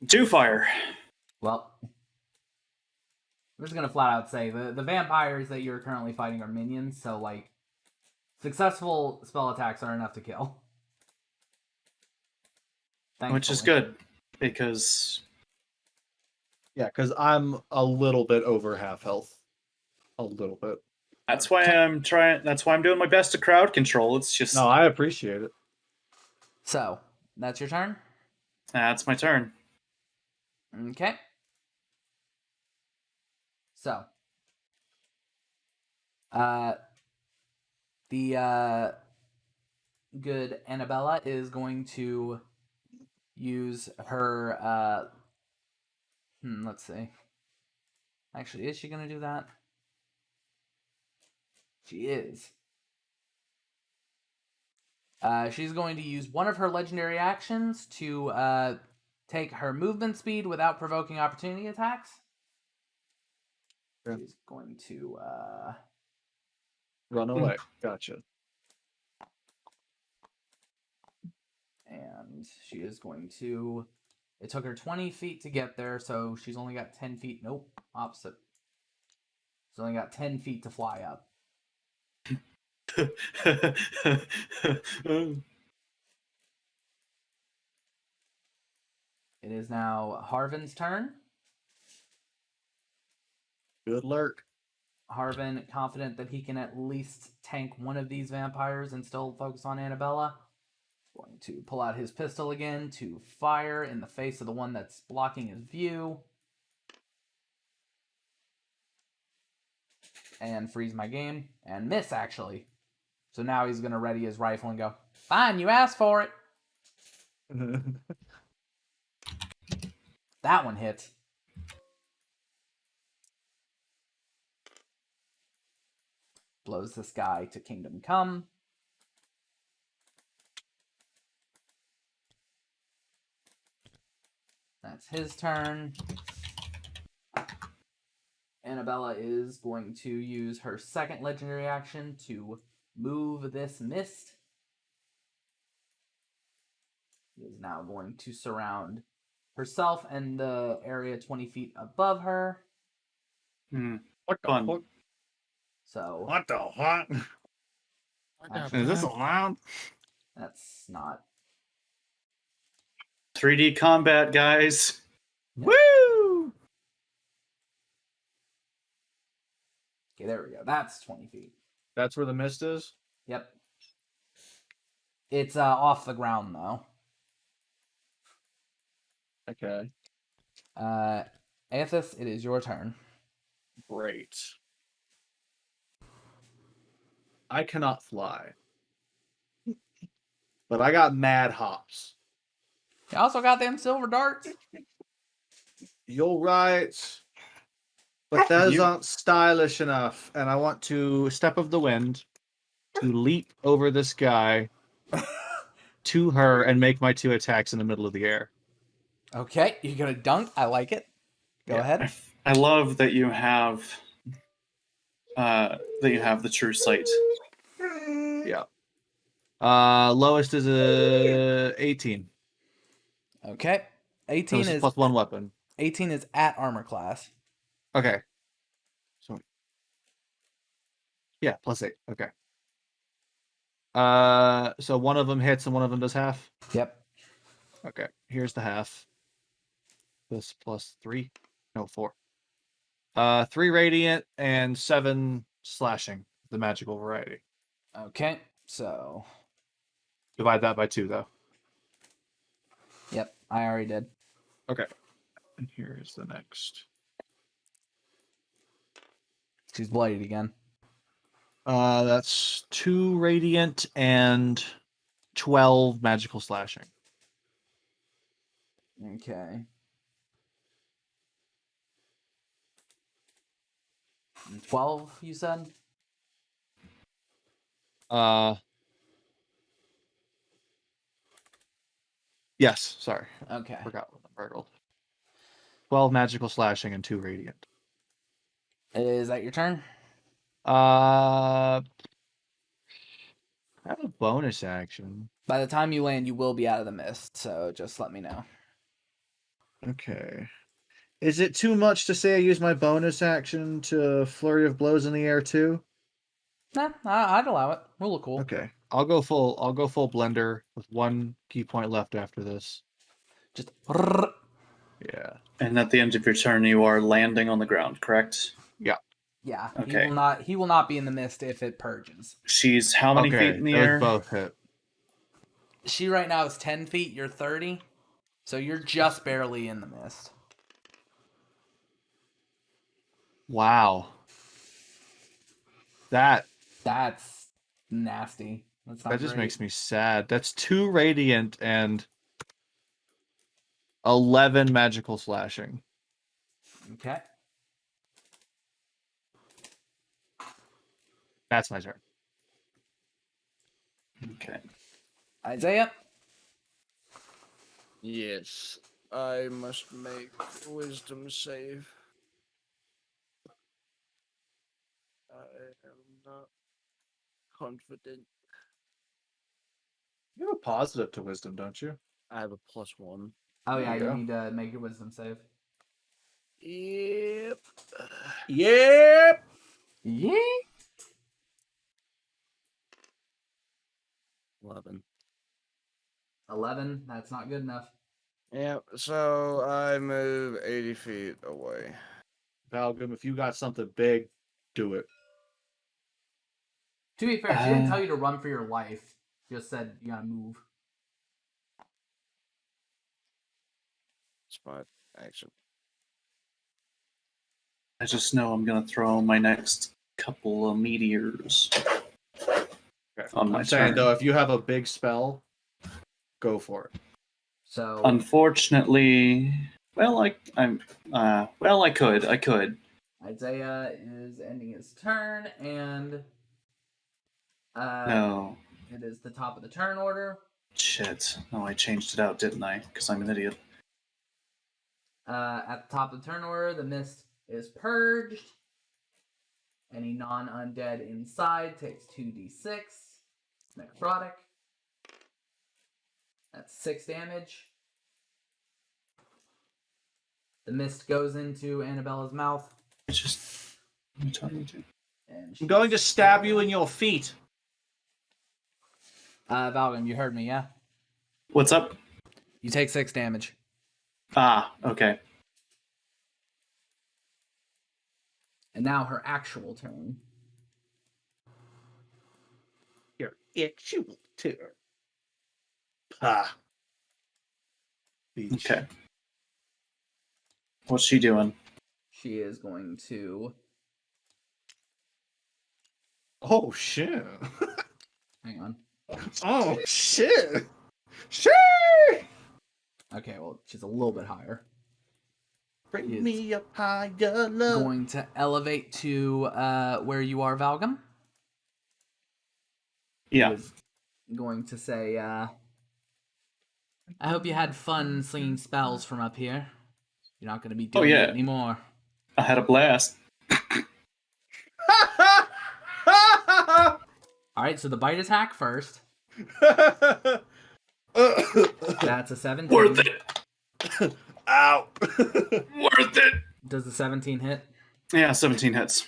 B: 2 fire.
C: Well, I'm just gonna flat out say the vampires that you're currently fighting are minions, so like successful spell attacks are enough to kill.
B: Which is
C: Thankfully.
B: good, because
D: Yeah, because I'm a little bit over half health. A little bit.
B: that's why I'm doing my best to crowd control. It's just
D: No, I appreciate it.
C: So that's your turn.
B: that's my turn.
C: Okay. So, the good Annabella is going to use her. Let's see. Actually, is she going to do that? She is. She's going to use one of her legendary actions to take her movement speed without provoking opportunity attacks.
D: Yeah.
C: She's going to
D: Run away. Gotcha.
C: and she is going to. It took her 20 feet to get there, so she's only got 10 feet. Nope, opposite. She's only got 10 feet to fly up. It is now Harvin's turn.
D: Good lurk.
C: Harvin, confident that he can at least tank one of these vampires and still focus on Annabella, going to pull out his pistol again to fire in the face of the one that's blocking his view. And freeze my game. And miss, actually. So now he's going to ready his rifle and go, fine, you asked for it. That one hit. Blows this guy to Kingdom Come. That's his turn. Annabella is going to use her second legendary action to move this mist. She is now going to surround herself and the area 20 feet above her.
D: What the
B: Fun.
D: fuck?
C: So
D: What the fuck?
C: actually,
D: Is this allowed?
C: that's not.
B: 3D combat, guys.
D: Woo!
C: Okay, there we go. That's 20 feet.
D: That's where the mist is?
C: Yep. It's off the ground, though.
D: Okay.
C: Aethys, it is your turn.
D: Great. I cannot fly. But I got mad hops.
C: You also got them silver darts.
D: You're right. But those aren't stylish enough. And I want to step of the wind to leap over this guy to her and make my 2 attacks in the middle of the air.
C: Okay, you're gonna dunk. I like it. Go ahead.
B: I love that you have the true sight.
D: Yeah. Lowest is a 18.
C: Okay.
D: So
C: 18
D: this is
C: is
D: plus 1 weapon.
C: 18 is at armor class.
D: Okay. So yeah, plus 8. Okay. So one of them hits and one of them does half.
C: Yep.
D: Okay. Here's the half. This plus 3. No, 4. 3 radiant and 7 slashing. The magical variety.
C: Okay. So,
D: Divide that by 2 though.
C: yep, I already did.
D: Okay. And here is the next.
C: She's bloodied again.
D: That's 2 radiant and 12 magical slashing.
C: Okay. And 12, you said?
D: Yes, sorry.
C: Okay.
D: Forgot what number I rolled. 12 magical slashing and 2 radiant.
C: Is that your turn?
D: I have a bonus action.
C: By the time you land, you will be out of the mist, so just let me know.
D: Okay. Is it too much to say I use my bonus action to flurry of blows in the air too?
C: Nah, I'd allow it. We'll look cool.
D: Okay. I'll go full blender with 1 key point left after this.
C: Just
D: Yeah.
B: And at the end of your turn, you are landing on the ground, correct?
C: yeah.
B: Okay.
C: He will not be in the mist if it purges.
B: She's how many feet in the
D: those
B: air?
D: both hit.
C: She right now is 10 feet, you're 30. So you're just barely in the mist.
D: Wow. That's
C: nasty. That's not
D: that just
C: great.
D: makes me sad. That's 2 radiant and 11 magical slashing.
C: Okay.
D: That's my turn.
B: Okay.
C: Isaiah?
A: Yes, I must make a wisdom save. I am not confident.
D: You have a positive to wisdom, don't you?
A: I have a +1.
C: Oh,
D: There
C: yeah,
D: you
C: you
D: go.
C: need to make your wisdom save.
A: Yep.
D: Yep.
C: Yeah.
A: 11.
C: 11, that's not good enough.
A: Yeah, so I move 80 feet away.
D: Valgrim, if you got something big, do it.
C: To be fair, she didn't tell you to run for your life. She just said you gotta move.
A: It's my action.
B: I just know I'm gonna throw my next couple of meteors.
D: Okay.
B: On my
D: I'm saying
B: turn.
D: though, if you have a big spell, go for it.
C: So
B: Unfortunately, I could.
C: Isaiah is ending his turn, and
B: No.
C: it is the top of the turn order.
B: Shit. No, I changed it out, didn't I? Because I'm an idiot.
C: At the top of the turn order, the mist is purged. Any non-undead inside takes 2d6 necrotic. That's 6 damage. The mist goes into Annabella's mouth.
B: It's just. I'm telling you.
C: And
D: I'm going to stab you in your feet.
C: Valgrim, you heard me, yeah?
B: What's up?
C: You take 6 damage.
B: Ah, okay.
C: And now her actual turn.
D: Your actual turn. Ah. Beach.
B: Okay. What's she doing?
C: She is going to...
D: Oh, shit.
C: Hang on.
D: Oh, shit. Shit.
C: Okay, well, she's a little bit higher.
D: Bring
C: Yes.
D: me up higher, love.
C: Going to elevate to where you are, Valgrim.
B: Yeah.
C: Is going to say, I hope you had fun slinging spells from up here. You're not going to be doing it anymore.
B: I had a blast.
C: Alright, so the bite attack first. That's a 17.
B: Worth it.
D: Ow.
B: Worth it.
C: Does the 17 hit?
B: Yeah, 17 hits.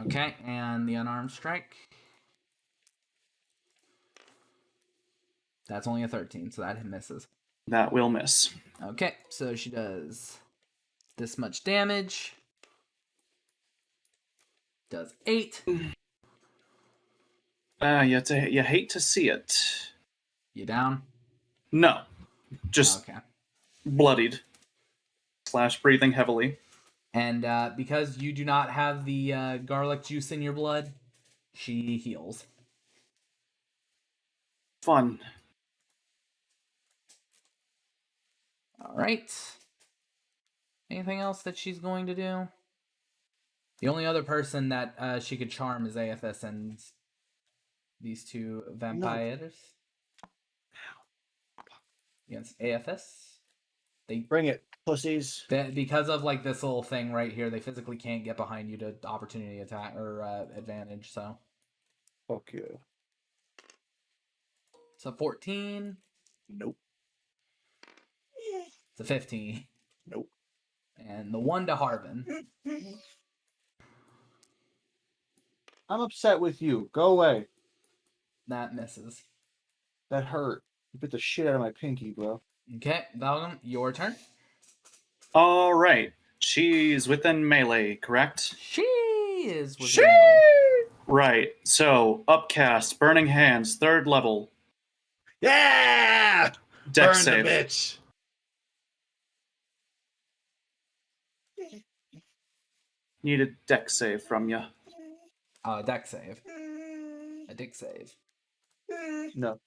C: Okay, and the unarmed strike. That's only a 13, so that misses.
B: That will miss.
C: Okay, so she does this much damage. Does 8.
B: You hate to see it.
C: You down?
B: No. Just
C: Okay.
B: bloodied. / breathing heavily.
C: And because you do not have the garlic juice in your blood, she heals.
B: Fun.
C: Alright. Anything else that she's going to do? The only other person that she could charm is AFS and these two vampires. Against AFS. They
D: Bring it, pussies.
C: because of like this little thing right here, they physically can't get behind you to opportunity attack or advantage, so.
D: Fuck you.
C: It's a 14.
D: Nope.
C: It's a 15.
D: Nope.
C: And the 1 to Harvin.
D: I'm upset with you. Go away.
C: That misses.
D: That hurt. You bit the shit out of my pinky, bro.
C: Okay, Valgrim, your turn.
B: All right. She's within melee, correct?
C: She is with melee.
B: Right. So, upcast, burning hands, 3rd level.
D: Yeah!
B: Dex
D: Burn
B: save.
D: the bitch.
B: Need a dex save from you.
C: Deck save. A dick save.
D: No.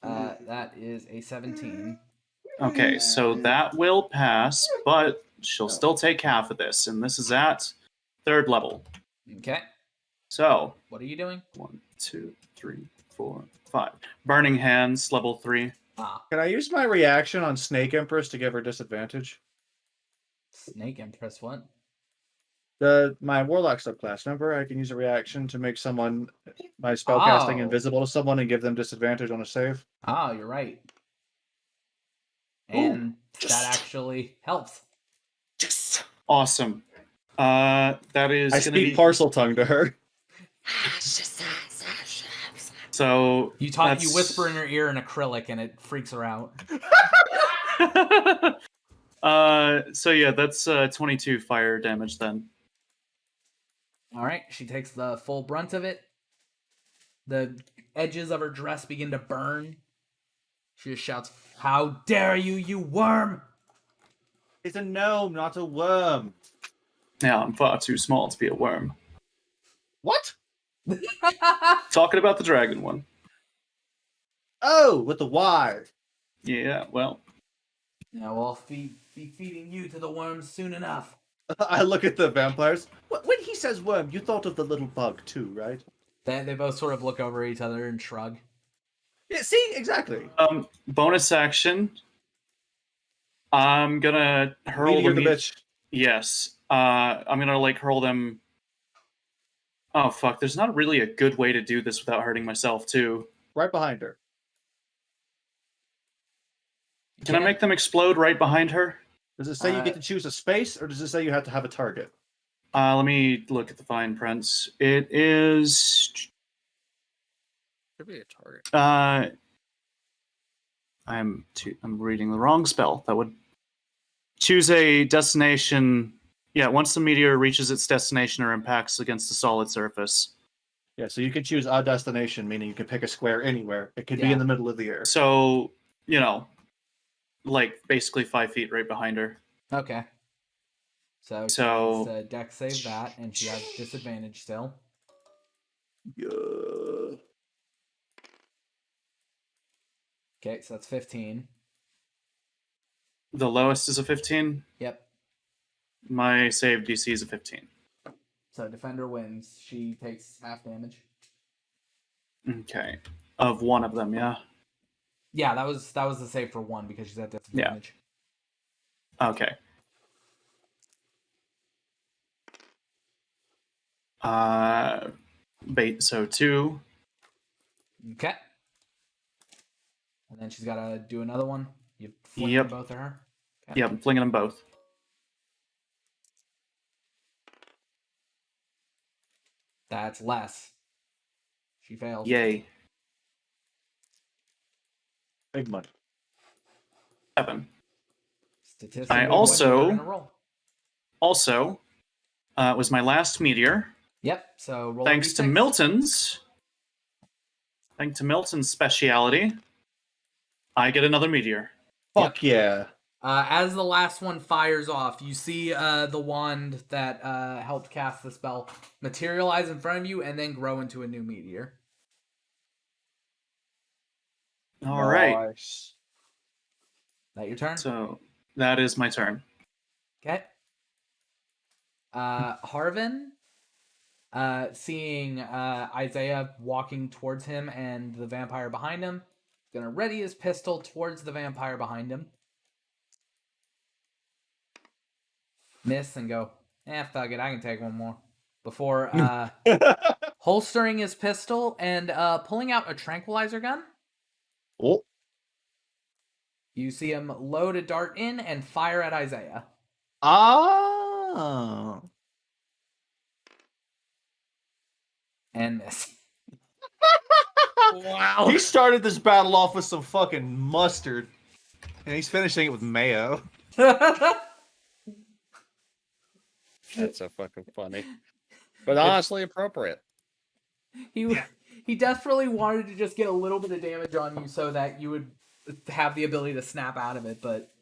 C: That is a 17.
B: Okay, so that will pass, but she'll still take half of this, and this is at 3rd level.
C: Okay.
B: So,
C: What are you doing?
B: 1, 2, 3, 4, 5. Burning hands, level 3.
D: Can I use my reaction on Snake Empress to give her disadvantage?
C: Snake Empress, what?
D: My Warlock subclass. Remember, I can use a reaction to make someone, my spellcasting,
C: Oh.
D: invisible to someone and give them disadvantage on a save.
C: Oh, you're right. And
D: yes.
C: that actually helps.
D: Yes.
B: Awesome. That is
D: I
B: going to
D: speak
B: be...
D: parcel tongue to her.
B: So...
C: You whisper in her ear in acrylic and it freaks her out.
B: So yeah, that's 22 fire damage then.
C: Alright, she takes the full brunt of it. The edges of her dress begin to burn. She just shouts, "How dare you, you worm!"
D: It's a gnome, not a worm.
B: Yeah, I'm far too small to be a worm.
D: What?
B: Talking about the dragon one.
D: Oh, with the Y.
B: Yeah, well.
C: Yeah, we'll be feeding you to the worms soon enough.
D: I look at the vampires. When he says worm, you thought of the little bug too, right?
C: They both sort of look over each other and shrug.
D: Yeah, see? Exactly.
B: Bonus action. I'm gonna hurl
D: Meteor the
B: me-
D: bitch.
B: Yes. I'm gonna like hurl them. Oh fuck! There's not really a good way to do this without hurting myself too.
D: Right behind her.
B: Can I make them explode right behind her?
D: Does it say you get to choose a space, or does it say you have to have a target?
B: Let me look at the fine prints. It is.
A: Could be a target.
B: I'm reading the wrong spell. That would choose a destination. Yeah, once the meteor reaches its destination or impacts against a solid surface.
D: Yeah, so you can choose a destination, meaning you can pick a square anywhere. It could be
C: Yeah.
D: in the middle of the air.
B: So, like basically 5 feet right behind her.
C: Okay. So,
B: So-
C: she has to dex save that, and she has disadvantage still.
D: Yeah.
C: Okay, so that's 15.
B: The lowest is a 15.
C: Yep.
B: My save DC is a 15.
C: So defender wins. She takes half damage.
B: Okay. Of one of them, yeah.
C: Yeah, that was the save for one because she's at disadvantage.
B: Okay. So 2.
C: Okay. And then she's got to do another one. You fling
B: Yep.
C: both of her. Okay.
B: Yep, I'm flinging them both.
C: That's less. She fails.
B: Yay.
D: Big money.
B: 7.
C: Statistically,
B: I
C: what
B: also-
C: you're gonna roll.
B: Also, was my last meteor.
C: Yep. So roll. a
B: Thanks to
C: D6.
B: Milton's. Thanks to Milton's speciality, I get another meteor.
D: Fuck yeah.
C: As the last one fires off, you see the wand that helped cast the spell materialize in front of you and then grow into a new meteor.
B: All right.
D: Nice.
C: Is that your turn?
B: So that is my turn.
C: Okay. Harvin, seeing Isaiah walking towards him and the vampire behind him, is gonna ready his pistol towards the vampire behind him. Miss and go, fuck it, I can take one more. Before holstering his pistol and pulling out a tranquilizer gun.
D: Oh,
C: You see him load a dart in and fire at Isaiah.
D: ah.
C: And miss.
A: Wow.
D: He started this battle off with some fucking mustard, and he's finishing it with mayo.
A: That's so fucking funny. But honestly appropriate.
C: He desperately wanted to just get a little bit of damage on you so that you would have the ability to snap out of it, but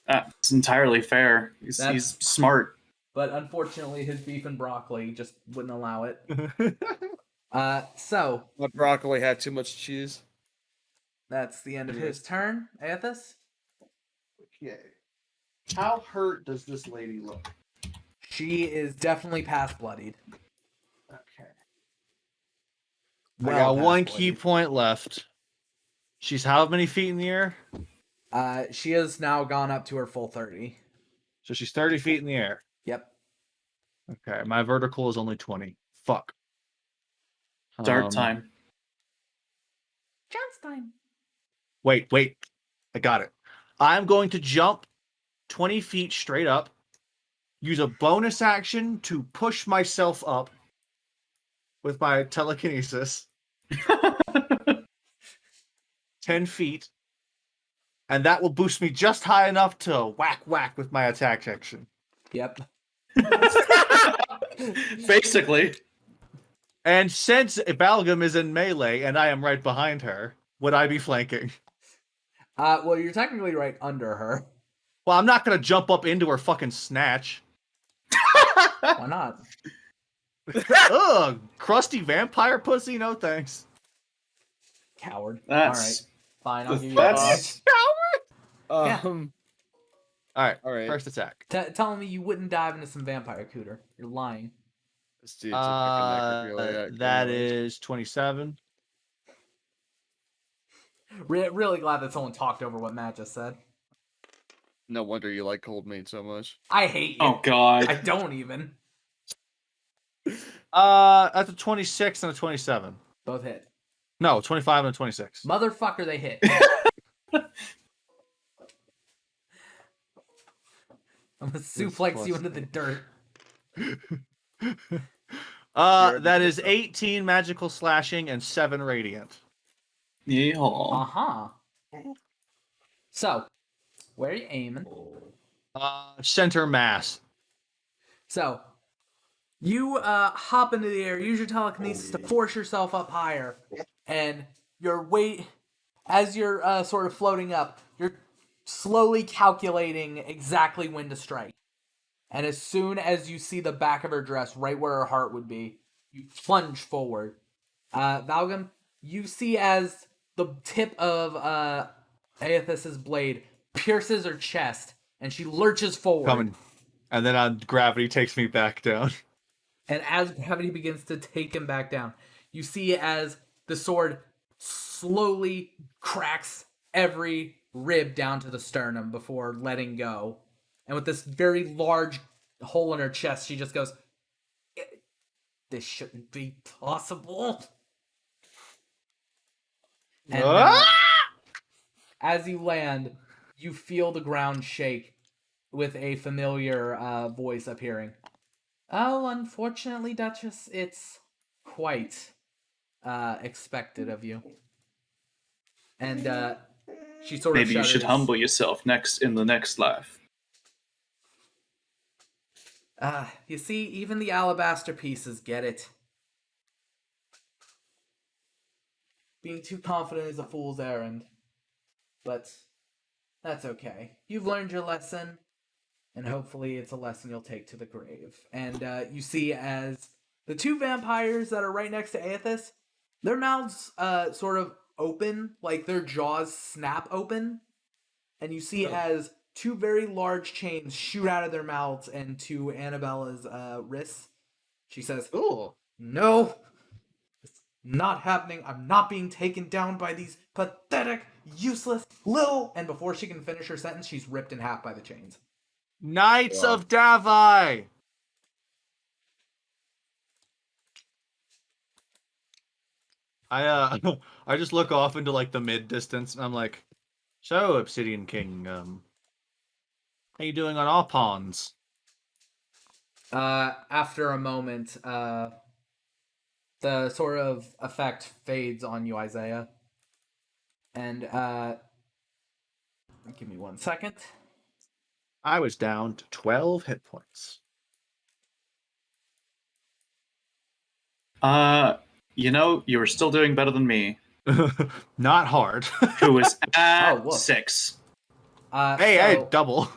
B: It's entirely fair. He's smart.
C: unfortunately his beef and broccoli just wouldn't allow it. So
A: My broccoli had too much cheese.
C: that's the end of his turn. Aethys?
D: Okay. How hurt does this lady look?
C: She is definitely past bloodied.
D: Okay.
A: I
C: Well
A: got
C: past
A: one
C: bloodied.
A: key point left.
D: She's how many feet in the air?
C: She has now gone up to her full 30.
D: So she's 30 feet in the air.
C: Yep.
D: Okay, my vertical is only 20. Fuck.
B: Dart time.
C: Chance time.
D: Wait. I got it. I'm going to jump 20 feet straight up, use a bonus action to push myself up with my telekinesis 10 feet, and that will boost me just high enough to whack with my attack action.
C: Yep.
B: Basically.
D: And since Balgam is in melee and I am right behind her, would I be flanking?
C: Well, you're technically right under her.
D: Well, I'm not going to jump up into her fucking snatch.
C: Why not?
D: Ugh, crusty vampire pussy? No thanks.
C: Coward.
B: That's
C: All right. Fine, I'll give you
B: that's
C: Yeah.
D: All
A: Alright.
D: first attack.
C: telling me you wouldn't dive into some vampire cooter. You're lying.
A: This dude's a fucking necrophilia.
D: That is 27.
C: Really glad that someone talked over what Matt just said.
A: No wonder you like cold meat so much.
C: I hate you.
B: Oh God.
C: I don't even.
D: That's a 26 and a 27.
C: Both hit.
D: No, 25 and a 26.
C: Motherfucker, they hit. I'm gonna suplex you into the dirt.
D: That is 18 magical slashing and 7 radiant.
B: Yeehaw.
C: Uh-huh. So, where are you aiming?
D: Center mass.
C: So, you hop into the air, use your telekinesis to force yourself up higher, and your weight, as you're sort of floating up, you're slowly calculating exactly when to strike. And as soon as you see the back of her dress, right where her heart would be, you plunge forward. Valgum, you see as the tip of Aethys's blade pierces her chest, and she lurches forward.
D: Coming. And then gravity takes me back down.
C: And as gravity begins to take him back down, you see as the sword slowly cracks every rib down to the sternum before letting go. And with this very large hole in her chest, she just goes, "This shouldn't be possible." And as you land, you feel the ground shake with a familiar voice appearing. "Oh, unfortunately, Duchess, it's quite expected of you." And she sort of
B: Maybe you should
C: shudders.
B: humble yourself in the next life.
C: You see, even the alabaster pieces get it. Being too confident is a fool's errand. But that's okay. You've learned your lesson, and hopefully it's a lesson you'll take to the grave. And you see as the two vampires that are right next to Aethys, their mouths sort of open, like their jaws snap open. And you see as two very large chains shoot out of their mouths and to Anabella's wrists. She says,
D: Ooh.
C: "No, it's not happening. I'm not being taken down by these pathetic, useless, little..." And before she can finish her sentence, she's ripped in half by the chains.
D: Knights of Davii! I I just look off into like the mid distance and I'm like, "So, Obsidian King, how you doing on our pawns?"
C: After a moment, the sort of effect fades on you, Isaiah. And give me 1 second.
D: I was down to 12 hit points.
B: You were still doing better than me,
D: Not hard.
B: who was at
C: Oh, woof.
B: 6.
D: Hey, double.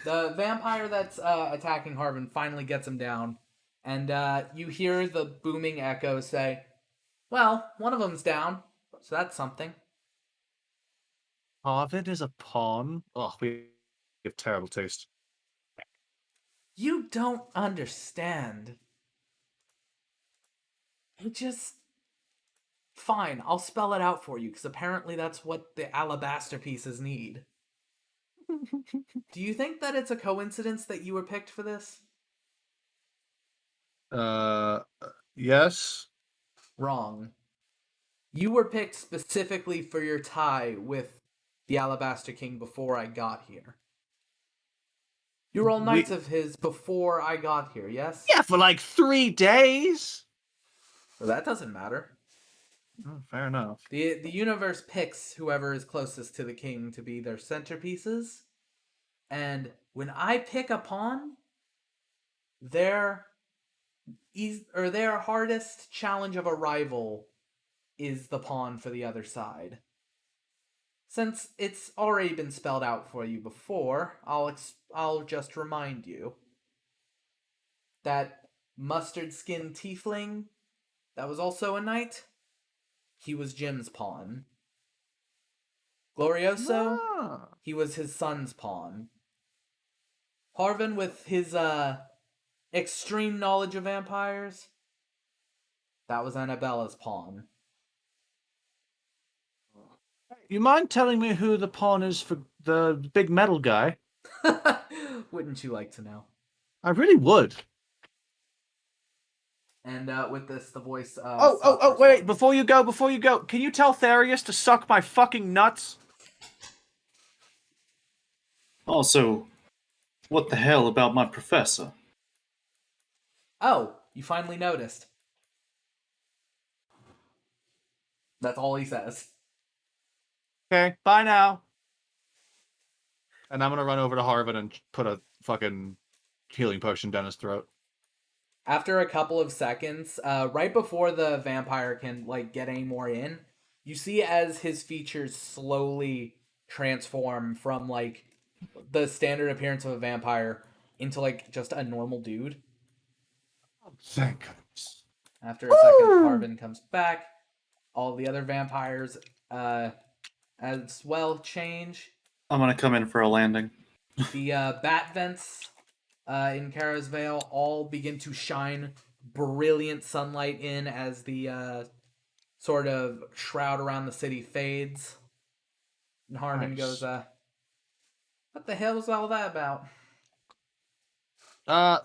C: The vampire that's attacking Harvin finally gets him down, and you hear the booming echo say, "Well, one of them's down, so that's something."
D: Harvin is a pawn. Oh, we have terrible taste.
C: You don't understand. Fine, I'll spell it out for you, because apparently that's what the alabaster pieces need. Do you think that it's a coincidence that you were picked for this?
D: Yes.
C: Wrong. You were picked specifically for your tie with the Alabaster King before I got here. You were all knights of his before I got here, yes?
D: Yeah, for like 3 days.
C: Well, that doesn't matter.
D: Oh, fair enough.
C: The universe picks whoever is closest to the king to be their centerpieces. And when I pick a pawn, their hardest challenge of a rival is the pawn for the other side. Since it's already been spelled out for you before, I'll just remind you that mustard-skinned tiefling that was also a knight, he was Jim's pawn. Glorioso, he was his son's pawn. Harvin, with his extreme knowledge of vampires, that was Anabella's pawn.
D: You mind telling me who the pawn is for the big metal guy?
C: Wouldn't you like to know?
E: I really would.
C: And with this, the voice.
E: Wait! Before you go, can you tell Therius to suck my fucking nuts?
B: Also, what the hell about my professor?
C: Oh, you finally noticed. That's all he says.
E: Okay, bye now. And I'm gonna run over to Harvin and put a fucking healing potion down his throat.
C: After a couple of seconds, right before the vampire can like get any more in, you see as his features slowly transform from like the standard appearance of a vampire into like just a normal dude.
E: Thank goodness.
C: After a second, Harvin comes back. All the other vampires as well change.
B: I'm gonna come in for a landing.
C: The bat vents in Kara's Vale all begin to shine brilliant sunlight in as the sort of shroud around the city fades. And Harmon goes, what the hell was all that about?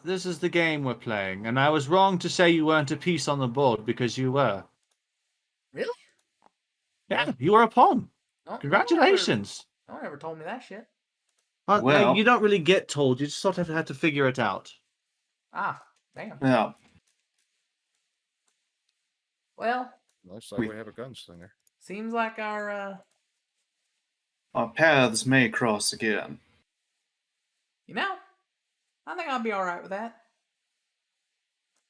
E: This is the game we're playing, and I was wrong to say you weren't a piece on the board because you were.
C: Really?
E: Yeah, you were a pawn.
C: No,
E: Congratulations.
C: No one ever told me that shit.
B: Well-
E: you don't really get told. You just sort of had to figure it out.
C: Ah, damn.
B: Yeah.
C: Well,
A: Looks like we have a gunslinger.
C: seems like our,
B: Our paths may cross again.
C: you know, I think I'll be all right with that.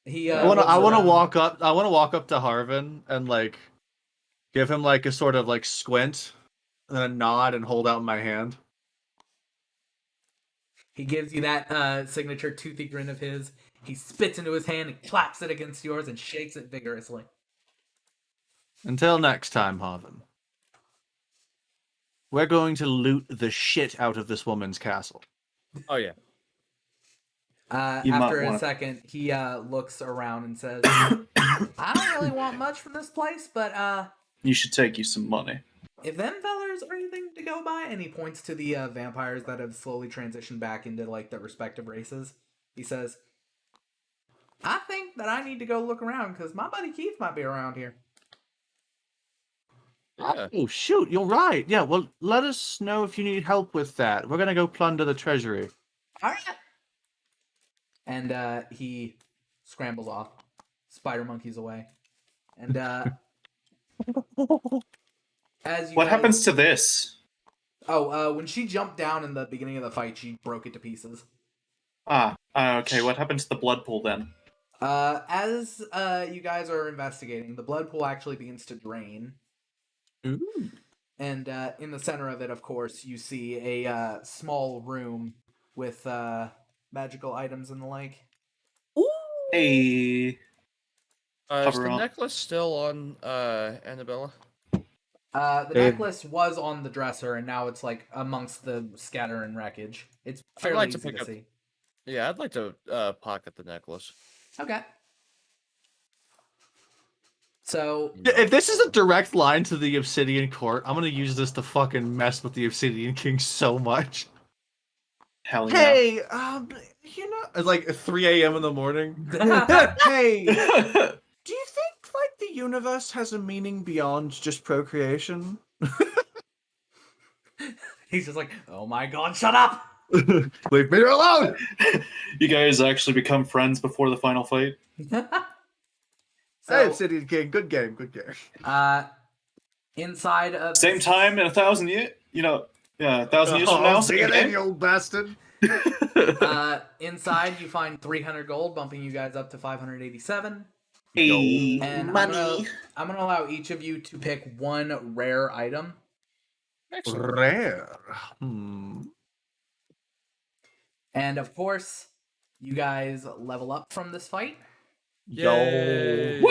C: He,
E: I want
C: looks
E: to
C: around.
E: walk up. I want to walk up to Harvin and like give him like a sort of like squint, and then a nod and hold out my hand.
C: He gives you that signature toothy grin of his. He spits into his hand and claps it against yours and shakes it vigorously.
E: Until next time, Harvin. We're going to loot the shit out of this woman's castle.
A: Oh yeah.
B: You might
C: After a
B: wanna-
C: second, he looks around and says, I don't really want much from this place, but
B: You should take you some money.
C: if them fellers are anything to go by, and he points to the vampires that have slowly transitioned back into like their respective races, he says, I think that I need to go look around because my buddy Keith might be around here.
A: Yeah.
E: Oh, shoot, you're right. Yeah, well, let us know if you need help with that. We're going to go plunder the treasury.
C: All right. And he scrambles off, spider monkeys away, and as you
B: What
C: guys...
B: happens to this?
C: Oh, when she jumped down in the beginning of the fight, she broke it to pieces.
B: Okay. What happened to the blood pool then?
C: As you guys are investigating, the blood pool actually begins to drain.
E: Ooh.
C: And in the center of it, of course, you see a small room with magical items and the like.
B: Hey.
A: Is
B: Cover
A: the
B: up.
A: necklace still on Annabella?
C: The
E: They-
C: necklace was on the dresser, and now it's like amongst the scatter and wreckage. It's fairly
A: like to
C: easy
A: pick
C: to
A: up-
C: see.
A: Yeah, I'd like to pocket the necklace.
C: Okay. So
E: If this is a direct line to the Obsidian Court, I'm going to use this to fucking mess with the Obsidian King so much.
B: Hell yeah.
E: Hey, it's like 3 a.m. in the morning. Hey, do you think like the universe has a meaning beyond just procreation?
C: he's just like, "Oh my god, shut up!"
E: Leave me alone!
B: You guys actually become friends before the final fight?
E: Hey,
C: So,
E: Obsidian King, good game, good game.
C: inside of
B: Same
C: this-
B: time in 1,000 years? Yeah, 1,000 years from now?
E: see you
B: same
E: then,
B: day?
E: you old bastard.
C: inside you find 300 gold, bumping you guys up to 587.
B: Hey,
C: And I'm gonna allow each of you to pick one rare item.
A: Excellent.
E: Rare.
C: And of course, you guys level up from this fight.
A: Yay.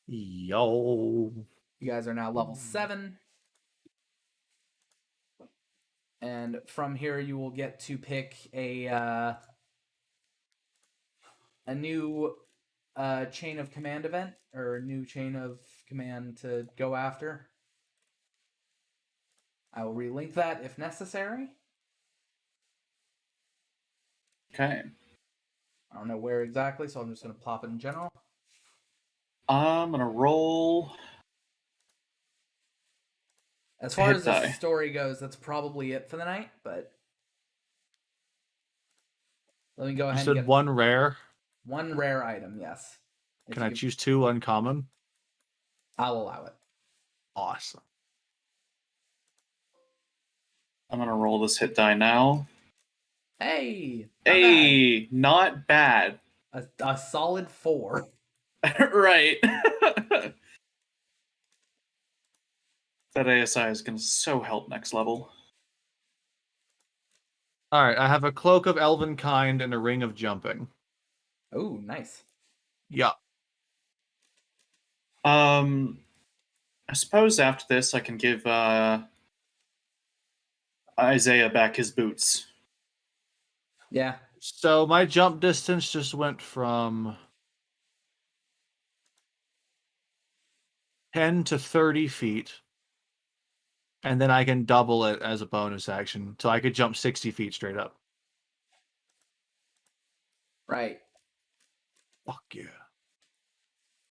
E: Yo.
C: You guys are now level 7. And from here you will get to pick a new chain of command event, or a new chain of command to go after. I will relink that if necessary.
B: Okay.
C: I don't know where exactly, so I'm just gonna plop it in general.
B: I'm gonna roll.
C: As far
B: Hit
C: as the
B: die.
C: story goes, that's probably it for the night. But let me go
D: You
C: ahead and
D: said
C: get
D: one rare.
C: one rare item. Yes. If
D: Can
C: you
D: I choose 2 uncommon?
C: I'll allow it.
D: Awesome.
B: I'm gonna roll this hit die now.
C: Hey,
B: Hey, not bad.
C: a solid 4.
B: Right. That ASI is gonna so help next level.
D: All right, I have a cloak of elven kind and a ring of jumping.
C: Oh, nice.
D: Yeah.
B: I suppose after this I can give Isaiah back his boots.
C: Yeah.
D: So my jump distance just went from 10 to 30 feet. And then I can double it as a bonus action. So I could jump 60 feet straight up.
C: Right.
D: Fuck yeah.